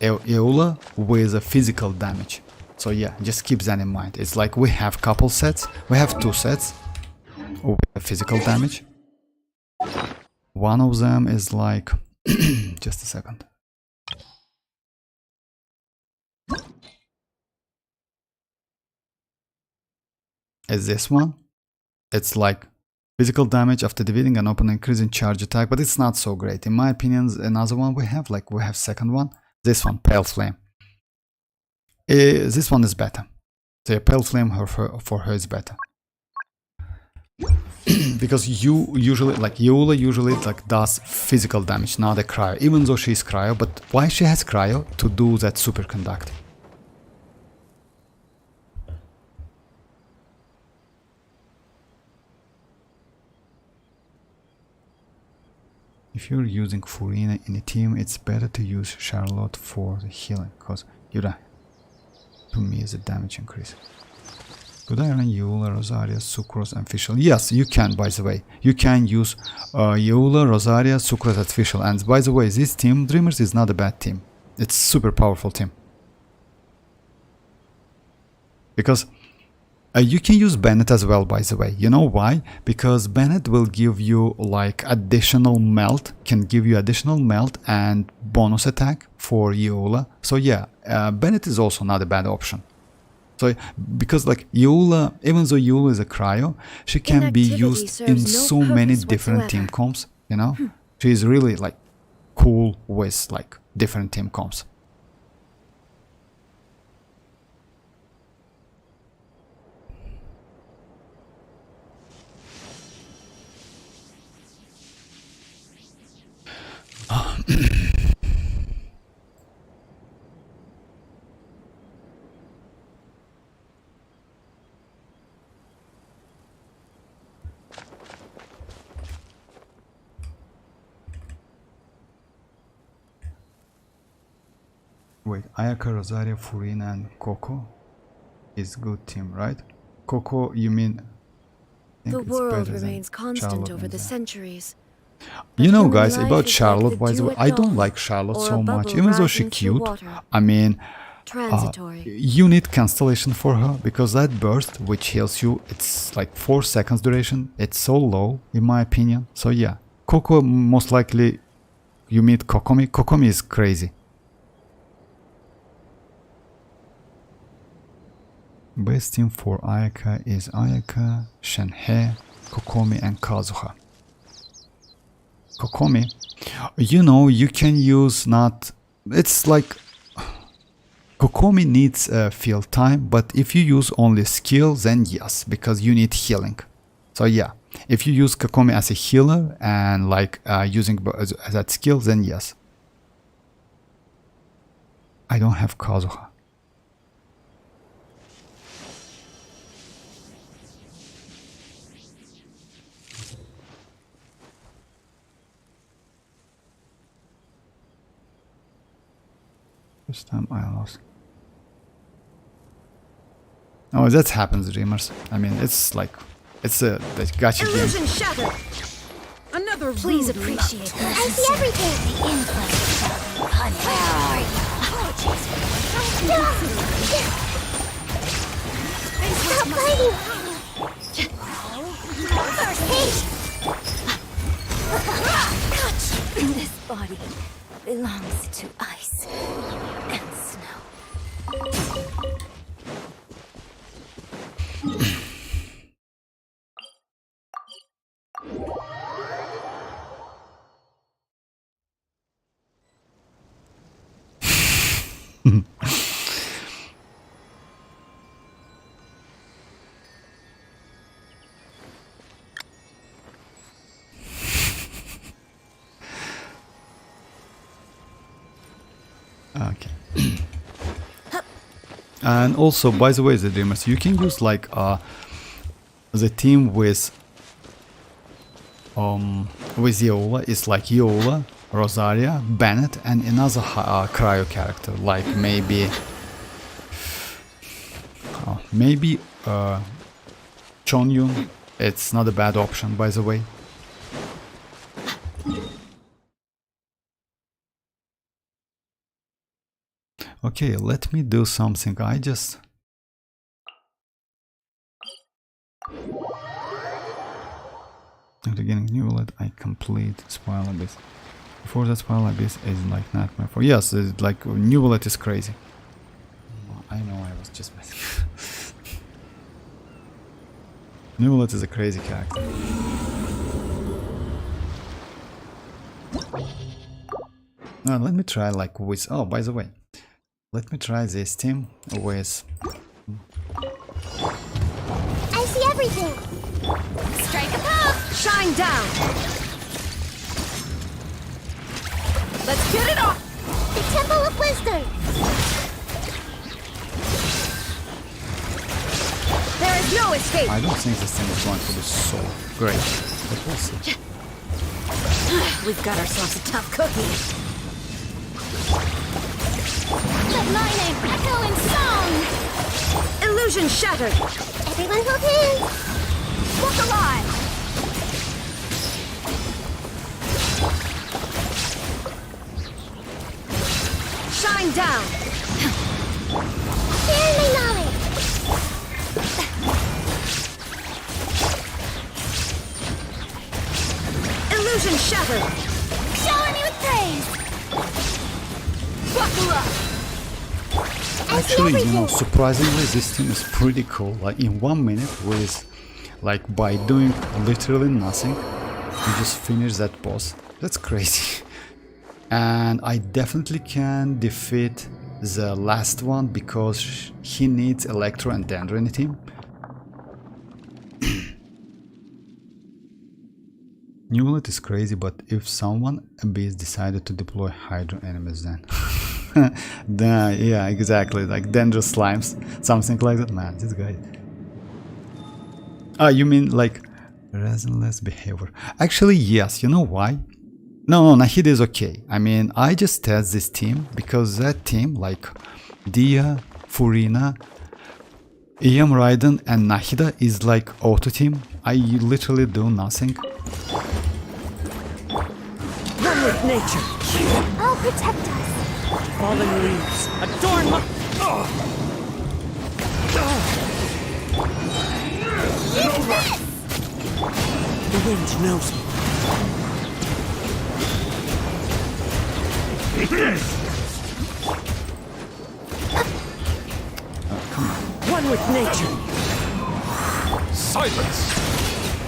Eola with a physical damage. So yeah, just keep that in mind. It's like we have couple sets, we have 2 sets with physical damage. One of them is like, just a second. Is this one? It's like physical damage after defeating an opponent, increasing charge attack, but it's not so great. In my opinion, another one we have second one. This one, Pale Flame. This one is better. The Pale Flame for her is better. Because you usually, like Eola usually like does physical damage, not the cryo, even though she's cryo. But why she has cryo? To do that superconduct. If you're using Furina in a team, it's better to use Charlotte for the healing, because Yura, to me, is a damage increase. Could I run Eola, Rosaria, Sucrose, and Fischl? Yes, you can, by the way. You can use Eola, Rosaria, Sucrose, and Fischl. And by the way, this team, Dreamers, is not a bad team. It's a super powerful team. Because you can use Bennett as well, by the way. You know why? Because Bennett will give you like additional melt, can give you additional melt and bonus attack for Eola. So yeah, Bennett is also not a bad option. So, because like Eola, even though Eola is a cryo, she can be used in so many different team comps, you know? She's really like cool with like different team comps. Wait, Ayaka, Rosaria, Furina, and Coco is good team, right? Coco, you mean? I think The it's world better than remains constant Charlotte over and the Zen. centuries. You know, human guys, life about is Charlotte, like the by the way, dew at I don't dawn, like Charlotte or so a much, bubble even though she's rising through cute. water. I mean, Transitory. you need Constellation for her, because that burst, which heals you, it's like 4 seconds duration. It's so low, in my opinion. So yeah, Coco, most likely you meet Kokomi. Kokomi is crazy. Best team for Ayaka is Ayaka, Shenhe, Kokomi, and Kazuha. Kokomi, you know, you can use not... It's like... Kokomi needs field time, but if you use only skill, then yes, because you need healing. So yeah, if you use Kokomi as a healer and like using that skill, then yes. I don't have Kazuha. First time I lost. Oh, that happens, dreamers. I mean, it's like, it's a gacha game. Illusion shattered. Another Please rude appreciate lump. I see everything. The influence. Honey, where are you? Apologies. Stop fighting. First haste. This body belongs to ice and snow. Okay. And also, by the way, the dreamers, you can use like the team with Yola is like Yola, Rosaria, Bennett, and another cryo character, like maybe Xianyun. It's not a bad option, by the way. Okay, let me do something. I just... At the beginning, Neuvillette, I complete Spiral Abyss. Before that, Spiral Abyss is like Nightmare for... Yes, it's like Neuvillette is crazy. I know, I was just messing. Neuvillette is a crazy character. Now, let me try like with... Oh, by the way. Let me try this team with... I see everything. Strike a pose. Shine down. Let's get it off. The Temple of Wisdom. There is no escape. I don't think this team is going to be so great, but we'll see. We've got ourselves a tough cookie. Let my name echo in song. Illusion shattered. Everyone hold hands. Look alive. Shine down. Share my knowledge. Illusion shattered. Shower me with praise. Buckle up. I see Actually, you everything. know, surprisingly, this team is pretty cool. Like in 1 minute, with like by doing literally nothing, you just finish that boss. That's crazy. And I definitely can defeat the last one because he needs Electro and Dendro in the team. Neuvillette is crazy, but if someone Abyss decided to deploy Hydro enemies, then yeah, exactly, like dangerous slimes, something like that. Man, this guy. Ah, you mean like reasonless behavior? Actually, yes. You know why? No, Nahida is okay. I mean, I just test this team because that team, like Dia, Furina, Raiden, and Nahida, is like auto team. I literally do nothing. One with nature. I'll protect us. Fallen leaves. Adorn my... The wind knows me. One with nature. Silence!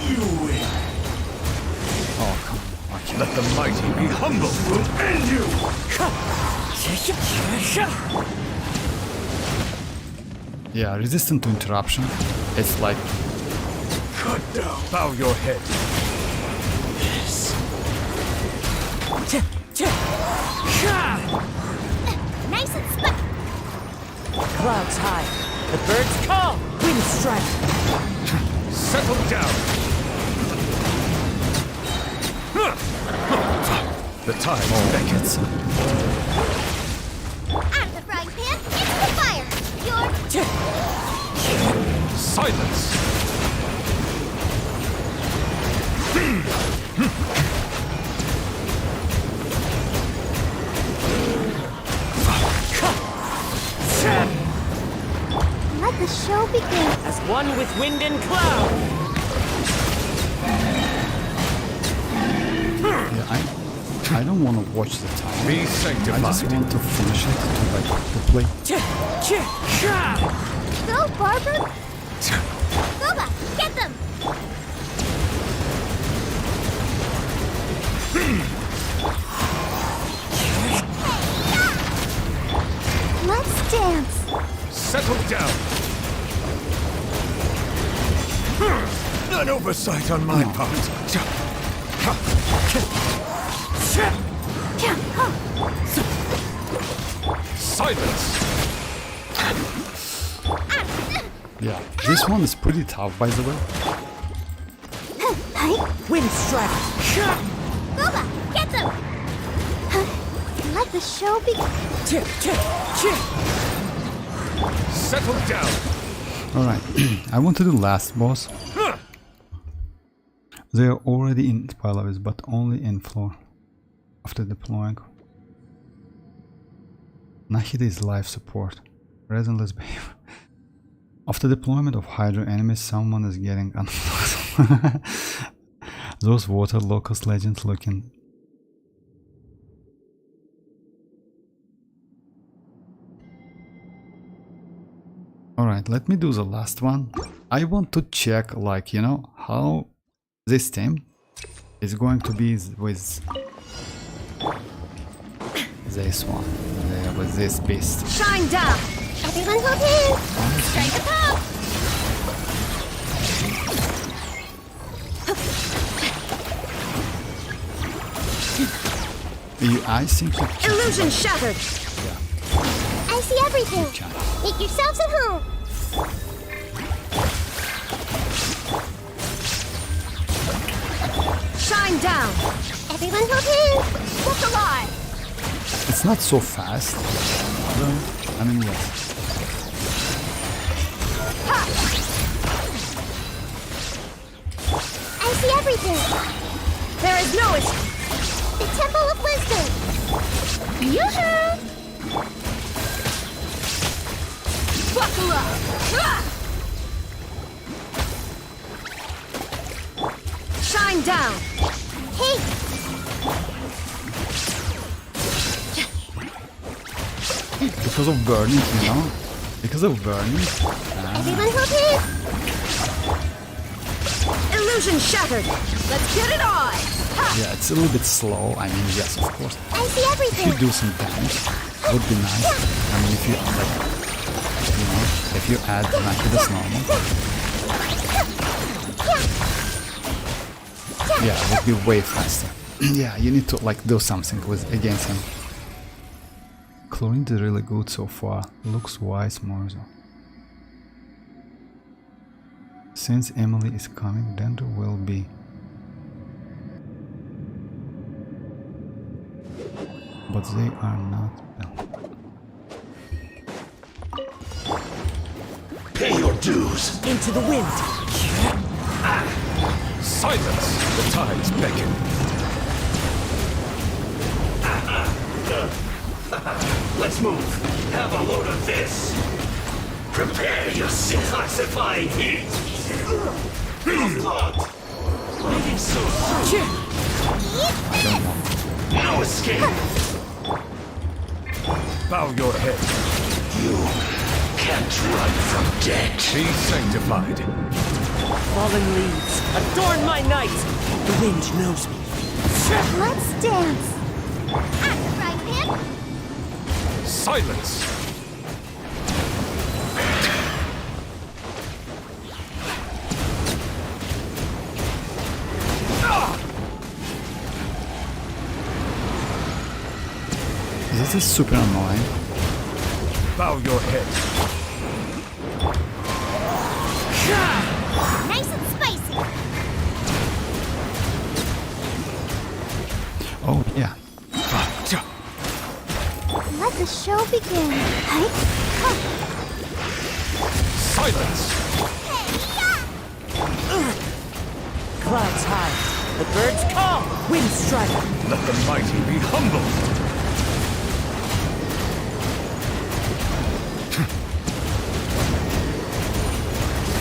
You win. Oh, come on. Okay. Let the mighty be humble! Will end you. Yeah, resistant to interruption. It's like Cut down. Bow your head. Nice and split. Clouds high. The birds call. Wind strike. Settle down! The time beckons. Out of the frying pan, into the fire. You're Silence! let the show begin. As one with wind and cloud. yeah, I don't want to watch the time. Be I just sanctified. want to finish it to play. Go, Barber. Go back. Get them. Let's dance. Settle down! An oversight on my part. Silence! Yeah, this one is pretty tough, by the way. Wind strike. Go back. Get them. Let the show begin. Settle down! Alright, I want to do last boss. They are already in Pilavis, but only in floor. After deploying. Nahida is life support. Reasonless behavior. After deployment of Hydra enemies, someone is getting unplugged. Those water locust legends looking. Alright, let me do the last one. I want to check, like, you know, how this team is going to be with this one, with this beast. Shine down. Everyone hold hands. Strike the pop. I think you can. Illusion shattered. I see everything. Make yourselves at home. Shine down. Everyone hold hands. Look alive. It's not so fast. Though. I mean, yes. I see everything. There is no escape. The Temple of Wisdom. Yoo-hoo! Buckle up! Shine down! Hey! Because of burning, you know? Because of burning. Everyone hold hands! Illusion shattered! Let's get it on! Yeah, it's a little bit slow. I mean, yes, of course. I see If everything! you do some damage, would be nice. I mean, if you like, you know, if you add Nakida's normal, yeah, it would be way faster. Yeah, you need to like do something with against him. Chlorine is really good so far. Looks wise more so. Since Emily is coming, then there will be. but they are not. Pay your dues. Into the wind. Silence! The tides beckon. Let's move. Have a load of this. Prepare yourself. Classifying heat. Blocked. Leaving so soon. No escape. Bow your head. You can't run from death. Be sanctified. Fallen leaves. Adorn my night. The wind knows me. Let's dance. Act right, man. Silence! This is super annoying. Bow your head. Nice and spicy. Oh yeah. Let the show begin. Hey, come. Silence! Clouds high. The birds call. Wind strike. Let the mighty be humbled.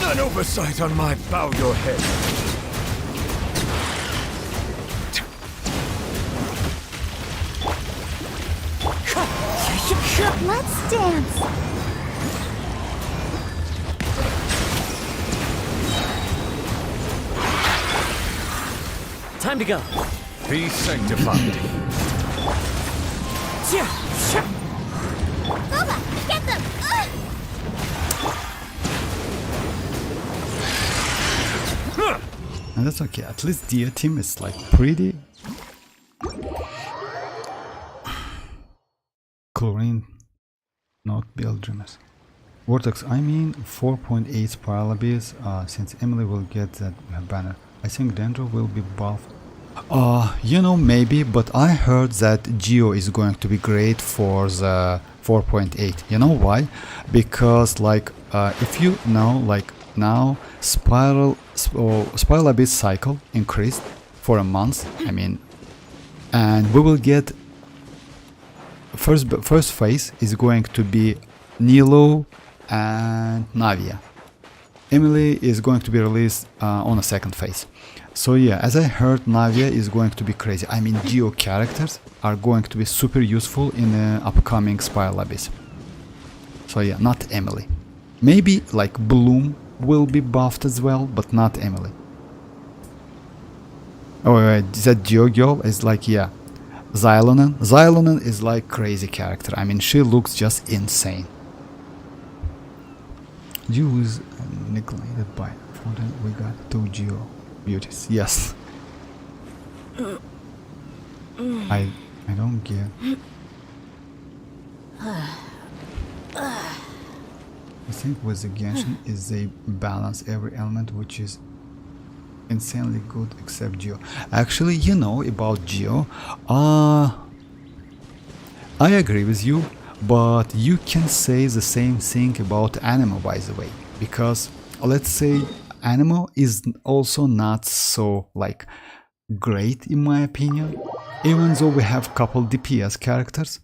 An oversight on my bow your head. Let's dance. Time to go. Be sanctified. Boba, get them. And that's okay. At least the team is like pretty. Chlorine, not build dreamers. Vortex, I mean 4.8 spiral abyss, since Emily will get that banner. I think Dendro will be buffed. You know, maybe, but I heard that Geo is going to be great for the 4.8. You know why? Because like, if you know, like now spiral abyss cycle increased for a month. I mean, and we will get first phase is going to be Nilo and Navia. Emily is going to be released on a second phase. So yeah, as I heard, Navia is going to be crazy. I mean, Geo characters are going to be super useful in the upcoming Spiral Abyss. So yeah, not Emily. Maybe like Bloom will be buffed as well, but not Emily. Oh wait, that Geo girl is like, yeah, Xianyun. Xianyun is like crazy character. I mean, she looks just insane. Geo is neglected by Fountain. We got 2 Geo beauties. Yes. I don't get. I think with the Genshin is they balance every element, which is insanely good except Geo. Actually, you know about Geo, I agree with you, but you can say the same thing about Anemo, by the way, because let's say Anemo is also not so like great in my opinion, even though we have couple DPS characters.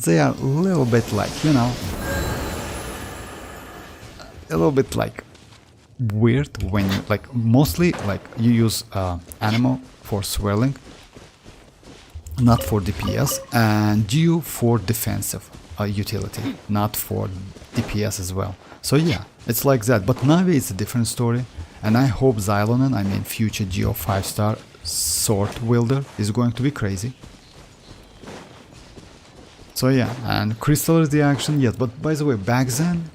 They are a little bit like, you know, a little bit like weird when you like, mostly like you use Anemo for swirling, not for DPS, and Geo for defensive utility, not for DPS as well. So yeah, it's like that. But Navi is a different story, and I hope Xianyun, I mean future Geo 5-star sword wielder, is going to be crazy. So yeah, and crystallized reaction, yes, but by the way, back then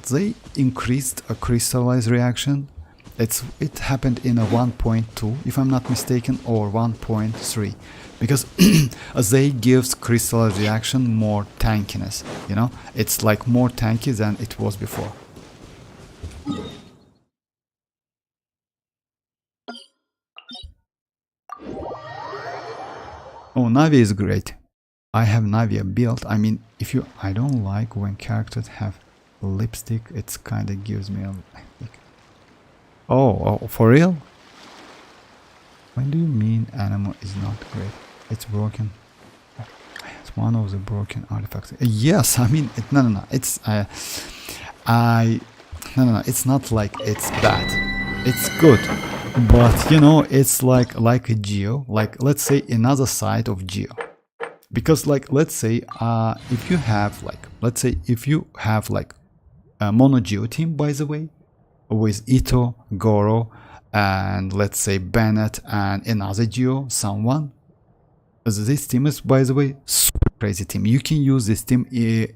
they increased a crystallized reaction. It happened in a 1.2, if I'm not mistaken, or 1.3, because they gives crystallized reaction more tankiness, you know, it's like more tanky than it was before. Oh, Navi is great. I have Navia built. I mean, I don't like when characters have lipstick. It's kind of gives me a like, oh, for real? When do you mean Anemo is not great? It's broken. It's one of the broken artifacts. Yes, I mean, no. It's no. It's not like it's bad. It's good, but you know, it's like a Geo. Like, let's say another side of Geo. Because like, let's say if you have like a mono Geo team, by the way, with Ito, Goro, and let's say Bennett and another Geo, someone. This team is, by the way, super crazy team. You can use this team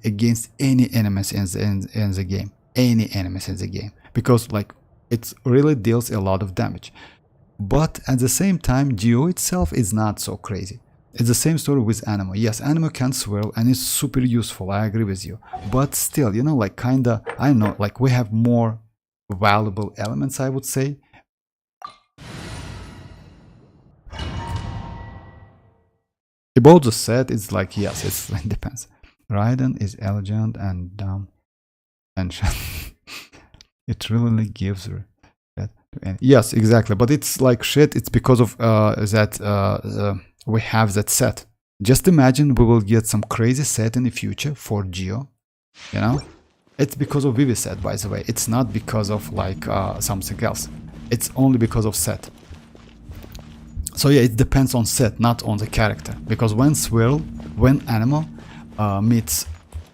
against any enemies in the game. Any enemies in the game. Because like, it really deals a lot of damage. But at the same time, Geo itself is not so crazy. It's the same story with Anemo. Yes, Anemo can swirl and it's super useful, I agree with you. But still, you know, like kinda, I don't know, like we have more valuable elements, I would say. About the set, it's like, yes, it depends. Raiden is elegant and dumb and it really gives her that to any. Yes, exactly, but it's like shit, it's because of we have that set. Just imagine we will get some crazy set in the future for Geo, you know? It's because of Vivi set, by the way. It's not because of like something else. It's only because of set. So yeah, it depends on set, not on the character. Because when Anemo meets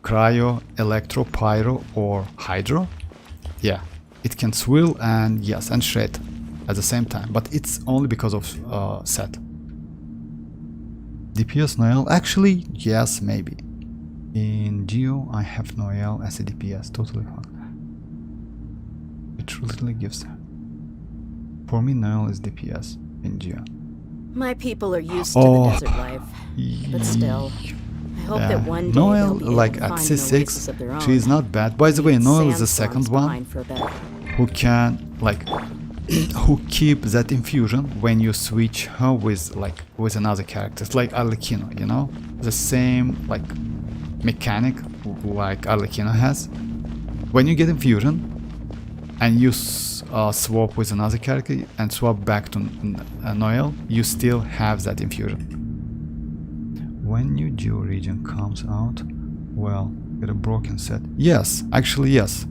Cryo, Electro, Pyro, or Hydro, yeah, it can swirl and yes, and shred at the same time. But it's only because of set. DPS Noel? Actually, yes, maybe. In Geo, I have Noel as a DPS, totally fine. It really gives her. For me, Noel is DPS in Geo. My people are used to the desert life, but still, I hope that one day Noel, they'll be like able to at find an oasis of their C6, own. she is not bad. By the way, Noel is the second Sandstorms one behind for a bit. who can like who keep that infusion when you switch her with another character. It's like Arlecchino, you know, the same like mechanic like Arlecchino has. When you get infusion and you swap with another character and swap back to Noel, you still have that infusion. When new Geo region comes out, well, get a broken set. Yes, actually yes.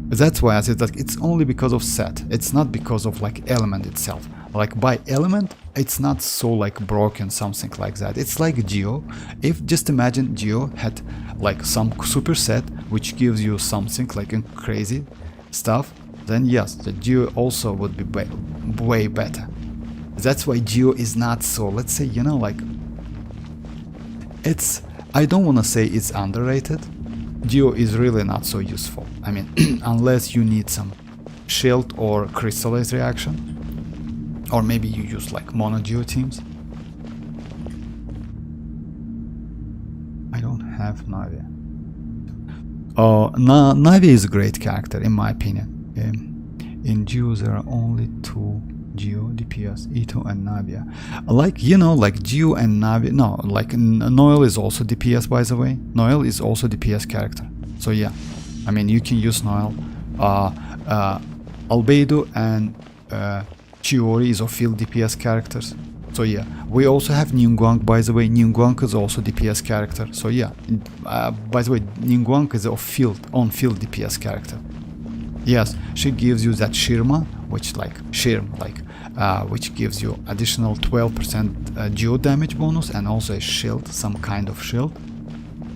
That's why I said that it's only because of set. It's not because of like element itself. Like by element, it's not so like broken, something like that. It's like Geo. If just imagine Geo had like some super set which gives you something like crazy stuff, then yes, the Geo also would be way better. That's why Geo is not so, let's say, you know, like it's, I don't want to say it's underrated. Geo is really not so useful. I mean, unless you need some shield or crystallize reaction, or maybe you use like mono Geo teams. I don't have Navia. Navia is a great character in my opinion. In Geo there are only two Geo DPS, Ito and Navia. Like, you know, like Geo and Navia, no, like Noel is also DPS, by the way. Noel is also DPS character. So yeah, I mean, you can use Noel. Albedo and Chiori is of field DPS characters. So yeah, we also have Ningguang, by the way. Ningguang is also DPS character. So yeah, by the way, Ningguang is on field DPS character. Yes, she gives you that Shirma, which gives you additional 12% Geo damage bonus and also a shield, some kind of shield.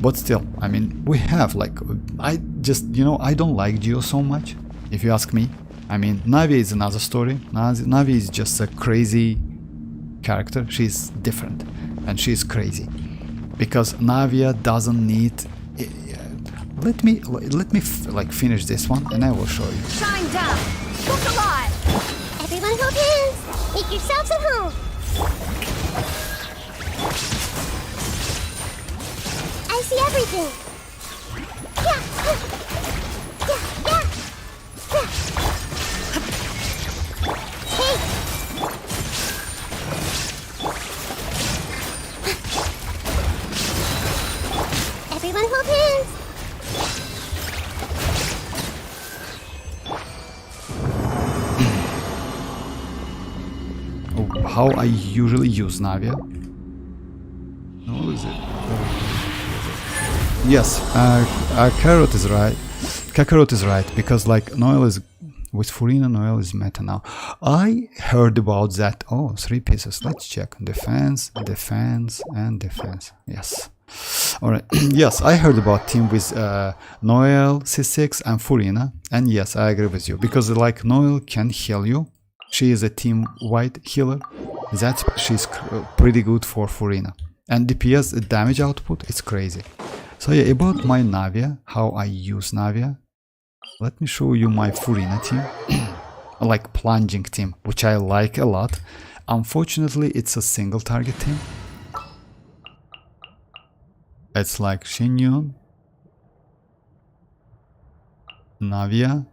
But still, I mean, we have like, I just, you know, I don't like Geo so much, if you ask me. I mean, Navi is another story. Navi is just a crazy character. She's different and she's crazy because Navia doesn't need. Let me finish this one and I will show you. Shine down! Look alive! Everyone hold hands! Make yourselves at home! I see everything! Yeah! Hey! Hold hands! Oh, how I usually use Navia? No, is it? Yes, Carrot is right. Kakarot is right, because like Noel is with Furina, Noel is meta now. I heard about that. Oh, 3 pieces. Let's check. Defense, defense, and defense. Yes. Alright. Yes, I heard about team with Noel, C6, and Furina. And yes, I agree with you. Because like Noel can heal you. She is a team white healer. She's pretty good for Furina. And DPS, the damage output, is crazy. So yeah, about my Navia, how I use Navia. Let me show you my Furina team. Like plunging team, which I like a lot. Unfortunately, it's a single target team. It's like Xianyun, Navia,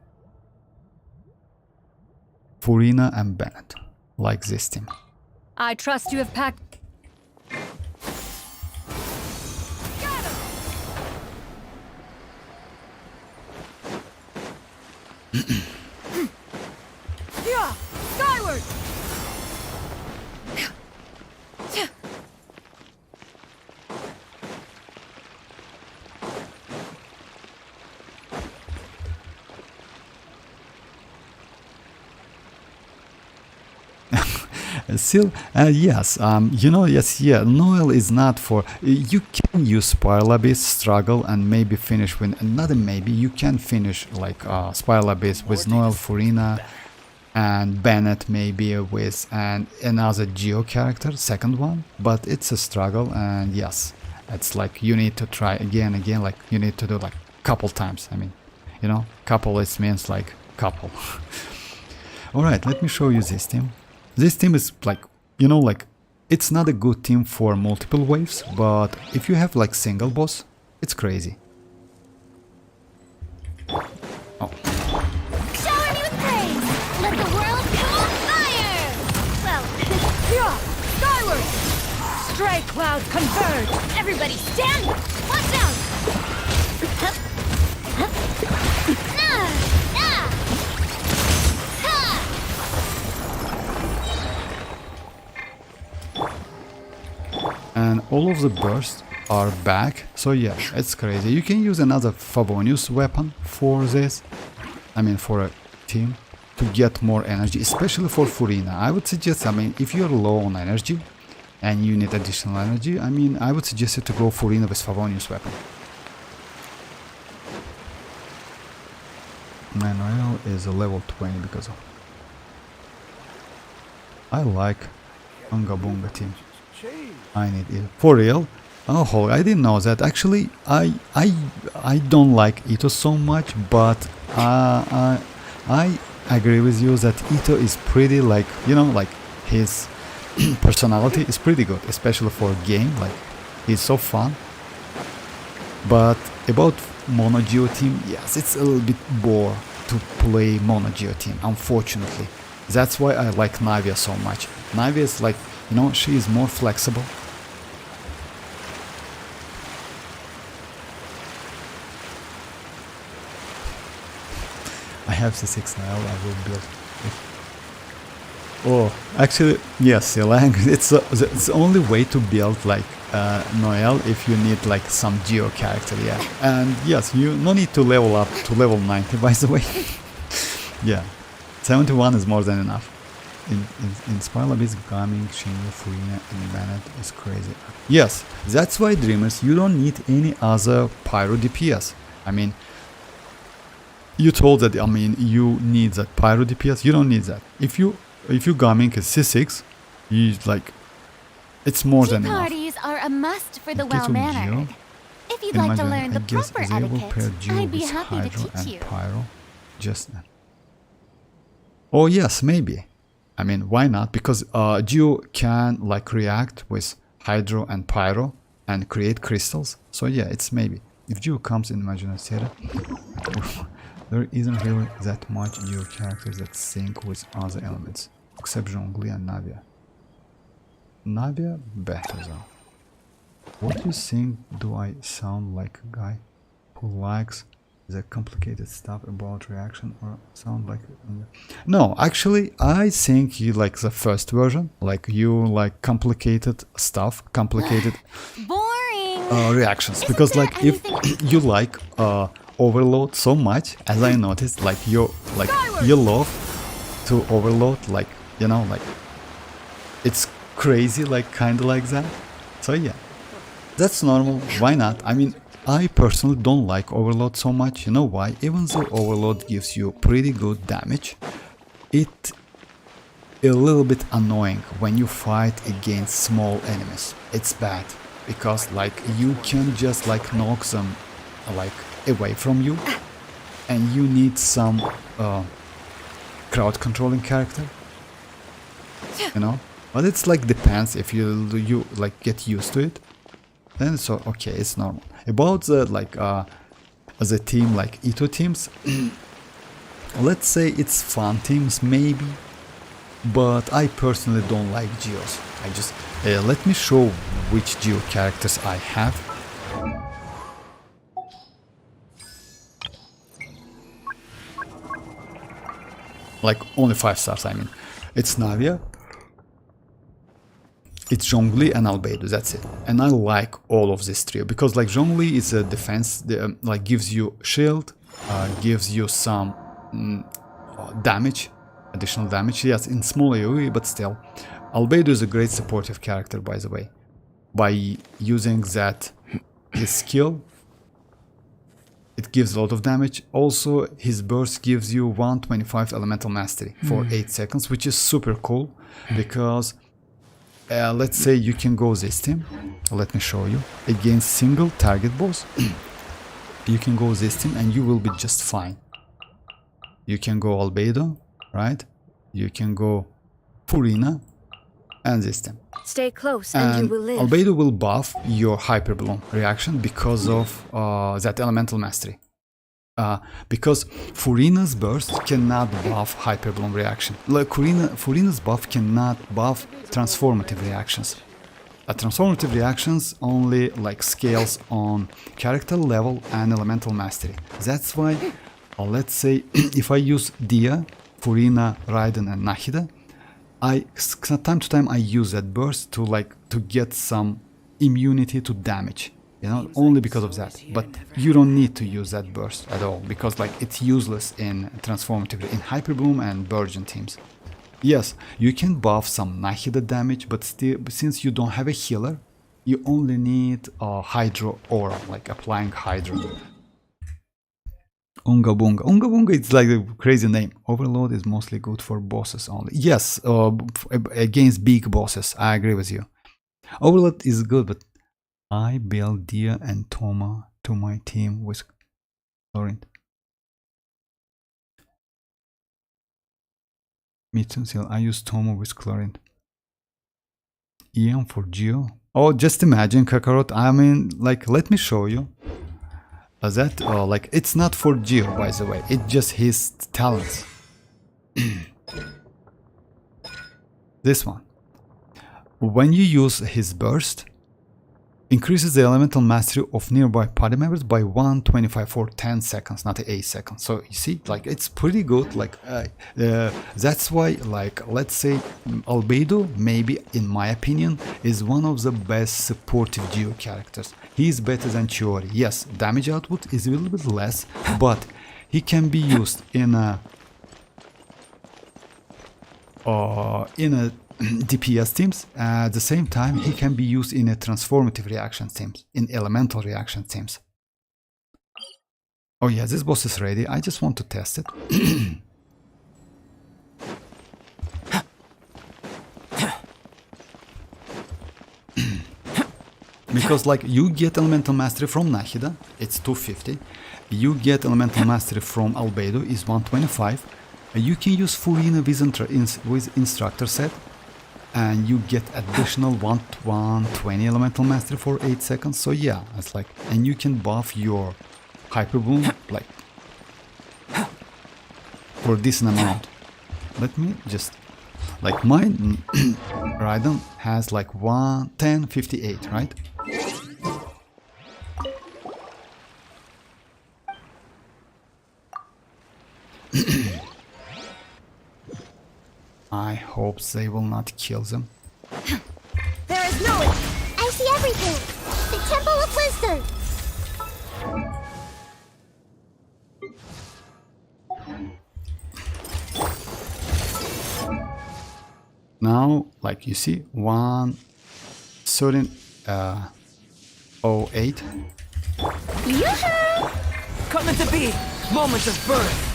Furina, and Bennett. Like this team. I trust you have packed. Yeah, skyward! Still, yes, you know, yes, yeah, Noel is not for, you can use Spiral Abyss, struggle, and maybe finish with, not maybe, you can finish like Spiral Abyss with Noel, Furina, and Bennett maybe with another Geo character, second one, but it's a struggle, and yes, it's like you need to try again, like you need to do like couple times, I mean, you know, couple is means like couple. Alright, let me show you this team. This team is like, you know, like, it's not a good team for multiple waves, but if you have like single boss, it's crazy. Oh. Shower me with praise! Let the world come on fire! Well, Yeah, skyward! Stray clouds converge! everybody stand! Watch out! Hup. Hup. Ah! Ah! Ha! And all of the bursts are back, so yeah, it's crazy. You can use another Favonius weapon for this, I mean for a team, to get more energy, especially for Furina. I would suggest, I mean, if you're low on energy and you need additional energy, I mean, I would suggest you to go Furina with Favonius weapon. Manuel is a level 20 because of... I like Unga Bunga team. I need it. For real? Oh, I didn't know that. Actually, I don't like Ito so much, but I agree with you that Ito is pretty, like, you know, like his personality is pretty good, especially for a game. Like, he's so fun. But about Mono Geo team, yes, it's a little bit bore to play Mono Geo team, unfortunately. That's why I like Navia so much. Navia is like, you know, she is more flexible. I have C6 now, I will build it. Oh, actually, yes, it's the only way to build like Noel if you need like some Geo character, yeah. And yes, you no need to level up to level 90, by the way. Yeah, 71 is more than enough. In Spiral Abyss, Gaming, Xianyun, Furina, and Bennett is crazy. Yes, that's why, Dreamers, you don't need any other Pyro DPS. I mean, you told that, I mean, you need that Pyro DPS, you don't need that. If you Gaming is C6, you like, it's more than enough. parties are a must for the In case of well-mannered. Geo, If you'd like to imagine, learn I the guess proper they will pair etiquette, Geo I'd be with happy to Hydro teach and you. Pyro. Just... Oh yes, maybe. I mean, why not? Because Geo can like react with Hydro and Pyro and create crystals. So yeah, it's maybe. If Geo comes in Imaginary, there isn't really that much Geo characters that sync with other elements, except Zhongli and Navia. Navia better though. What do you think? Do I sound like a guy who likes the complicated stuff about reaction, or sound like... No, actually, I think you like the first version. Like, you like complicated stuff, complicated Boring. reactions. Because like, if you like overload so much, as I noticed, like you love to overload, like, you know, like it's crazy, like kind of like that. So yeah, that's normal. Why not? I mean, I personally don't like overload so much. You know why? Even though overload gives you pretty good damage, it's a little bit annoying when you fight against small enemies. It's bad because like you can just like knock them like away from you, and you need some crowd controlling character, you know. But it's like depends. If you like get used to it, then it's okay, it's normal. About the like as a team, like Ito teams, let's say it's fun teams maybe, but I personally don't like Geos. I just let me show which Geo characters I have. Like only 5 stars, I mean. It's Navia, it's Zhongli and Albedo, that's it. And I like all of this trio because like Zhongli is a defense, like gives you shield, gives you some damage, additional damage, yes, in small AoE, but still. Albedo is a great supportive character, by the way. By using that, his skill, it gives a lot of damage. Also, his burst gives you 125 elemental mastery for 8 seconds, which is super cool because let's say you can go this team. Let me show you. Against single target boss, you can go this team and you will be just fine. You can go Albedo, right? You can go Furina and this team. Stay close and you will live. Albedo will buff your Hyper Bloom reaction because of that elemental mastery. Because Furina's burst cannot buff Hyper Bloom reaction. Like Furina's buff cannot buff transformative reactions. Transformative reactions only like scales on character level and elemental mastery. That's why, let's say, if I use Dia, Furina, Raiden, and Nahida, time to time I use that burst to get some immunity to damage. You know, only because of that. But you don't need to use that burst at all because like it's useless in transformative, in Hyper Bloom and Burgeon teams. Yes, you can buff some Nahida damage, but still, since you don't have a healer, you only need a Hydro Aura, like applying Hydro. Unga Bunga. Unga Bunga, it's like a crazy name. Overload is mostly good for bosses only. Yes, against big bosses, I agree with you. Overload is good, but I built Dia and Toma to my team with Laurent. Me too, I use Toma with Chlorine. Ian for Geo. Oh, just imagine, Kakarot. I mean, like, let me show you. That, like, it's not for Geo, by the way. It's just his talents. This one. When you use his burst, increases the elemental mastery of nearby party members by 125 for 10 seconds, not 8 seconds. So you see, like, it's pretty good. Like, that's why, like, let's say Albedo, maybe in my opinion, is one of the best supportive Geo characters. He's better than Chiori. Yes, damage output is a little bit less, but he can be used in a DPS teams. At the same time, he can be used in a transformative reaction teams, in elemental reaction teams. Oh yeah, this boss is ready. I just want to test it. Because like you get elemental mastery from Nahida, it's 250. You get elemental mastery from Albedo, is 125. You can use Furina with instructor set, and you get additional 120 elemental mastery for 8 seconds. So yeah, it's like, and you can buff your Hyper Bloom like for a decent amount. Let me just, like, mine Raiden has like 1058, right? I hope they will not kill them. There is no one. I see everything. The Temple of Wisdom. Now, like you see, 1:08. Yoo-hoo! Coming to be. Moment of birth.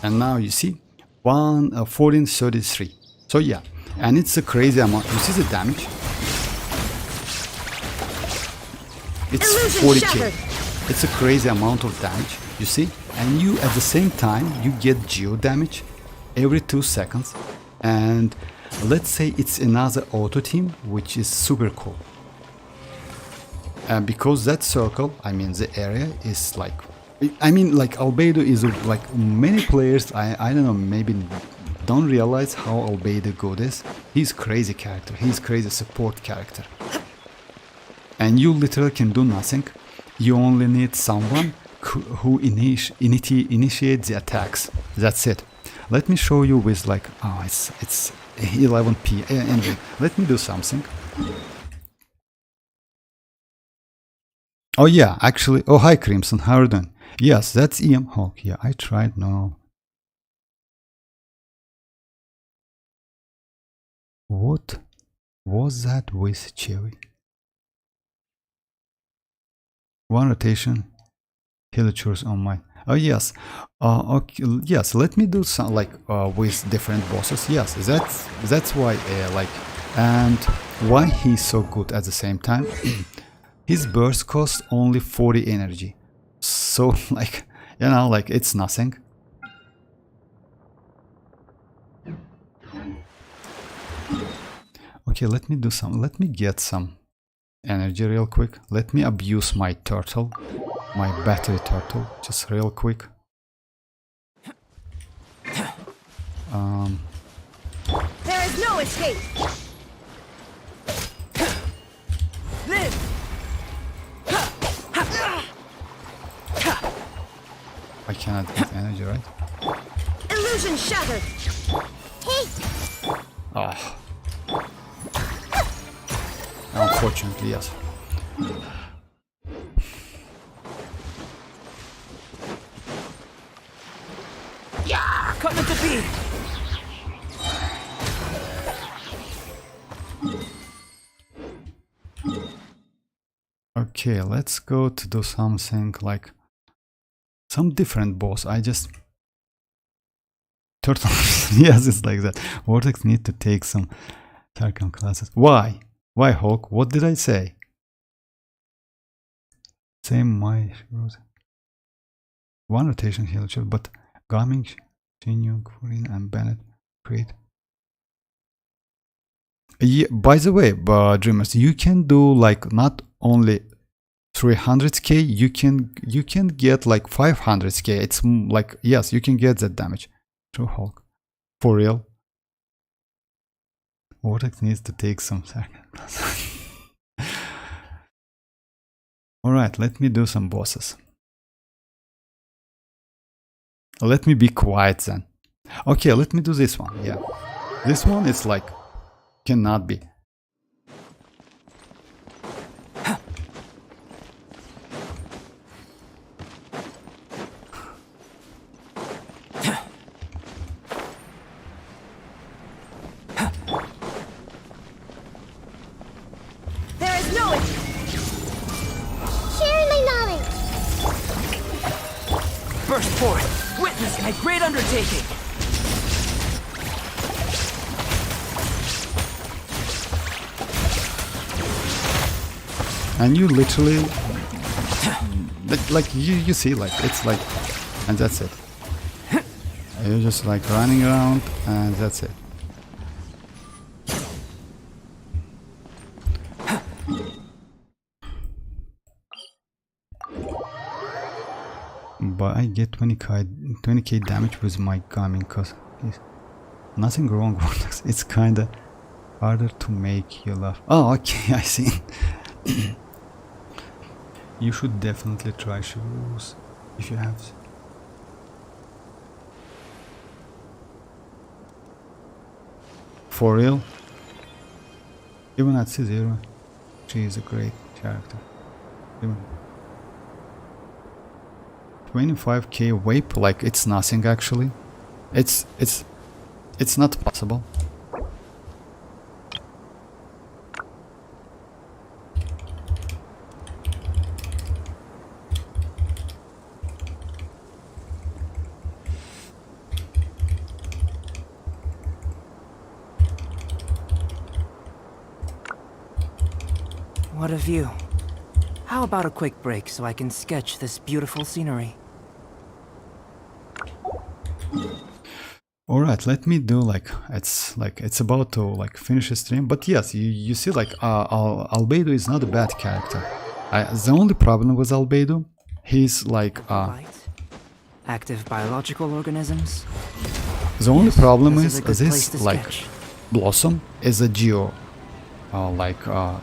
And now you see 14:33. So yeah, and it's a crazy amount. You see the damage? It's Illusion 40k. shattered. It's a crazy amount of damage, you see? And you at the same time you get geo damage every 2 seconds. And let's say it's another auto team, which is super cool. Because that circle, I mean the area is like, I mean like Albedo is like many players, I don't know, maybe don't realize how Albedo good is. He's crazy character, he's crazy support character. And you literally can do nothing. You only need someone who initiates the attacks. That's it. Let me show you with like, oh, it's 11p. Anyway, let me do something. Oh yeah, actually, oh hi Crimson, how are you doing? Yes, that's Hawk. Yeah, I tried now. What was that with Cherry? One rotation, Helichurs on my. Oh yes, okay, yes. Let me do some like with different bosses. Yes, that's why like, and why he's so good at the same time. His burst costs only 40 energy, so like, you know, like it's nothing. Okay, let me do some. Let me get some energy real quick. Let me abuse my turtle, my battery turtle, just real quick. There is no escape. Live. I cannot get energy, right? Illusion shattered. Hey, Oh. Unfortunately, yes. Coming to be. Okay, let's go to do something like some different boss. I just turtle. Yes, it's like that. Vortex need to take some Tarkam classes. Why? Why, Hawk? What did I say? Same my one rotation heal, but Gaming, Xianyun, Furina, and Bennett create. Yeah, by the way, Dreamers, you can do like not only 300k, you can get like 500k. It's like, yes, you can get that damage. True Hulk, for real. Vortex needs to take some seconds. Alright, let me do some bosses. Let me be quiet then. Okay, let me do this one. Yeah, this one is like cannot be. There is no escape. sharing my knowledge. Burst forth. Witness my great undertaking. And you literally like you see, like it's like, and that's it. You're just like running around and that's it. But I get 20k damage with my Gaming, cause nothing wrong with this. It's kinda harder to make you laugh. Oh, okay, I see. You should definitely try shoes if you have. For real. Even at C0, she is a great character. Even 25k WAP, like it's nothing actually. It's not possible. What a view. How about a quick break so I can sketch this beautiful scenery? All right, let me do it's about to like finish a stream, but yes, you see like Albedo is not a bad character. The only problem with Albedo, he's like Light? Active biological organisms? the only problem this is is a good place this to like sketch. Blossom is a geo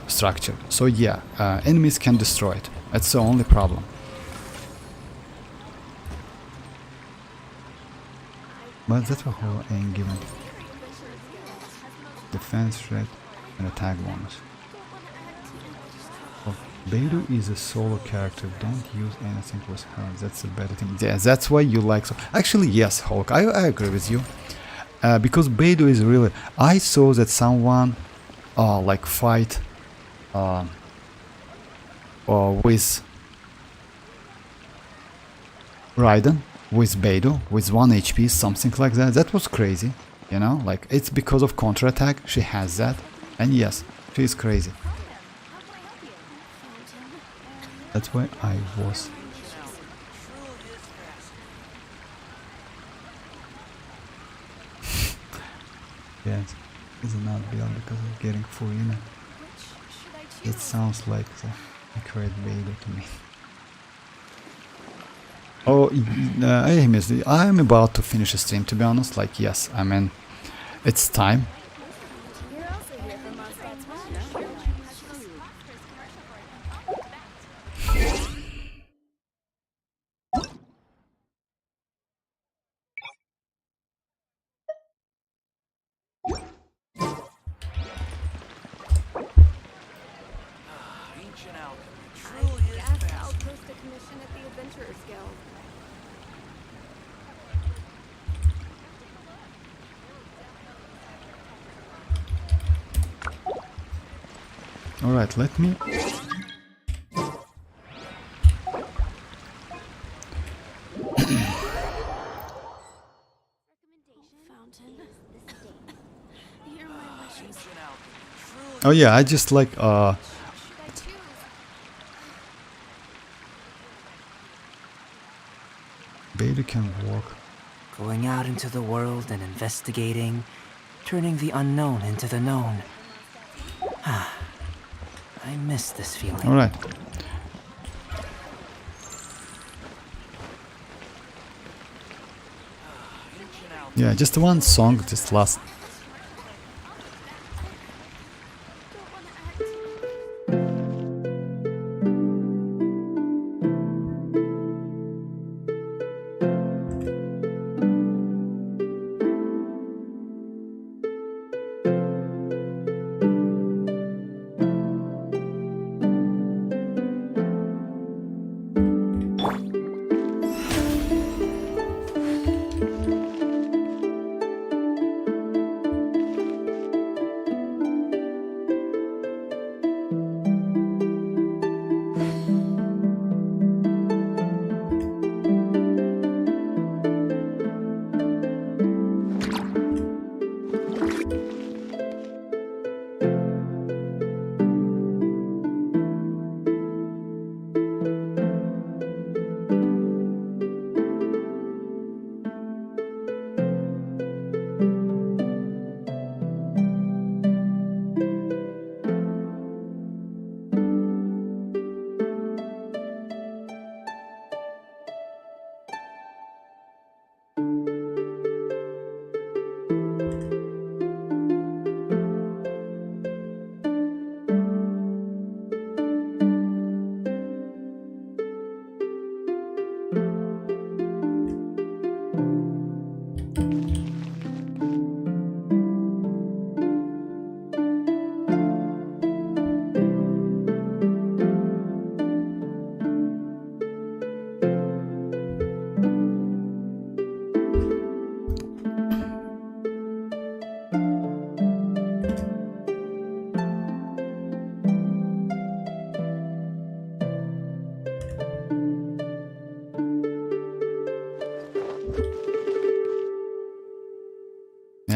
structure, so yeah, enemies can destroy it. That's the only problem. But that's a whole ain't given. Defense threat and attack bonus. Oh, Beidou is a solo character. Don't use anything with her. That's a better thing. Yeah, that's why you like so. Actually, yes, Hulk. I agree with you. Because Beidou is really. I saw that someone like fight with Raiden with Beidou with 1 HP, something like that. That was crazy, you know, like it's because of counterattack. She has that, and yes, she is crazy. That's why I was. Yes, it's not build because of getting Furina. It sounds like the accurate Beidou to me. Oh, I missed it. I'm about to finish the stream, to be honest. Like, yes, I mean, it's time. Alright, let me... Oh yeah, I just like Beidou can walk. Going out into the world and investigating, turning the unknown into the known. I miss this feeling. Alright. Yeah, just one song, just last.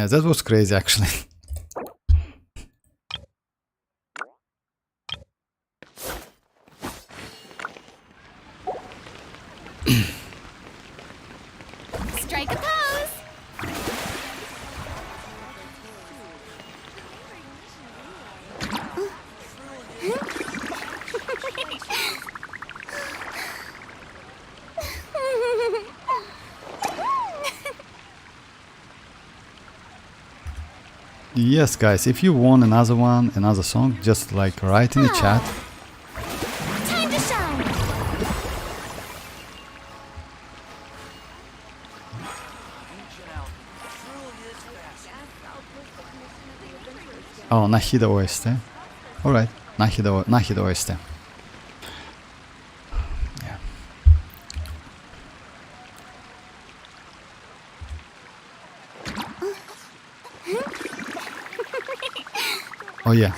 Yeah, that was crazy actually. Strike a pose. Yes, guys, if you want another one, another song, just like write in the chat. Time to shine. Oh, Nahida OST. Alright, Nahida OST. Yeah. Oh yeah.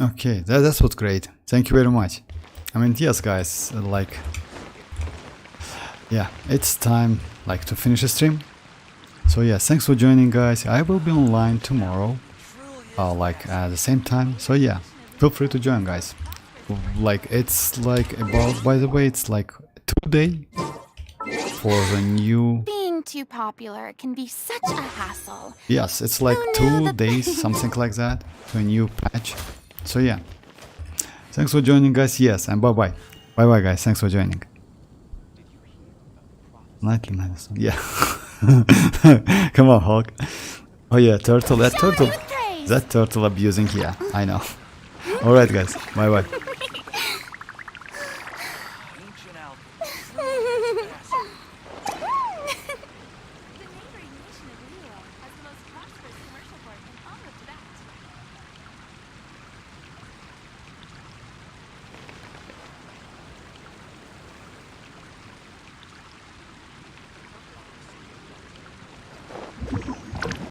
Okay, that's what's great. Thank you very much. I mean, yes, guys, like yeah, it's time like to finish the stream. So yeah, thanks for joining, guys. I will be online tomorrow, like at the same time. So yeah, feel free to join, guys. Like it's like about, by the way, it's like 2 days for the new. Being too popular can be such a hassle. Yes, it's like Oh, no, 2 the days, thing. something like that, to a new patch. So yeah, thanks for joining, guys. Yes, and bye bye, bye bye, guys. Thanks for joining. Nightly medicine. Yeah. Come on, Hulk. Oh yeah, turtle. That turtle. Praise. That turtle abusing. Yeah, I know. All right, guys. Bye bye.